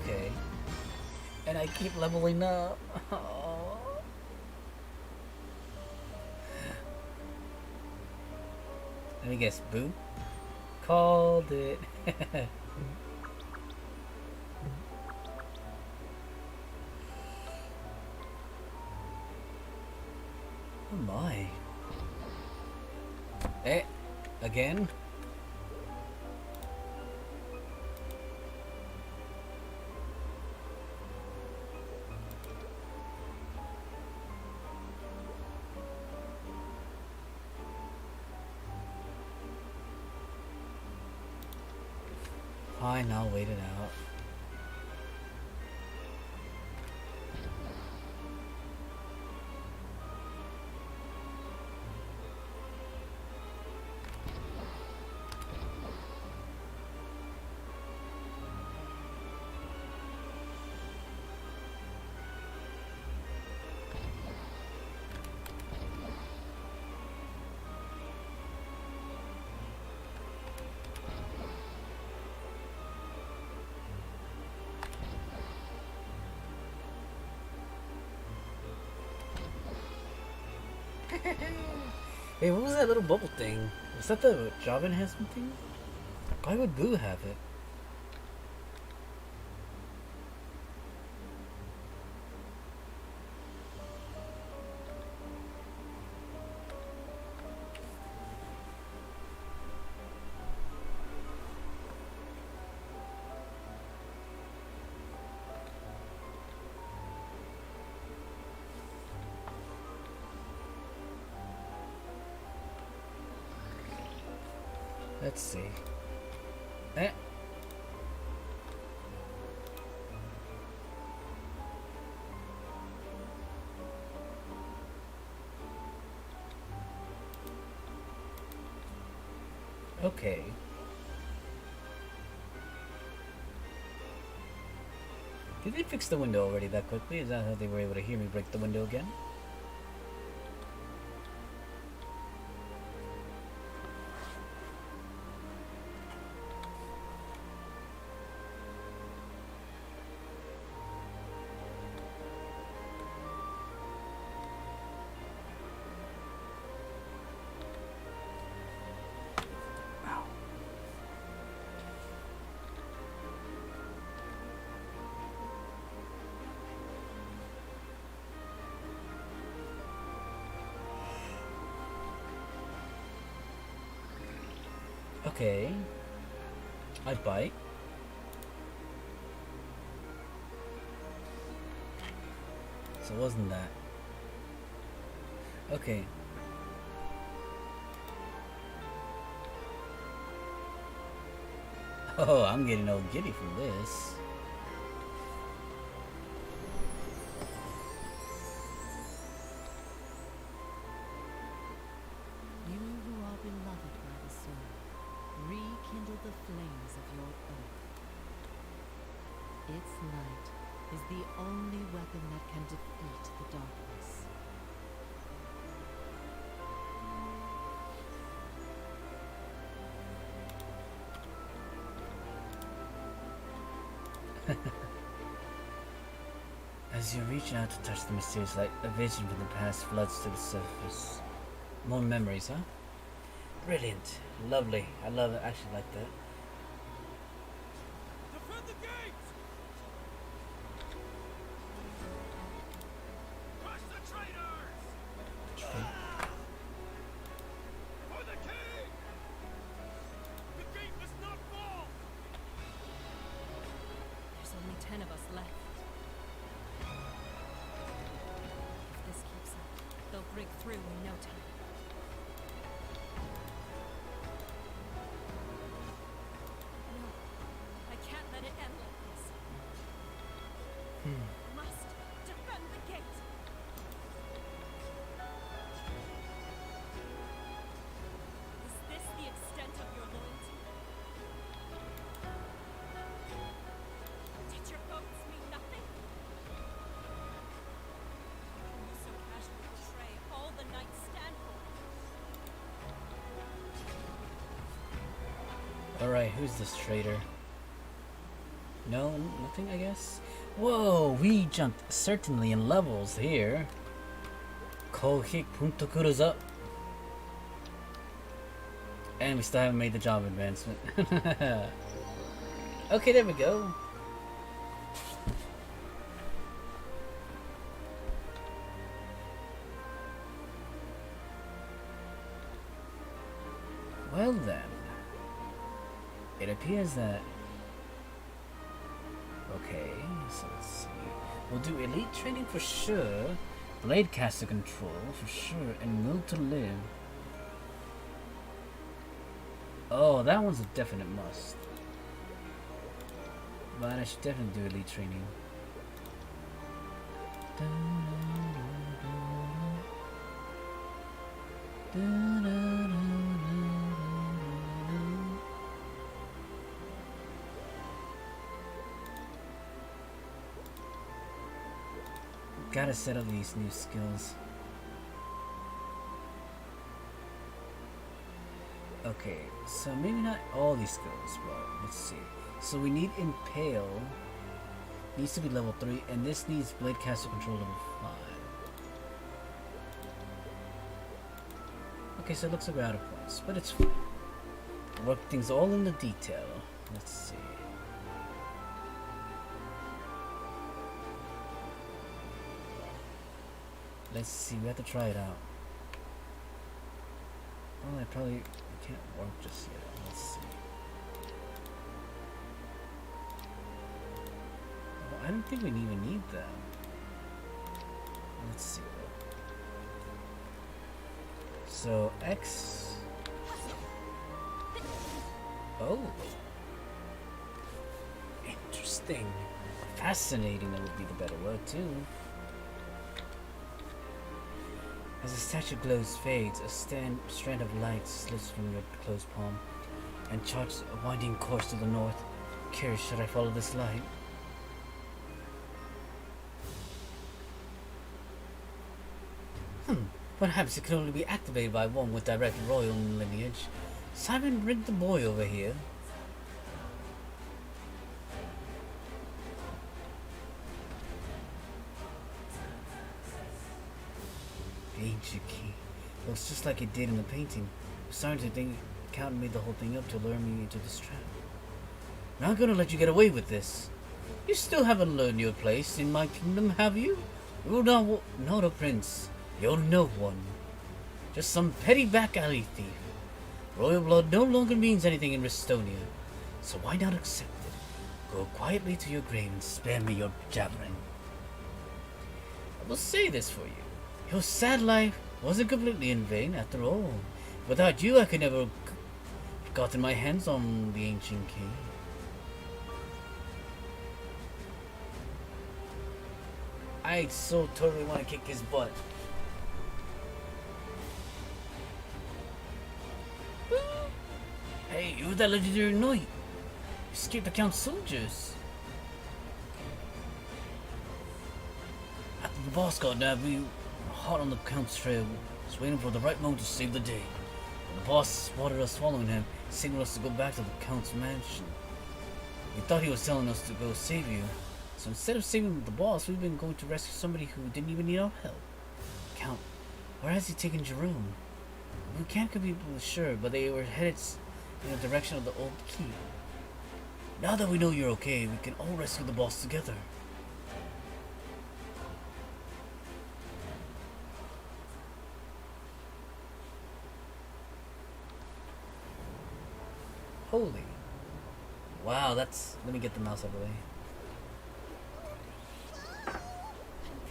A: Okay. And I keep leveling up. Aww. Let me guess, Boo? Called it. Oh my. Eh, again? Fine, I'll wait it out. Hey, what was that little bubble thing? Was that the job enhancement thing? Why would Boo have it? Let's see. Eh. Okay. Did they fix the window already that quickly? Is that how they were able to hear me break the window again? Okay. I bite. So it wasn't that. Okay. Oh, I'm getting all giddy from this.
E: You who are beloved by the soul, rekindle the flames of your oath. Its light is the only weapon that can defeat the darkness.
A: As you reach out to touch the mysterious light, a vision from the past floods to the surface. More memories, huh? Brilliant. Lovely. I love it. I actually like that.
B: Defend the gates! Crush the traitors! For the king! The gate must not fall!
C: There's only 10 of us left. If this keeps up, they'll break through in no time. No, I can't let it end like this. Must defend the gate. Is this the extent of your loyalty? Did your oaths mean nothing? Can you so casually betray all the knights stand for?
A: Alright, who's this traitor? No, nothing, I guess? Whoa, we jumped certainly in levels here. Kohik punto kuruza. And we still haven't made the job advancement. Okay, there we go. Well then. It appears that... Okay, so let's see. We'll do elite training for sure. Blade caster control for sure. And will to live. Oh, that one's a definite must. But I should definitely do elite training. Gotta set up these new skills. Okay, so maybe not all these skills, but let's see. So we need Impale. Needs to be level 3, and this needs Blade Caster Control level 5. Okay, so it looks like we're out of points, but it's fine. Work things all in the detail. Let's see. Let's see, we have to try it out. Well, I probably can't work just yet. Let's see. Well, I don't think we even need that. Let's see though. So, X. Oh. Interesting. Fascinating, that would be the better word too. As the statue glows fades, a strand of light slips from your closed palm and charts a winding course to the north. Curious, should I follow this light? Perhaps it can only be activated by one with direct royal lineage. Simon, bring the boy over here. Ancient key. Looks just like it did in the painting. I'm starting to think Count made the whole thing up to lure me into this trap. I'm not gonna let you get away with this. You still haven't learned your place in my kingdom, have you? You're not a prince. You're no one. Just some petty back alley thief. Royal blood no longer means anything in Restonia, so why not accept it? Go quietly to your grave and spare me your jabbering. I will say this for you. Your sad life wasn't completely in vain after all. Without you, I could never have gotten my hands on the ancient key. I so totally want to kick his butt. Hey, you're that legendary knight. You escaped the Count's soldiers. After the boss got nabbed, we were hot on the Count's trail, just waiting for the right moment to save the day. When the boss spotted us following him, he signaled us to go back to the Count's mansion. We thought he was telling us to go save you, So instead of saving the boss, we've been going to rescue somebody who didn't even need our help. Count, where has he taken Jerome? We can't be sure, but they were headed in the direction of the old keep. Now that we know you're okay, we can all rescue the boss together. Holy. Wow, that's... Let me get the mouse out of the way.
C: I'm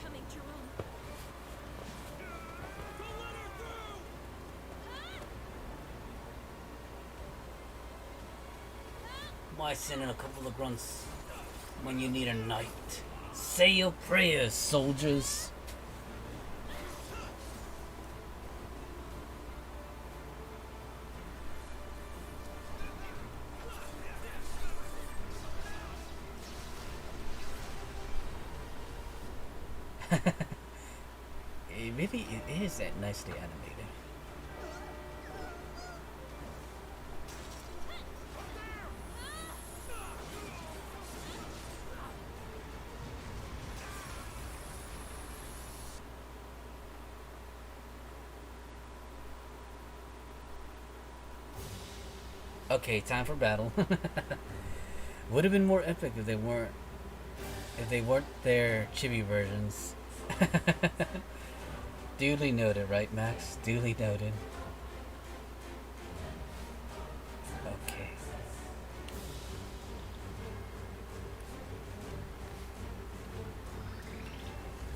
C: coming, Jerome.
A: Why send in a couple of grunts when you need a knight? Say your prayers, soldiers. It is that nicely animated. Okay, time for battle. Would have been more epic if they weren't their chibi versions. Duly noted, right, Max? Duly noted. Okay.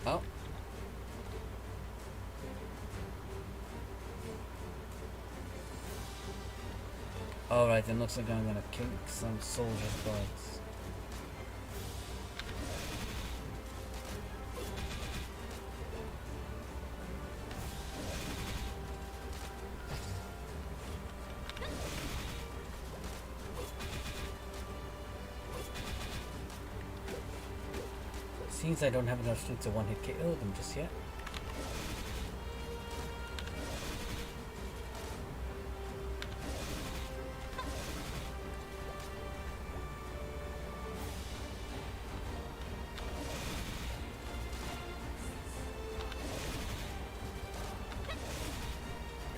A: Oh. Alright, then looks like I'm gonna kick some soldiers' butts. Seems I don't have enough strength to one-hit KO them just yet.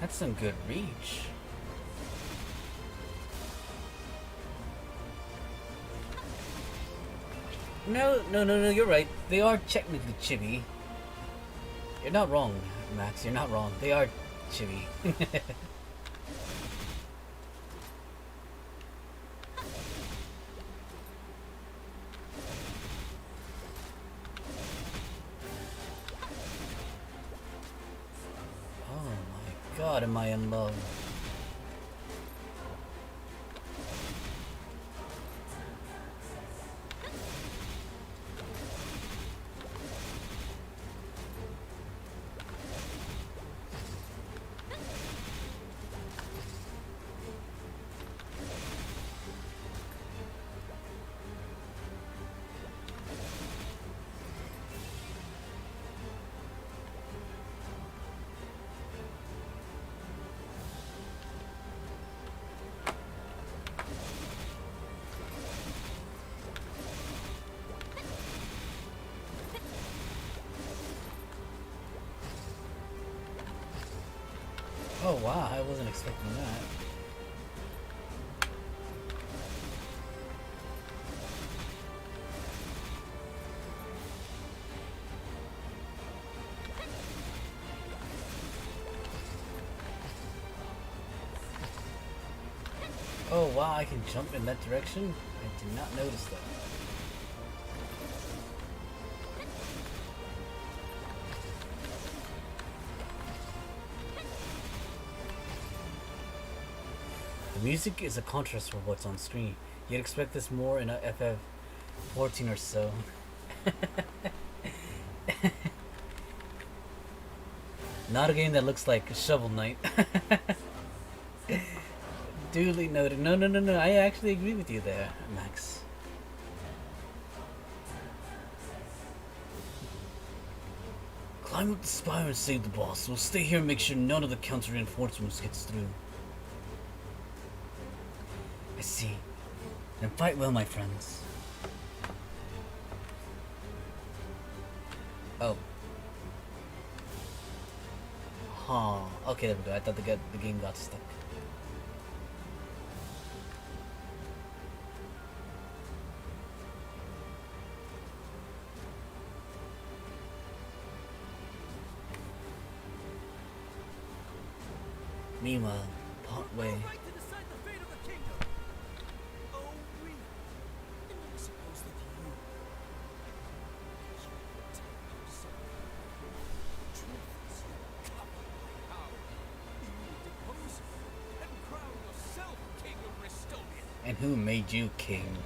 A: That's some good reach. No, you're right. They are technically chibi. You're not wrong, Max. You're not wrong. They are chibi. Oh my god, am I in love? Oh wow, I wasn't expecting that. Oh wow, I can jump in that direction? I did not notice that. The music is a contrast for what's on screen. You'd expect this more in a FF14 or so. Not a game that looks like Shovel Knight. Duly noted. No. I actually agree with you there, Max. Climb up the spire and save the boss. We'll stay here and make sure none of the counter reinforcements gets through. I see. Then fight well, my friends. Oh. Huh. Okay, there we go. I thought the game got stuck. Meanwhile, partway.
B: No right to decide the fate of the kingdom. Oh, we. And I suppose that you.
D: Truth come how you depose and crown yourself king of Restonia.
A: And who made you king?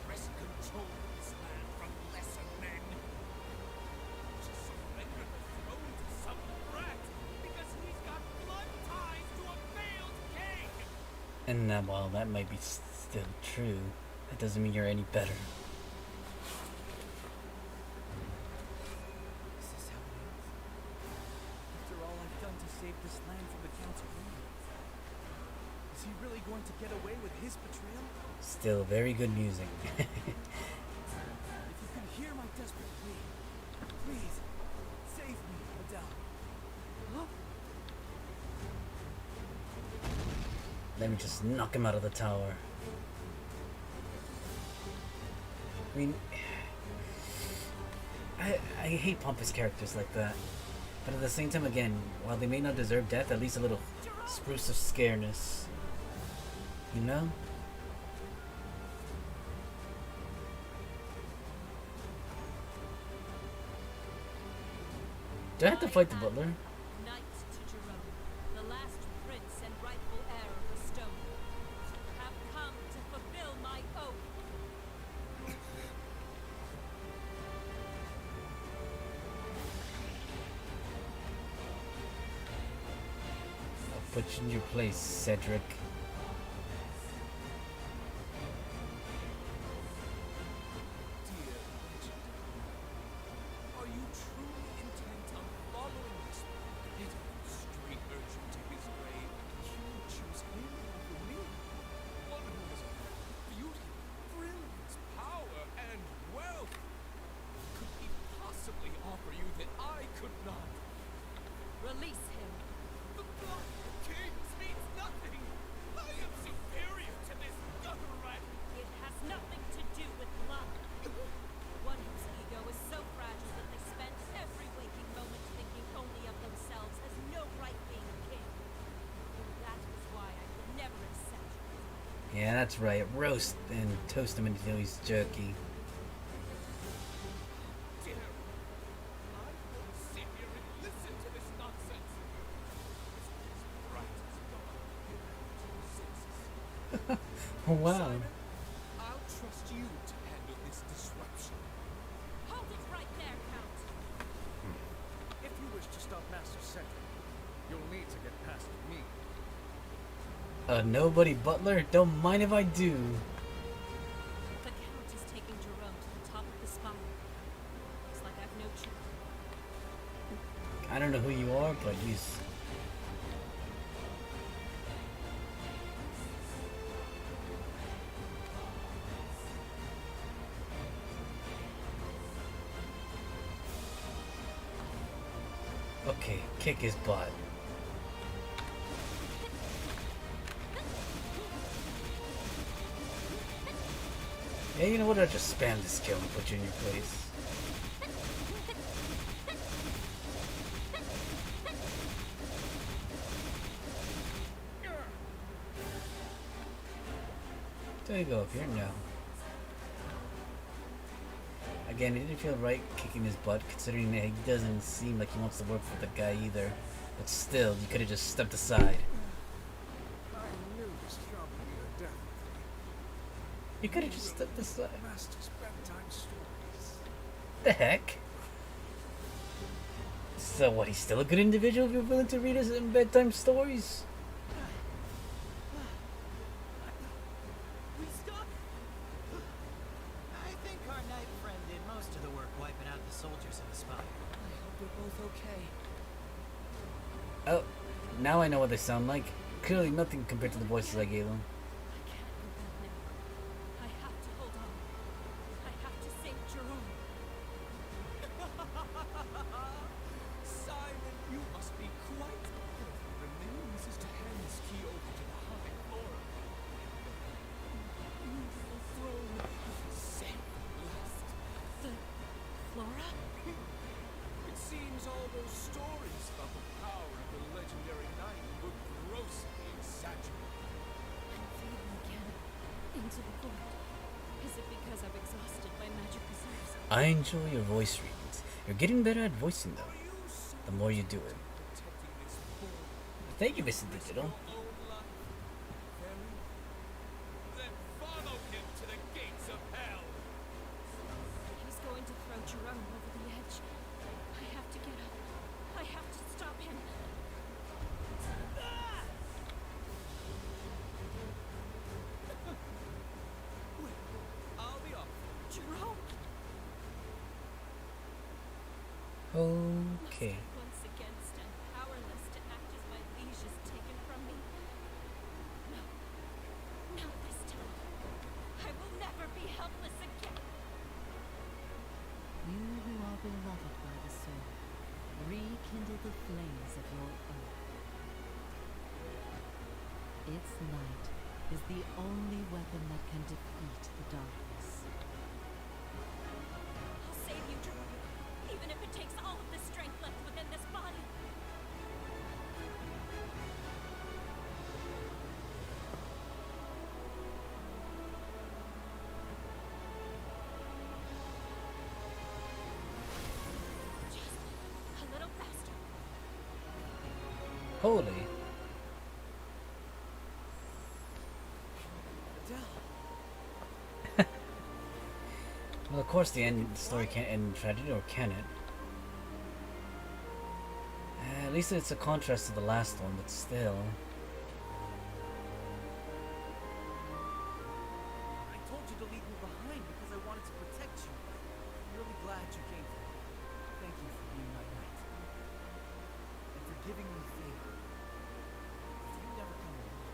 D: Wrest control of this land from lesser men. To surrender the throne to some brat because he's got blood ties to a failed king.
A: And while that might be still true, that doesn't mean you're any better.
B: Is this how it ends? After all I've done to save this land from the Count's ruin, is he really going to get away with his betrayal?
A: Still very good music.
B: If you can hear my desperate plea, please save me, Adele. Huh?
A: Let me just knock him out of the tower. I mean, I hate pompous characters like that. But at the same time, again, while they may not deserve death, at least a little spruce of scareness. You know? Do I have to fight the butler?
C: Knight to Jerome, the last prince and rightful heir of the stone, have come to fulfill my oath.
A: I'll put you in your place, Cedric.
D: Dear legend, are you truly intent on following this pitiful stray urchin to his grave? You would choose him over me, one who has beauty, brilliance, power, and wealth. Could he possibly offer you that I could not?
C: Release him.
D: The blood of kings means nothing. I am superior to this gutter rat.
C: It has nothing to do with blood. One whose ego is so fragile that they spend every waking moment thinking only of themselves has no right being king. That is why I will never accept it.
A: Yeah, that's right. Roast and toast him until he's jerky.
D: Dear, I won't sit here and listen to this nonsense. This brat is gone. Your senses.
A: Wow.
D: Simon, I'll trust you to handle this disruption.
C: Hold it right there, Count.
B: If you wish to stop Master Cedric, you'll need to get past me.
A: Nobody butler? Don't mind if I do.
C: The Count is taking Jerome to the top of the spire. Looks like I've no choice.
A: I don't know who you are, but you. Okay, kick his butt. Yeah, you know what? I'll just spam this skill and put you in your place. There you go, up here now. Again, it didn't feel right kicking his butt, considering that he doesn't seem like he wants to work for the guy either. But still, you could have just stepped aside.
B: I knew this job would be a death.
A: You could have just stepped aside.
B: Master's bedtime stories.
A: The heck? So what, he's still a good individual if you're willing to read his bedtime stories?
B: We stuck?
G: I think our knight friend did most of the work wiping out the soldiers in the spire.
B: I hope we're both okay.
A: Oh, now I know what they sound like. Clearly nothing compared to the voices I gave them.
C: I can't go back now. I have to hold on. I have to
D: those stories about the power of the legendary knight were grossly exaggerated.
C: I'm fading again into the void. Is it because I've exhausted my magic reserves?
A: I enjoy your voice readings. You're getting better at voicing them. The more you do it.
D: Protecting this boy,
A: Thank you, Mr. Digital.
D: your own life. Very well. Then follow him to the gates of hell.
C: He's going to throw Jerome over the edge. I have to get up. I have to stop him. Ah!
B: Wait, I'll be off.
C: Jerome!
A: Okay.
C: Must I once again stand powerless to act as my liege is taken from me? No. Not this time. I will never be helpless again.
E: You who are beloved by the soul, rekindle the flames of your own. Its light is the only weapon that can defeat the darkness.
C: I'll save you, Jerome. Even if it takes all of the strength left within this body. Just a little faster.
A: Holy.
B: Adele.
A: Well, of course the story can't end in tragedy, or can it? At least it's a contrast to the last one, but still.
B: I told you to leave me behind because I wanted to protect you. I'm really glad you came to me. Thank you for being my knight. And for giving me faith. If you never come along,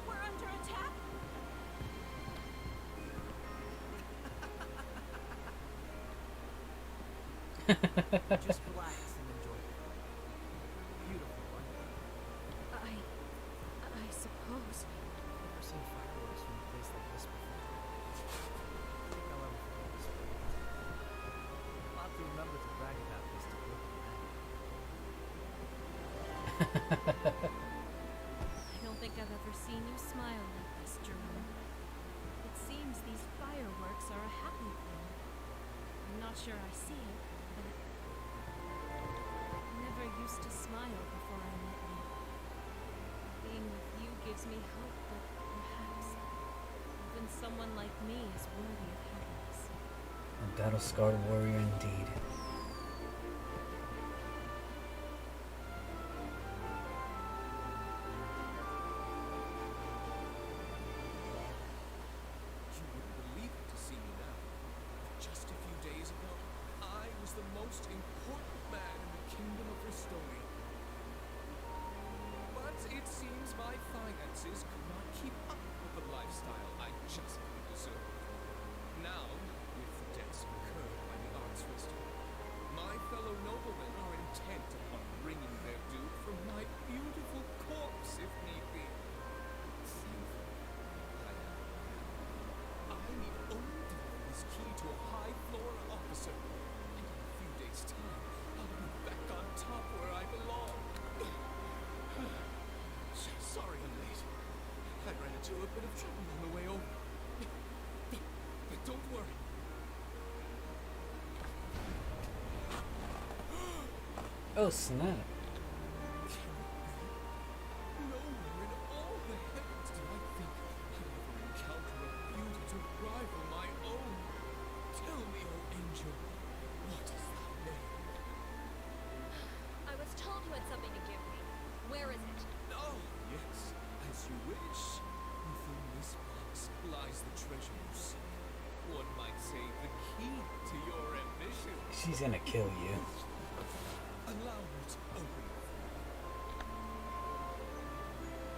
C: We're under attack.
B: just relax and enjoy it. Beautiful, right?
C: I suppose.
B: Never seen fireworks from a place like this before. I think I'll ever forget this place. I'll have to remember to brag about this to people.
C: I don't think I've ever seen you smile like this, Jerome. It seems these fireworks are a happy thing. I'm not sure I see it, but I never used to smile before I met you. Being with you gives me hope that perhaps even someone like me is worthy of happiness.
A: A battle-scarred warrior indeed.
D: You wouldn't believe it to see me now. Just a few days ago, I was the most important man in the kingdom of Ristoni. But it seems my finances could not keep up with the lifestyle I justly deserved. Now, with the debts incurred by the Archfist, my fellow noblemen are intent upon wringing their due from my beautiful corpse, if need be. Thankfully, I have I need only deliver this key to a high Flora officer, and in a few days' time, I'll be back on top where I belong. Sorry I'm late. I ran into a bit of trouble on the way over. But don't worry.
A: Oh snap.
D: Nowhere in all the heavens did I think I'd ever encounter a beauty to rival my own. Tell me, oh angel, what is thy name?
F: I was told you had something to give me. Where is it?
D: Oh, yes, as you wish. Within this box lies the treasure you seek. One might say the key to your ambition.
A: She's gonna kill you.
D: Allow me to open it.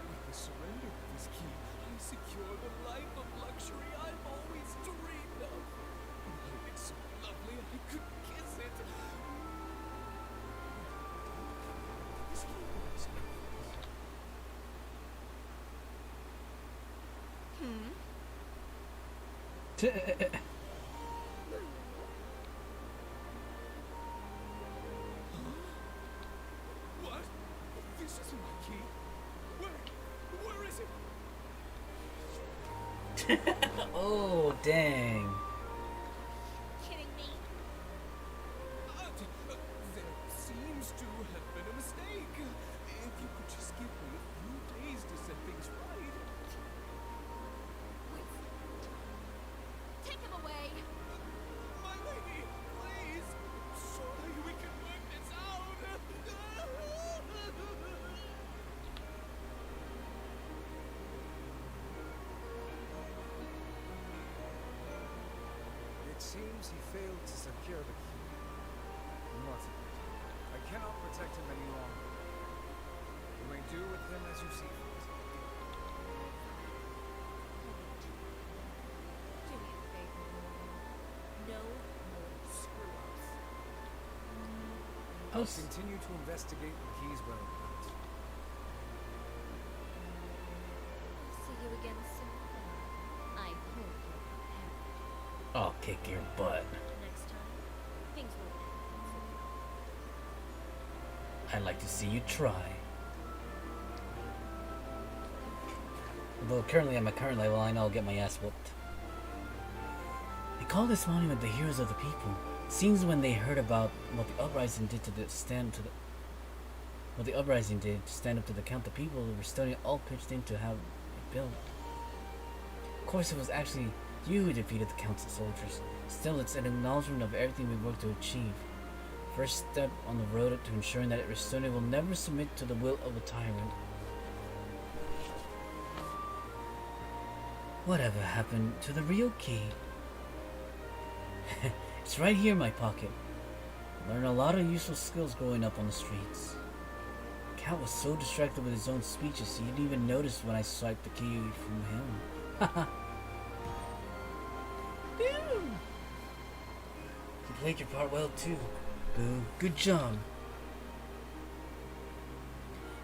D: With the surrender of this key, I secure the life of luxury I've always dreamed of. Mine is so lovely I could kiss it. This key works. key? Where is it?
A: Oh, dang.
F: Kidding me?
D: There seems to have been a mistake. If you could just give me a few days to set things right.
F: Wait. Take him away!
D: My lady, please. Surely we can work this out.
B: It seems he failed to secure the key. Not it. I cannot protect him any longer. You may do with him as you see fit.
F: Do me a favor, Morgan. No more screw-ups.
B: I'll continue to investigate the key's whereabouts.
F: I'll see you again soon. I hope you're prepared.
A: I'll kick your butt.
F: Next time, things will end.
A: I'd like to see you try. Although currently I'm at current level, I know I'll get my ass whooped. They call this monument the Heroes of the People. It seems when they heard about what the uprising did to stand up to the count, the people of Estonia all pitched in to have it built. Of course, it was actually you who defeated the council soldiers. Still, it's an acknowledgement of everything we worked to achieve. First step on the road to ensuring that Estonia will never submit to the will of a tyrant. Whatever happened to the real key? It's right here in my pocket. I learned a lot of useful skills growing up on the streets. Cat was so distracted with his own speeches he didn't even notice when I swiped the key from him. Haha. You played your part well too. Boo. Good job.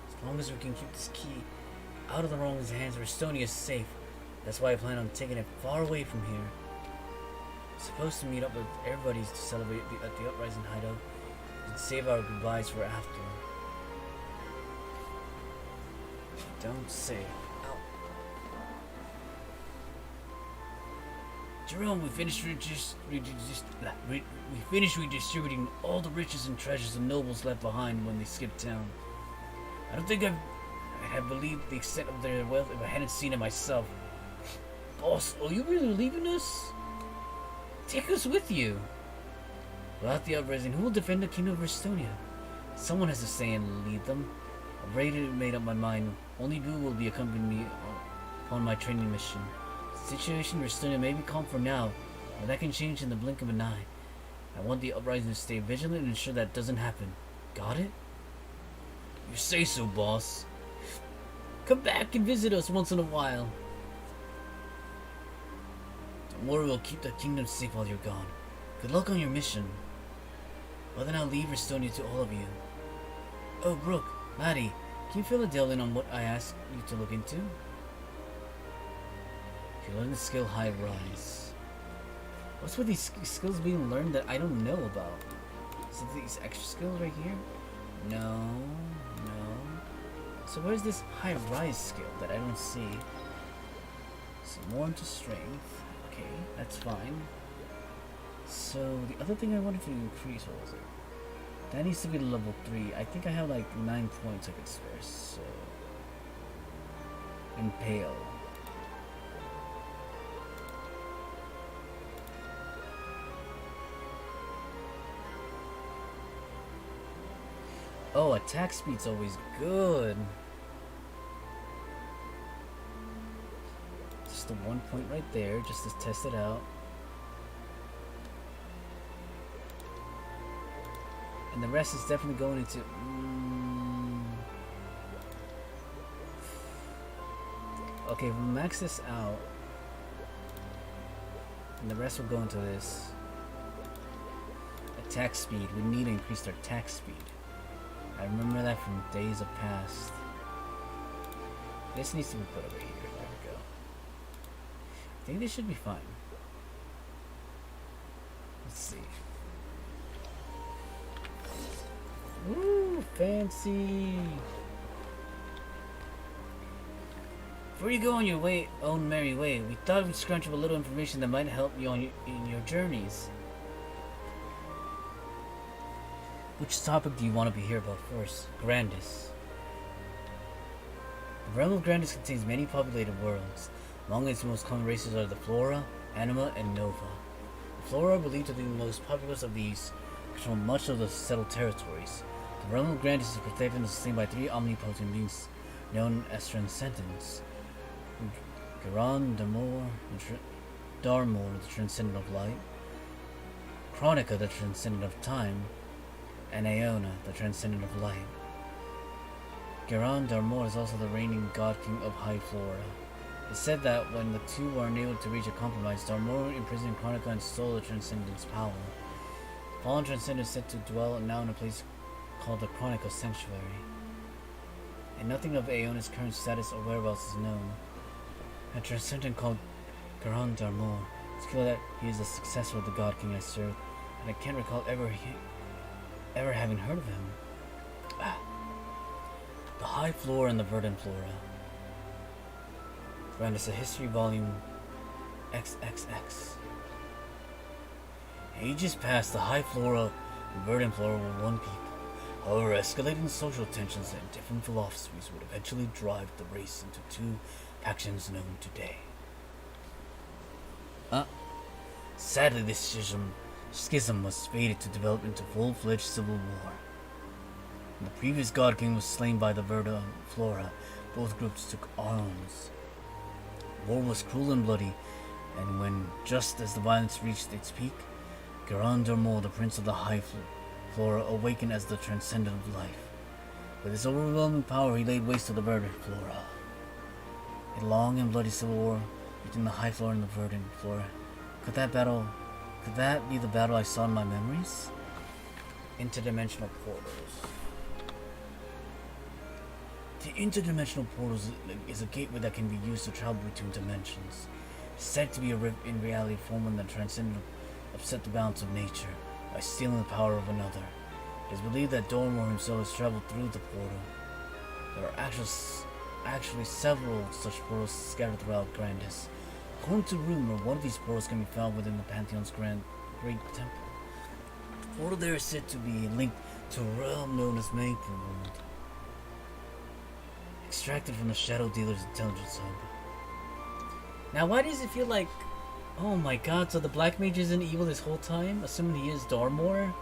A: As long as we can keep this key out of the wrong hands, Estonia is safe. That's why I plan on taking it far away from here. I'm supposed to meet up with everybody to celebrate at the uprising hideout and save our goodbyes for after. Don't say. Ow. Jerome, we finished redistributing all the riches and treasures the nobles left behind when they skipped town. I don't think I had believed the extent of their wealth if I hadn't seen it myself. Boss, are you really leaving us? Take us with you. Without the uprising, who will defend the kingdom of Estonia? Someone has to say and lead them. I've already made up my mind. Only Boo will be accompanying me on my training mission. The situation in Estonia may be calm for now, but that can change in the blink of an eye. I want the uprising to stay vigilant and ensure that doesn't happen. Got it? You say so, boss. Come back and visit us once in a while. Don't worry, we'll keep the kingdom safe while you're gone. Good luck on your mission. Well, then I'll leave Estonia to all of you. Oh, Brooke, Maddie, can you fill a deal in on what I asked you to look into? If you learn the skill High Rise. What's with these skills being learned that I don't know about? Is it these extra skills right here? No. So where's this High Rise skill that I don't see? So more into strength. Okay, that's fine. So the other thing I wanted to increase, what was it? That needs to be level 3. I think I have like 9 points I could spare, so... Impale. Oh, attack speed's always good. Just the 1 point right there, just to test it out. And the rest is definitely going into... Okay, we'll max this out. And the rest will go into this. Attack speed. We need to increase our attack speed. I remember that from days of past. This needs to be put over here. There we go. I think this should be fine. Let's see. Ooh, fancy! Before you go on your own merry way, we thought we'd scrunch up a little information that might help you in your journeys. Which topic do you want to hear about first? Grandis. The realm of Grandis contains many populated worlds. Among its most common races are the Flora, Anima, and Nova. The Flora are believed to be the most populous of these, control much of the settled territories. The realm of Grandis is protected and sustained by three omnipotent beings known as Transcendents. Garan, Darmor, the Transcendent of Light, Chronica, the Transcendent of Time, and Aeona, the Transcendent of Light. Garan Darmor is also the reigning God King of High Flora. It is said that when the two were unable to reach a compromise, Darmor imprisoned Chronica and stole the Transcendent's power. The fallen Transcendent is said to dwell now in a place called the Chronica Sanctuary. And nothing of Aeona's current status or whereabouts is known. A Transcendent called Garan Darmor is clear that he is the successor of the God King I serve, and I can't recall ever having heard of him. The High Flora and the Verdant Flora. Grandis, a History Volume XXX. Ages past, the High Flora and Verdant Flora were one people. However, escalating social tensions and different philosophies would eventually drive the race into two factions known today. Sadly, this schism was fated to develop into full-fledged civil war. When the previous God King was slain by the Verdant Flora, both groups took arms. War was cruel and bloody, and when, just as the violence reached its peak, Garan Darmor, the Prince of the High Flora, awakened as the Transcendent of Life. With his overwhelming power, he laid waste to the Verdant Flora. A long and bloody civil war between the High Flora and the Verdant Flora. Could that be the battle I saw in my memories? Interdimensional portals. The interdimensional portals is a gateway that can be used to travel between dimensions. It's said to be a rift in reality formed when the Transcendent upset the balance of nature by stealing the power of another. It is believed that Dormor himself has traveled through the portal. There are actually several such portals scattered throughout Grandis. According to rumor, one of these portals can be found within the Pantheon's Great Temple. The portal there is said to be linked to a realm known as Maplestory, extracted from the Shadow Dealer's intelligence hub. Now, why does it feel like, oh my god, so the Black Mage isn't evil this whole time, assuming he is Darmor?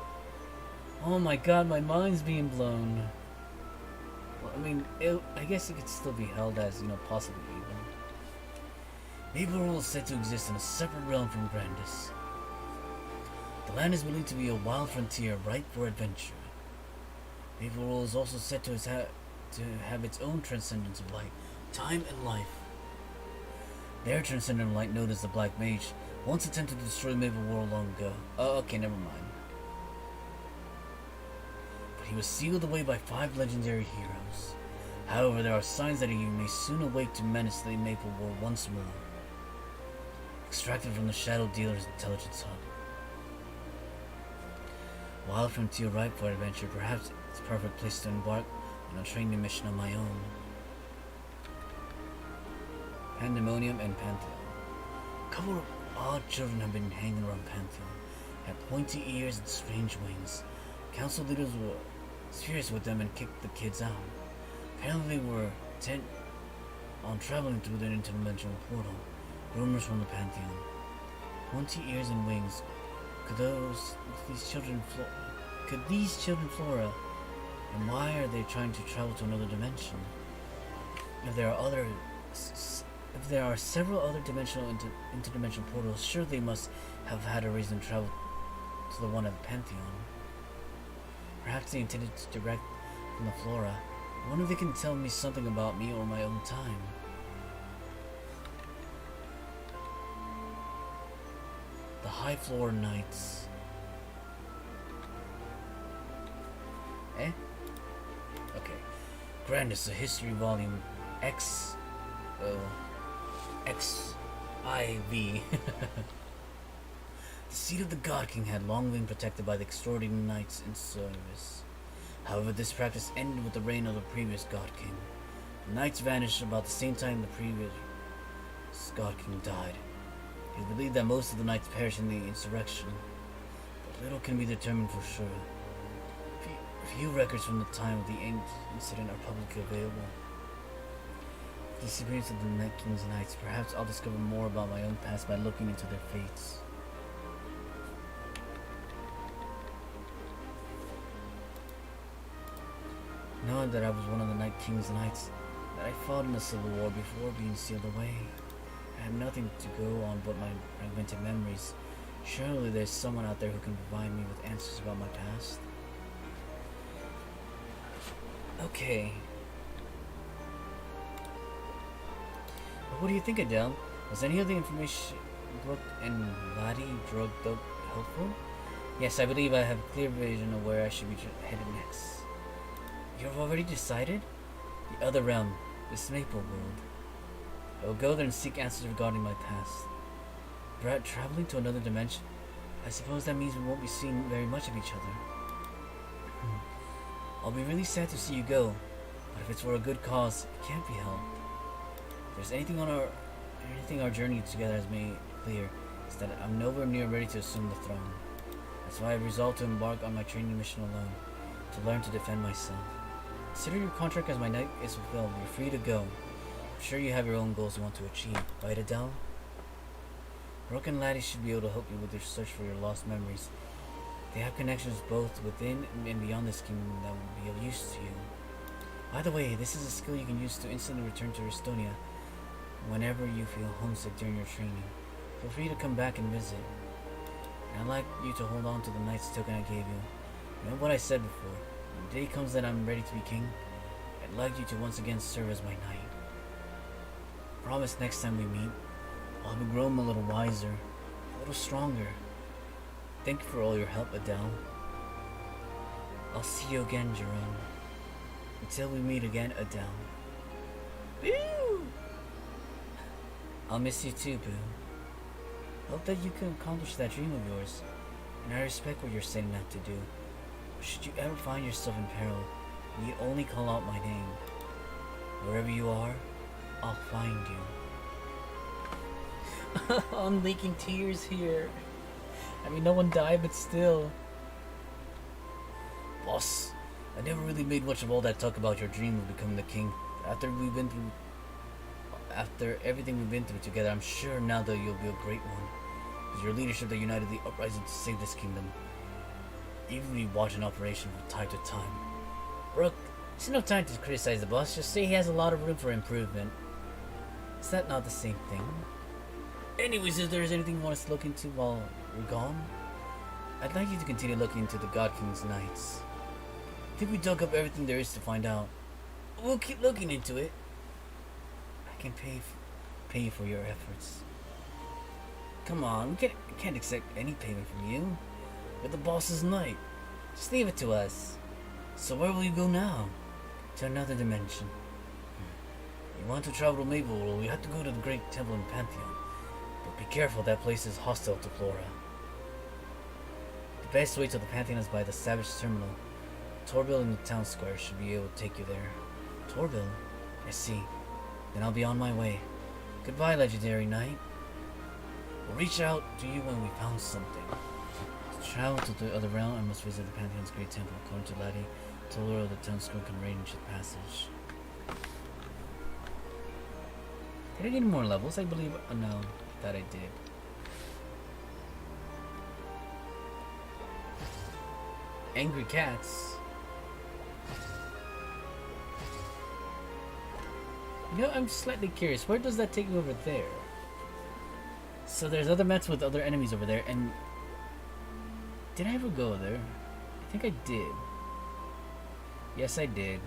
A: Oh my god, my mind's being blown. Well, I mean, I guess it could still be held as, possibly evil. Maplestory is said to exist in a separate realm from Grandis. The land is believed to be a wild frontier ripe for adventure. Maplestory is also said to have its own transcendence of light, time, and life. Their transcendent light, known as the Black Mage, once attempted to destroy Maplestory long ago. Oh, okay, never mind. But he was sealed away by 5 legendary heroes. However, there are signs that he may soon awake to menace the Maplestory once more. Extracted from the Shadow Dealer's intelligence hub. Wild frontier ripe for adventure, perhaps it's the perfect place to embark on a training mission of my own. Pandemonium and Pantheon. A couple of odd children have been hanging around Pantheon, had pointy ears and strange wings. Council leaders were furious with them and kicked the kids out. Apparently they were intent on traveling through the interdimensional portal. Rumors from the Pantheon. Pointy ears and wings. Could these children Flora? And why are they trying to travel to another dimension? If there are several other interdimensional portals, sure they must have had a reason to travel to the one at the Pantheon. Perhaps they intended to direct from the Flora. I wonder if they can tell me something about me or my own time. The High Floor Knights. Okay. Grandis, a History Volume XIV. The seat of the God King had long been protected by the extraordinary knights in service. However, this practice ended with the reign of the previous God King. The knights vanished about the same time the previous God King died. It is believed that most of the knights perished in the insurrection, but little can be determined for sure. Few records from the time of the incident are publicly available. With the disappearance of the Night King's knights, perhaps I'll discover more about my own past by looking into their fates. Knowing that I was one of the Night King's knights, that I fought in the Civil War before being sealed away, I have nothing to go on but my fragmented memories. Surely there's someone out there who can provide me with answers about my past. Okay. But what do you think, Adele? Was any of the information Brooke and Laddie drugged up helpful? Yes, I believe I have a clear vision of where I should be headed next. You've already decided? The other realm, this Maple world. I will go there and seek answers regarding my past. Brett, traveling to another dimension? I suppose that means we won't be seeing very much of each other. I'll be really sad to see you go, but if it's for a good cause, it can't be helped. If there's anything our journey together has made clear, is that I'm nowhere near ready to assume the throne. That's why I've resolved to embark on my training mission alone, to learn to defend myself. Consider your contract as my knight is fulfilled. You're free to go. I'm sure you have your own goals you want to achieve, right, Adele? Brooke and Laddie should be able to help you with your search for your lost memories. They have connections both within and beyond this kingdom that will be of use to you. By the way, this is a skill you can use to instantly return to Estonia whenever you feel homesick during your training. Feel free to come back and visit. And I'd like you to hold on to the knight's token I gave you. Remember what I said before. When the day comes that I'm ready to be king, I'd like you to once again serve as my knight. Promise next time we meet, I'll have grown a little wiser, a little stronger. Thank you for all your help, Adele. I'll see you again, Jerome. Until we meet again, Adele. Boo! I'll miss you too, Boo. Hope that you can accomplish that dream of yours, and I respect what you're setting out to do. But should you ever find yourself in peril, you need only call out my name. Wherever you are, I'll find you. I'm leaking tears here. I mean, no one died, but still. Boss, I never really made much of all that talk about your dream of becoming the king. After everything we've been through together, I'm sure now that you'll be a great one. With your leadership that united the uprising to save this kingdom. Even we watch an operation from time to time. Brooke, it's no time to criticize the boss, just say he has a lot of room for improvement. Is that not the same thing? Anyways, if there's anything you want us to look into while we're gone, I'd like you to continue looking into the God King's Knights. I think we dug up everything there is to find out. We'll keep looking into it. I can pay you for your efforts. Come on, we can't accept any payment from you. You're the boss's knight. Just leave it to us. So where will you go now? To another dimension. You want to travel to Maple World, you have to go to the Great Temple and Pantheon. But be careful, that place is hostile to Flora. The best way to the Pantheon is by the Savage Terminal. Torbil in the town square should be able to take you there. Torbil? I see. Then I'll be on my way. Goodbye, legendary knight. We'll reach out to you when we found something. To travel to the other realm, I must visit the Pantheon's Great Temple. According to Laddie, told her the town square can arrange the passage. Did I get more levels? I believe. No, that I did. Angry cats. You know, I'm slightly curious. Where does that take me over there? So there's other maps with other enemies over there, and did I ever go there? I think I did. Yes, I did.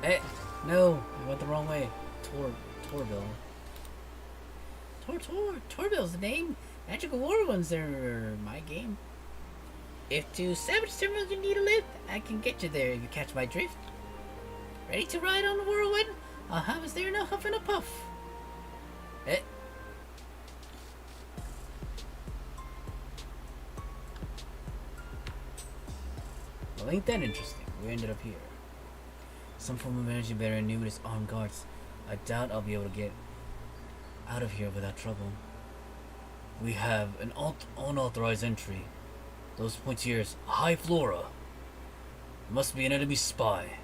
A: Hey, no, I went the wrong way. Torbil. Torbill's the name. Magical War ones are my game. If to Savage Terminal you need a lift, I can get you there if you catch my drift. Ready to ride on the whirlwind? I'll have us there in a huff and a puff. Eh? Well, ain't that interesting? We ended up here. Some form of energy bearer knew with his armed guards. I doubt I'll be able to get out of here without trouble. We have an unauthorized entry. Those pointiers, High Flora. Must be an enemy spy.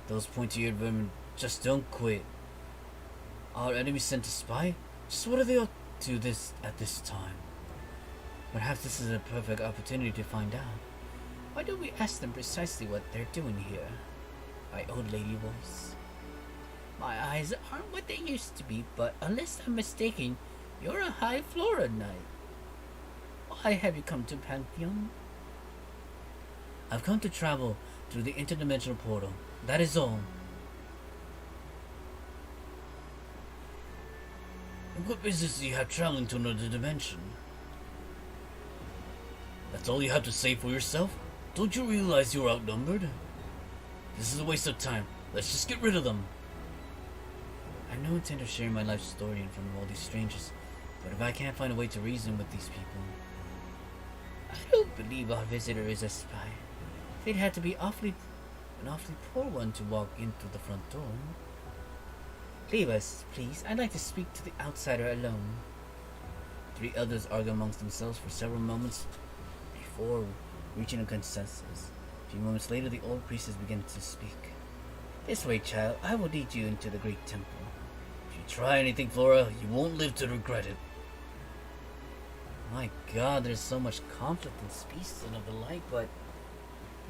A: Those pointy-eared women just don't quit. Our enemy sent a spy? Just what are they up to at this time? Perhaps this is a perfect opportunity to find out. Why don't we ask them precisely what they're doing here? My old lady voice. My eyes aren't what they used to be, but unless I'm mistaken, you're a High Flora knight. Why have you come to Pantheon? I've come to travel through the interdimensional portal. That is all. And what business do you have traveling to another dimension? That's all you have to say for yourself? Don't you realize you're outnumbered? This is a waste of time. Let's just get rid of them. I have no intent of sharing my life story in front of all these strangers, but if I can't find a way to reason with these people... I don't believe our visitor is a spy. It had to be an awfully poor one to walk in through the front door. Leave us, please. I'd like to speak to the outsider alone. Three others argue amongst themselves for several moments before reaching a consensus. A few moments later, the old priestess begins to speak. This way, child. I will lead you into the great temple. If you try anything, Flora, you won't live to regret it. My God, there's so much conflict in species and of the like, but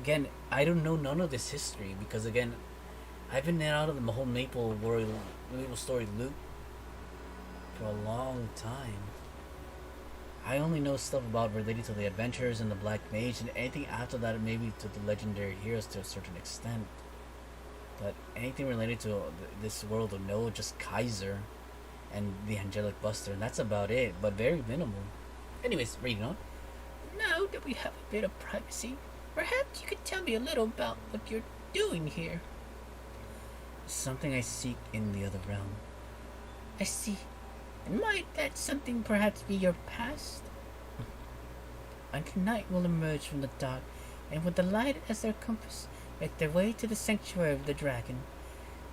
A: again, I don't know none of this history because again, I've been out of the whole Maplestory loop for a long time. I only know stuff about related to the adventures and the Black Mage, and anything after that maybe to the legendary heroes to a certain extent. But anything related to this world of no, just Kaiser and the Angelic Buster, and that's about it, but very minimal. Anyways, reading on. Now that we have a bit of privacy, perhaps you could tell me a little about what you're doing here. Something I seek in the other realm. I see. And might that something perhaps be your past? And tonight will emerge from the dark, and with the light as their compass, make their way to the sanctuary of the dragon.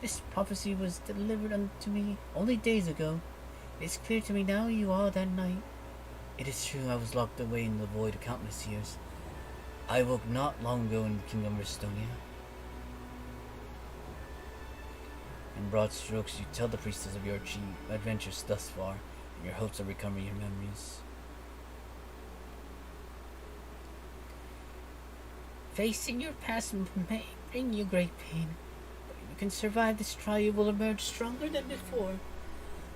A: This prophecy was delivered unto me only days ago. It is clear to me now you are that knight. It is true I was locked away in the void of countless years. I awoke not long ago in the kingdom of Estonia. In broad strokes, you tell the priestess of your adventures thus far, and your hopes of recovering your memories. Facing your past may bring you great pain, but if you can survive this trial, you will emerge stronger than before.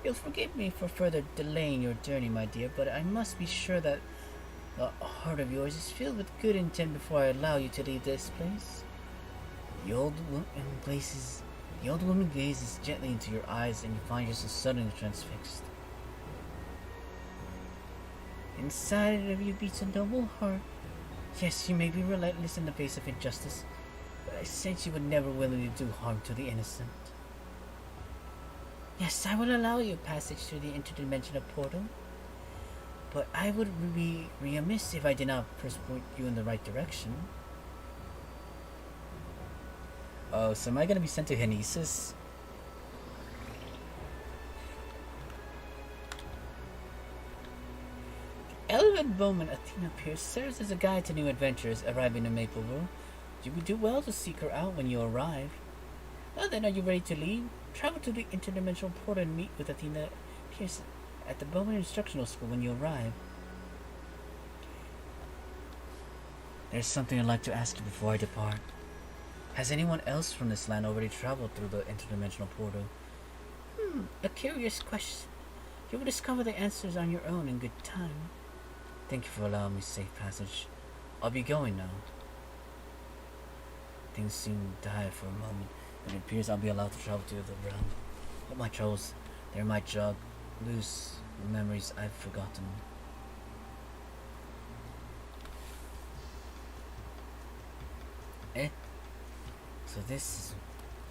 A: You'll forgive me for further delaying your journey, my dear, but I must be sure that the heart of yours is filled with good intent before I allow you to leave this place. The old woman gazes gently into your eyes, and you find yourself suddenly transfixed. Inside of you beats a noble heart. Yes, you may be relentless in the face of injustice, but I sense you would never willingly do harm to the innocent. Yes, I will allow you passage through the interdimensional portal, but I would be remiss if I did not first point you in the right direction. Oh, so am I going to be sent to Henesis? The elven woman Athena Pierce serves as a guide to new adventurers arriving in Mapleville. You would do well to seek her out when you arrive. Well then, are you ready to leave? Travel to the interdimensional portal and meet with Athena Pierce at the Bowman Instructional School when you arrive. There's something I'd like to ask you before I depart. Has anyone else from this land already traveled through the interdimensional portal? A curious question. You will discover the answers on your own in good time. Thank you for allowing me safe passage. I'll be going now. Things seem dire for a moment, but it appears I'll be allowed to travel to the realm. But my troubles, they're my loose memories I've forgotten. So this is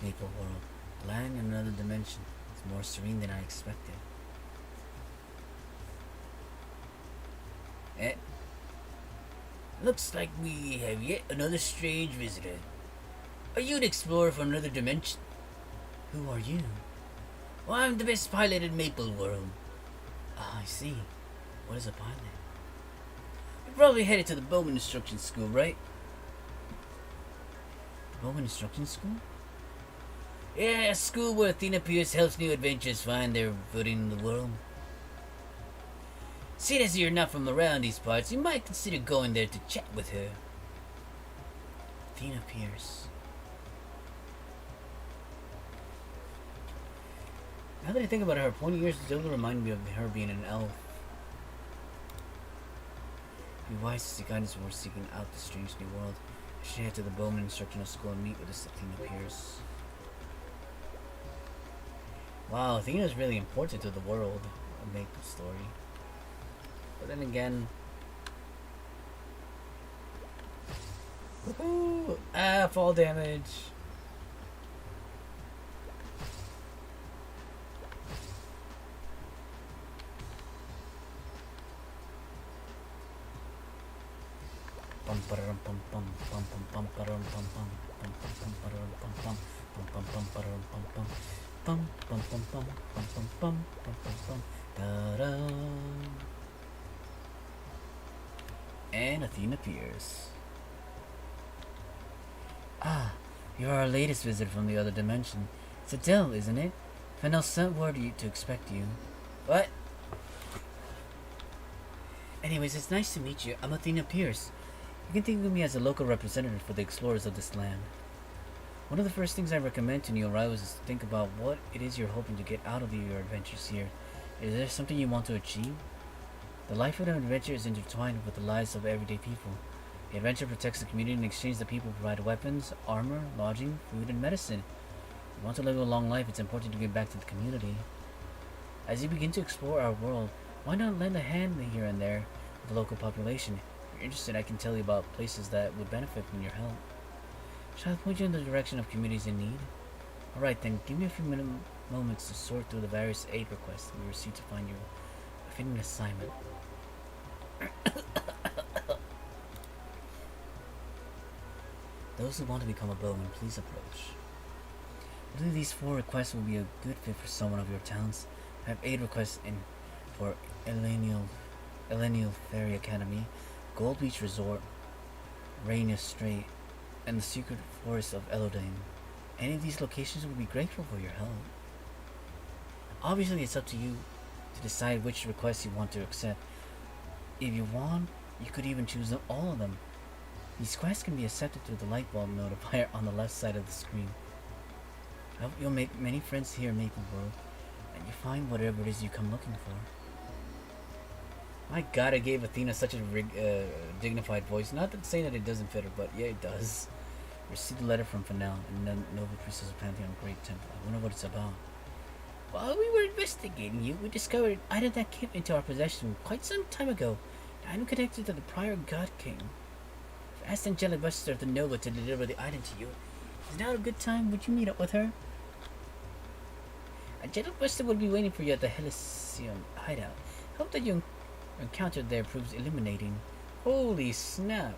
A: Maple World, land in another dimension. It's more serene than I expected. Looks like we have yet another strange visitor. Are you an explorer from another dimension? Who are you? Well, I'm the best pilot in Maple World. Ah, I see. What is a pilot? You're probably headed to the Bowman Instruction School, right? Bowman Instruction School? Yeah, a school where Athena Pierce helps new adventurers find their footing in the world. Seeing as you're not from around these parts, you might consider going there to chat with her. Athena Pierce. Now that I think about her, pointy ears still remind me of her being an elf. Be wise to seek guidance when we're seeking out the strange new world. I should head to the Bowman Instructional School and meet with this Athena Pierce. Wow, Athena is really important to the world of Maplestory. But then again... Woohoo! Ah, fall damage! Pum pararum pum pum pum pum pum pararum pum pum pum pum pum pararum pum pum pum pum pum pararum pum pum pum pum pum pum pum pum pum pum pum pum da-da. And Athena Pierce. Ah, you're our latest visitor from the other dimension. It's Adele, isn't it? Fennel sent word to expect you. What? Anyways, it's nice to meet you. I'm Athena Pierce. You can think of me as a local representative for the explorers of this land. One of the first things I recommend to new arrivals is to think about what it is you're hoping to get out of your adventures here. Is there something you want to achieve? The life of an adventure is intertwined with the lives of everyday people. The adventure protects the community. In exchange, the people provide weapons, armor, lodging, food, and medicine. If you want to live a long life, it's important to give back to the community. As you begin to explore our world, why not lend a hand here and there with the local population? If you're interested, I can tell you about places that would benefit from your help. Shall I point you in the direction of communities in need? Alright then, give me a few moments to sort through the various aid requests we received to find you a fitting assignment. Those who want to become a bowman, please approach. I believe these 4 requests will be a good fit for someone of your talents. I have 8 requests in for Elenial Ferry Academy, Gold Beach Resort, Rainier Strait, and the Secret Forest of Elodane. Any of these locations would be grateful for your help. Obviously, it's up to you to decide which requests you want to accept. If you want, you could even choose all of them. These quests can be accepted through the light bulb notifier on the left side of the screen. I hope you'll make many friends here in Maple World, and you find whatever it is you come looking for. My god, I gave Athena such a dignified voice. Not that saying that it doesn't fit her, but yeah, it does. Received a letter from Fennel, and then Noble Priestess of Pantheon Great Temple. I wonder what it's about. While we were investigating you, we discovered an item that came into our possession quite some time ago. An item connected to the prior God King. I've asked Angelic Buster of the Nova to deliver the item to you. Is now a good time? Would you meet up with her? Angelic Buster will be waiting for you at the Helicium hideout. Hope that your encounter there proves illuminating. Holy snap!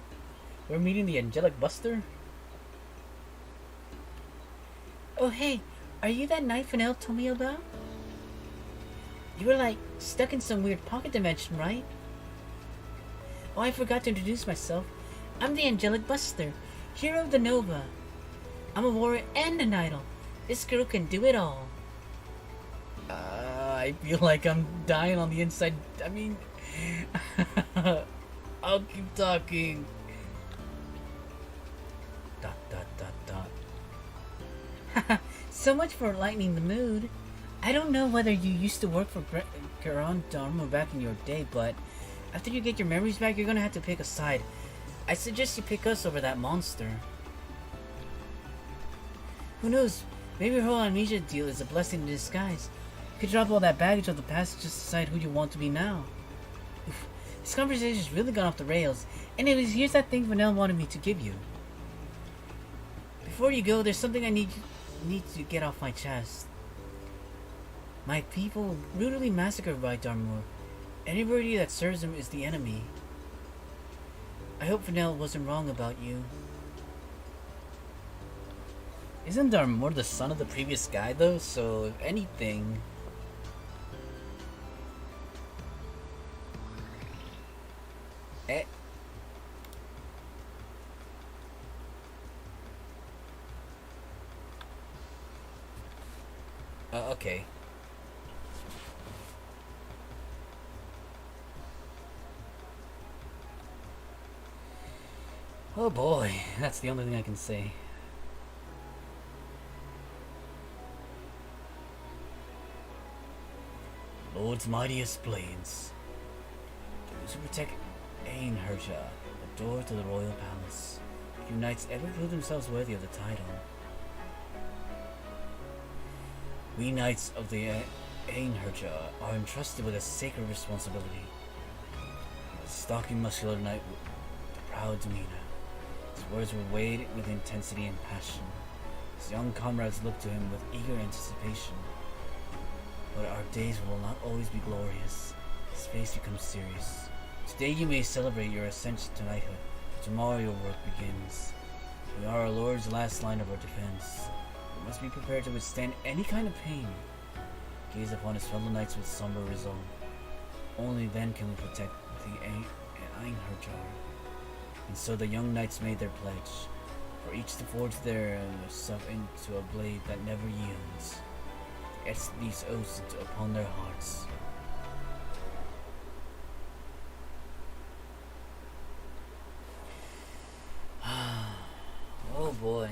A: We're meeting the Angelic Buster? Oh hey, are you that knight Fennel told me about? You were like stuck in some weird pocket dimension, right? Oh, I forgot to introduce myself. I'm the Angelic Buster, hero of the Nova. I'm a warrior and an idol. This girl can do it all. I feel like I'm dying on the inside. I mean, I'll keep talking. Dot dot dot dot. So much for lightening the mood. I don't know whether you used to work for Karan Dharma back in your day, but after you get your memories back, you're gonna have to pick a side. I suggest you pick us over that monster. Who knows? Maybe her whole amnesia deal is a blessing in disguise. You could drop all that baggage of the past and just decide who you want to be now. Oof, this conversation's really gone off the rails. Anyways, here's that thing Vanille wanted me to give you. Before you go, there's something I need to get off my chest. My people brutally massacred by Darmour. Anybody that serves him is the enemy. I hope Vanille wasn't wrong about you. Isn't Darmour the son of the previous guy though? So if anything... Okay. Oh boy, that's the only thing I can say. Lord's mightiest blades. Those who protect Ainherja, the door to the royal palace. Few knights ever proved themselves worthy of the title. We knights of the Ainherja are entrusted with a sacred responsibility. A stocky, muscular knight with a proud demeanor. His words were weighed with intensity and passion. His young comrades looked to him with eager anticipation. But our days will not always be glorious. His face becomes serious. Today you may celebrate your ascension to knighthood. Tomorrow your work begins. We are our Lord's last line of our defense. We must be prepared to withstand any kind of pain. Gaze upon his fellow knights with somber resolve. Only then can we protect the Ainherjar. And so the young knights made their pledge, for each to forge their self into a blade that never yields. They etched these oaths upon their hearts. Oh boy.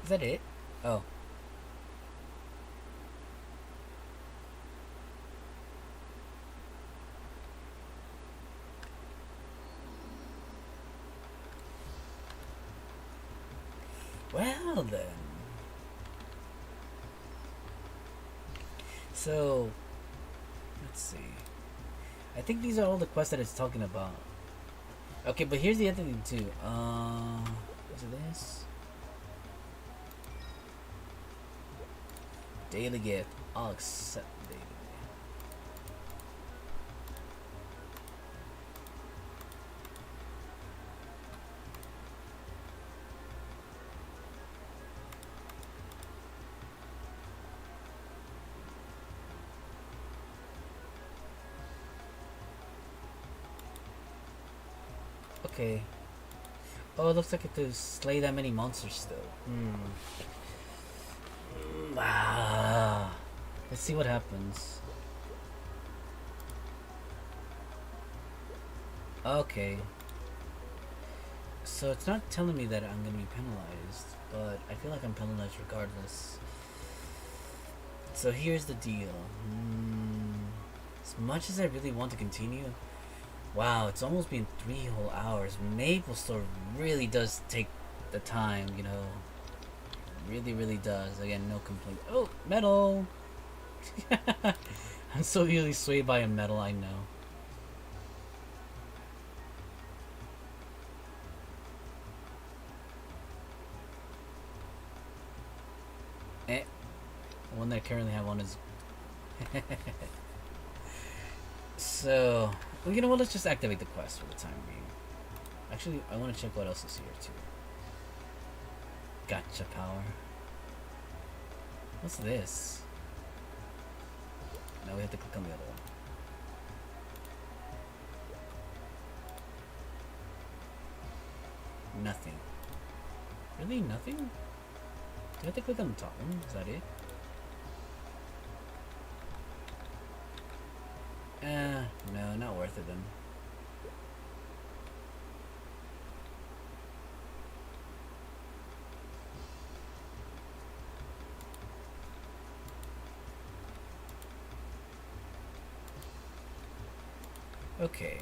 A: Is that it? Oh. Well then. So, let's see. I think these are all the quests that it's talking about. Okay, but here's the other thing too. Is it this? Daily gift. I'll accept daily. Okay. Oh, it looks like it to slay that many monsters still. Let's see what happens. Okay. So it's not telling me that I'm gonna be penalized, but I feel like I'm penalized regardless. So here's the deal. As much as I really want to continue, wow, it's almost been 3 whole hours. Maplestory really does take the time, you know. Really does. Again, no complaint. Oh, metal! I'm so easily swayed by a metal, I know. The one that I currently have on is... So, well, you know what, let's just activate the quest for the time being. Actually, I want to check what else is here too. Gacha power. What's this? Now we have to click on the other one. Nothing. Really? Nothing? Do I have to click on the top one? Is that it? No, not worth it then. Okay.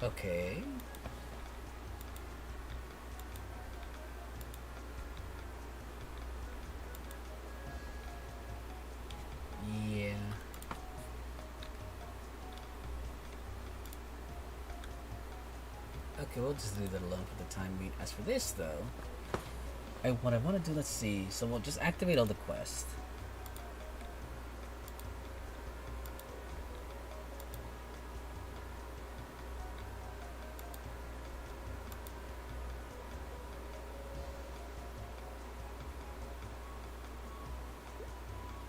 A: Okay. Yeah. Okay, we'll just leave that alone for the time being. As for this, though, what I want to do, let's see. So we'll just activate all the quests.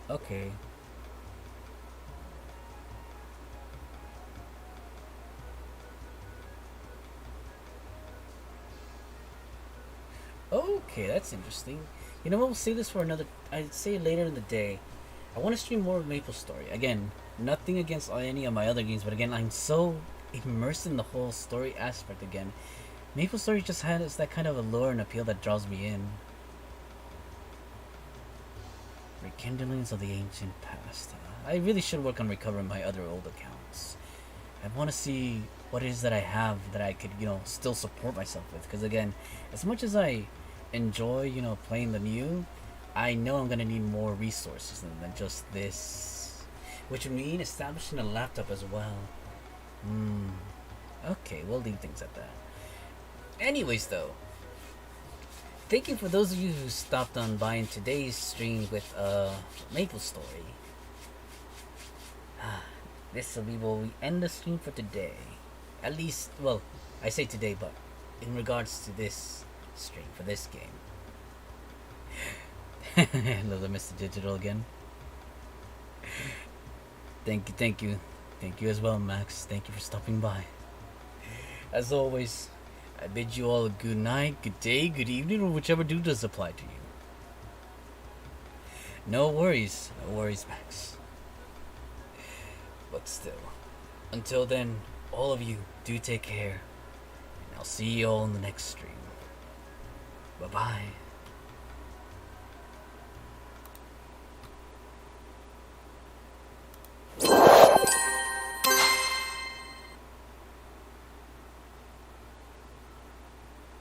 A: Okay. Okay, that's interesting. You know what? We'll save this for another. I'd say later in the day. I want to stream more of Maplestory. Again, nothing against any of my other games, but again, I'm so immersed in the whole story aspect again. Maplestory just has that kind of allure and appeal that draws me in. Rekindlings of the ancient past. I really should work on recovering my other old accounts. I want to see what it is that I have that I could, still support myself with. Because again, as much as I enjoy, playing the new, I know I'm going to need more resources than just this. Which would mean establishing a laptop as well. Okay, we'll leave things at that. Anyways, though, thank you for those of you who stopped on by in today's stream with Maplestory. This will be where we end the stream for today. At least, well, I say today, but in regards to this stream for this game. Hello, Mr. Digital again. Thank you as well, Max. Thank you for stopping by. As always, I bid you all a good night, good day, good evening, or whichever do does apply to you. No worries, Max. But still, until then, all of you, do take care, and I'll see you all in the next stream. Bye-bye.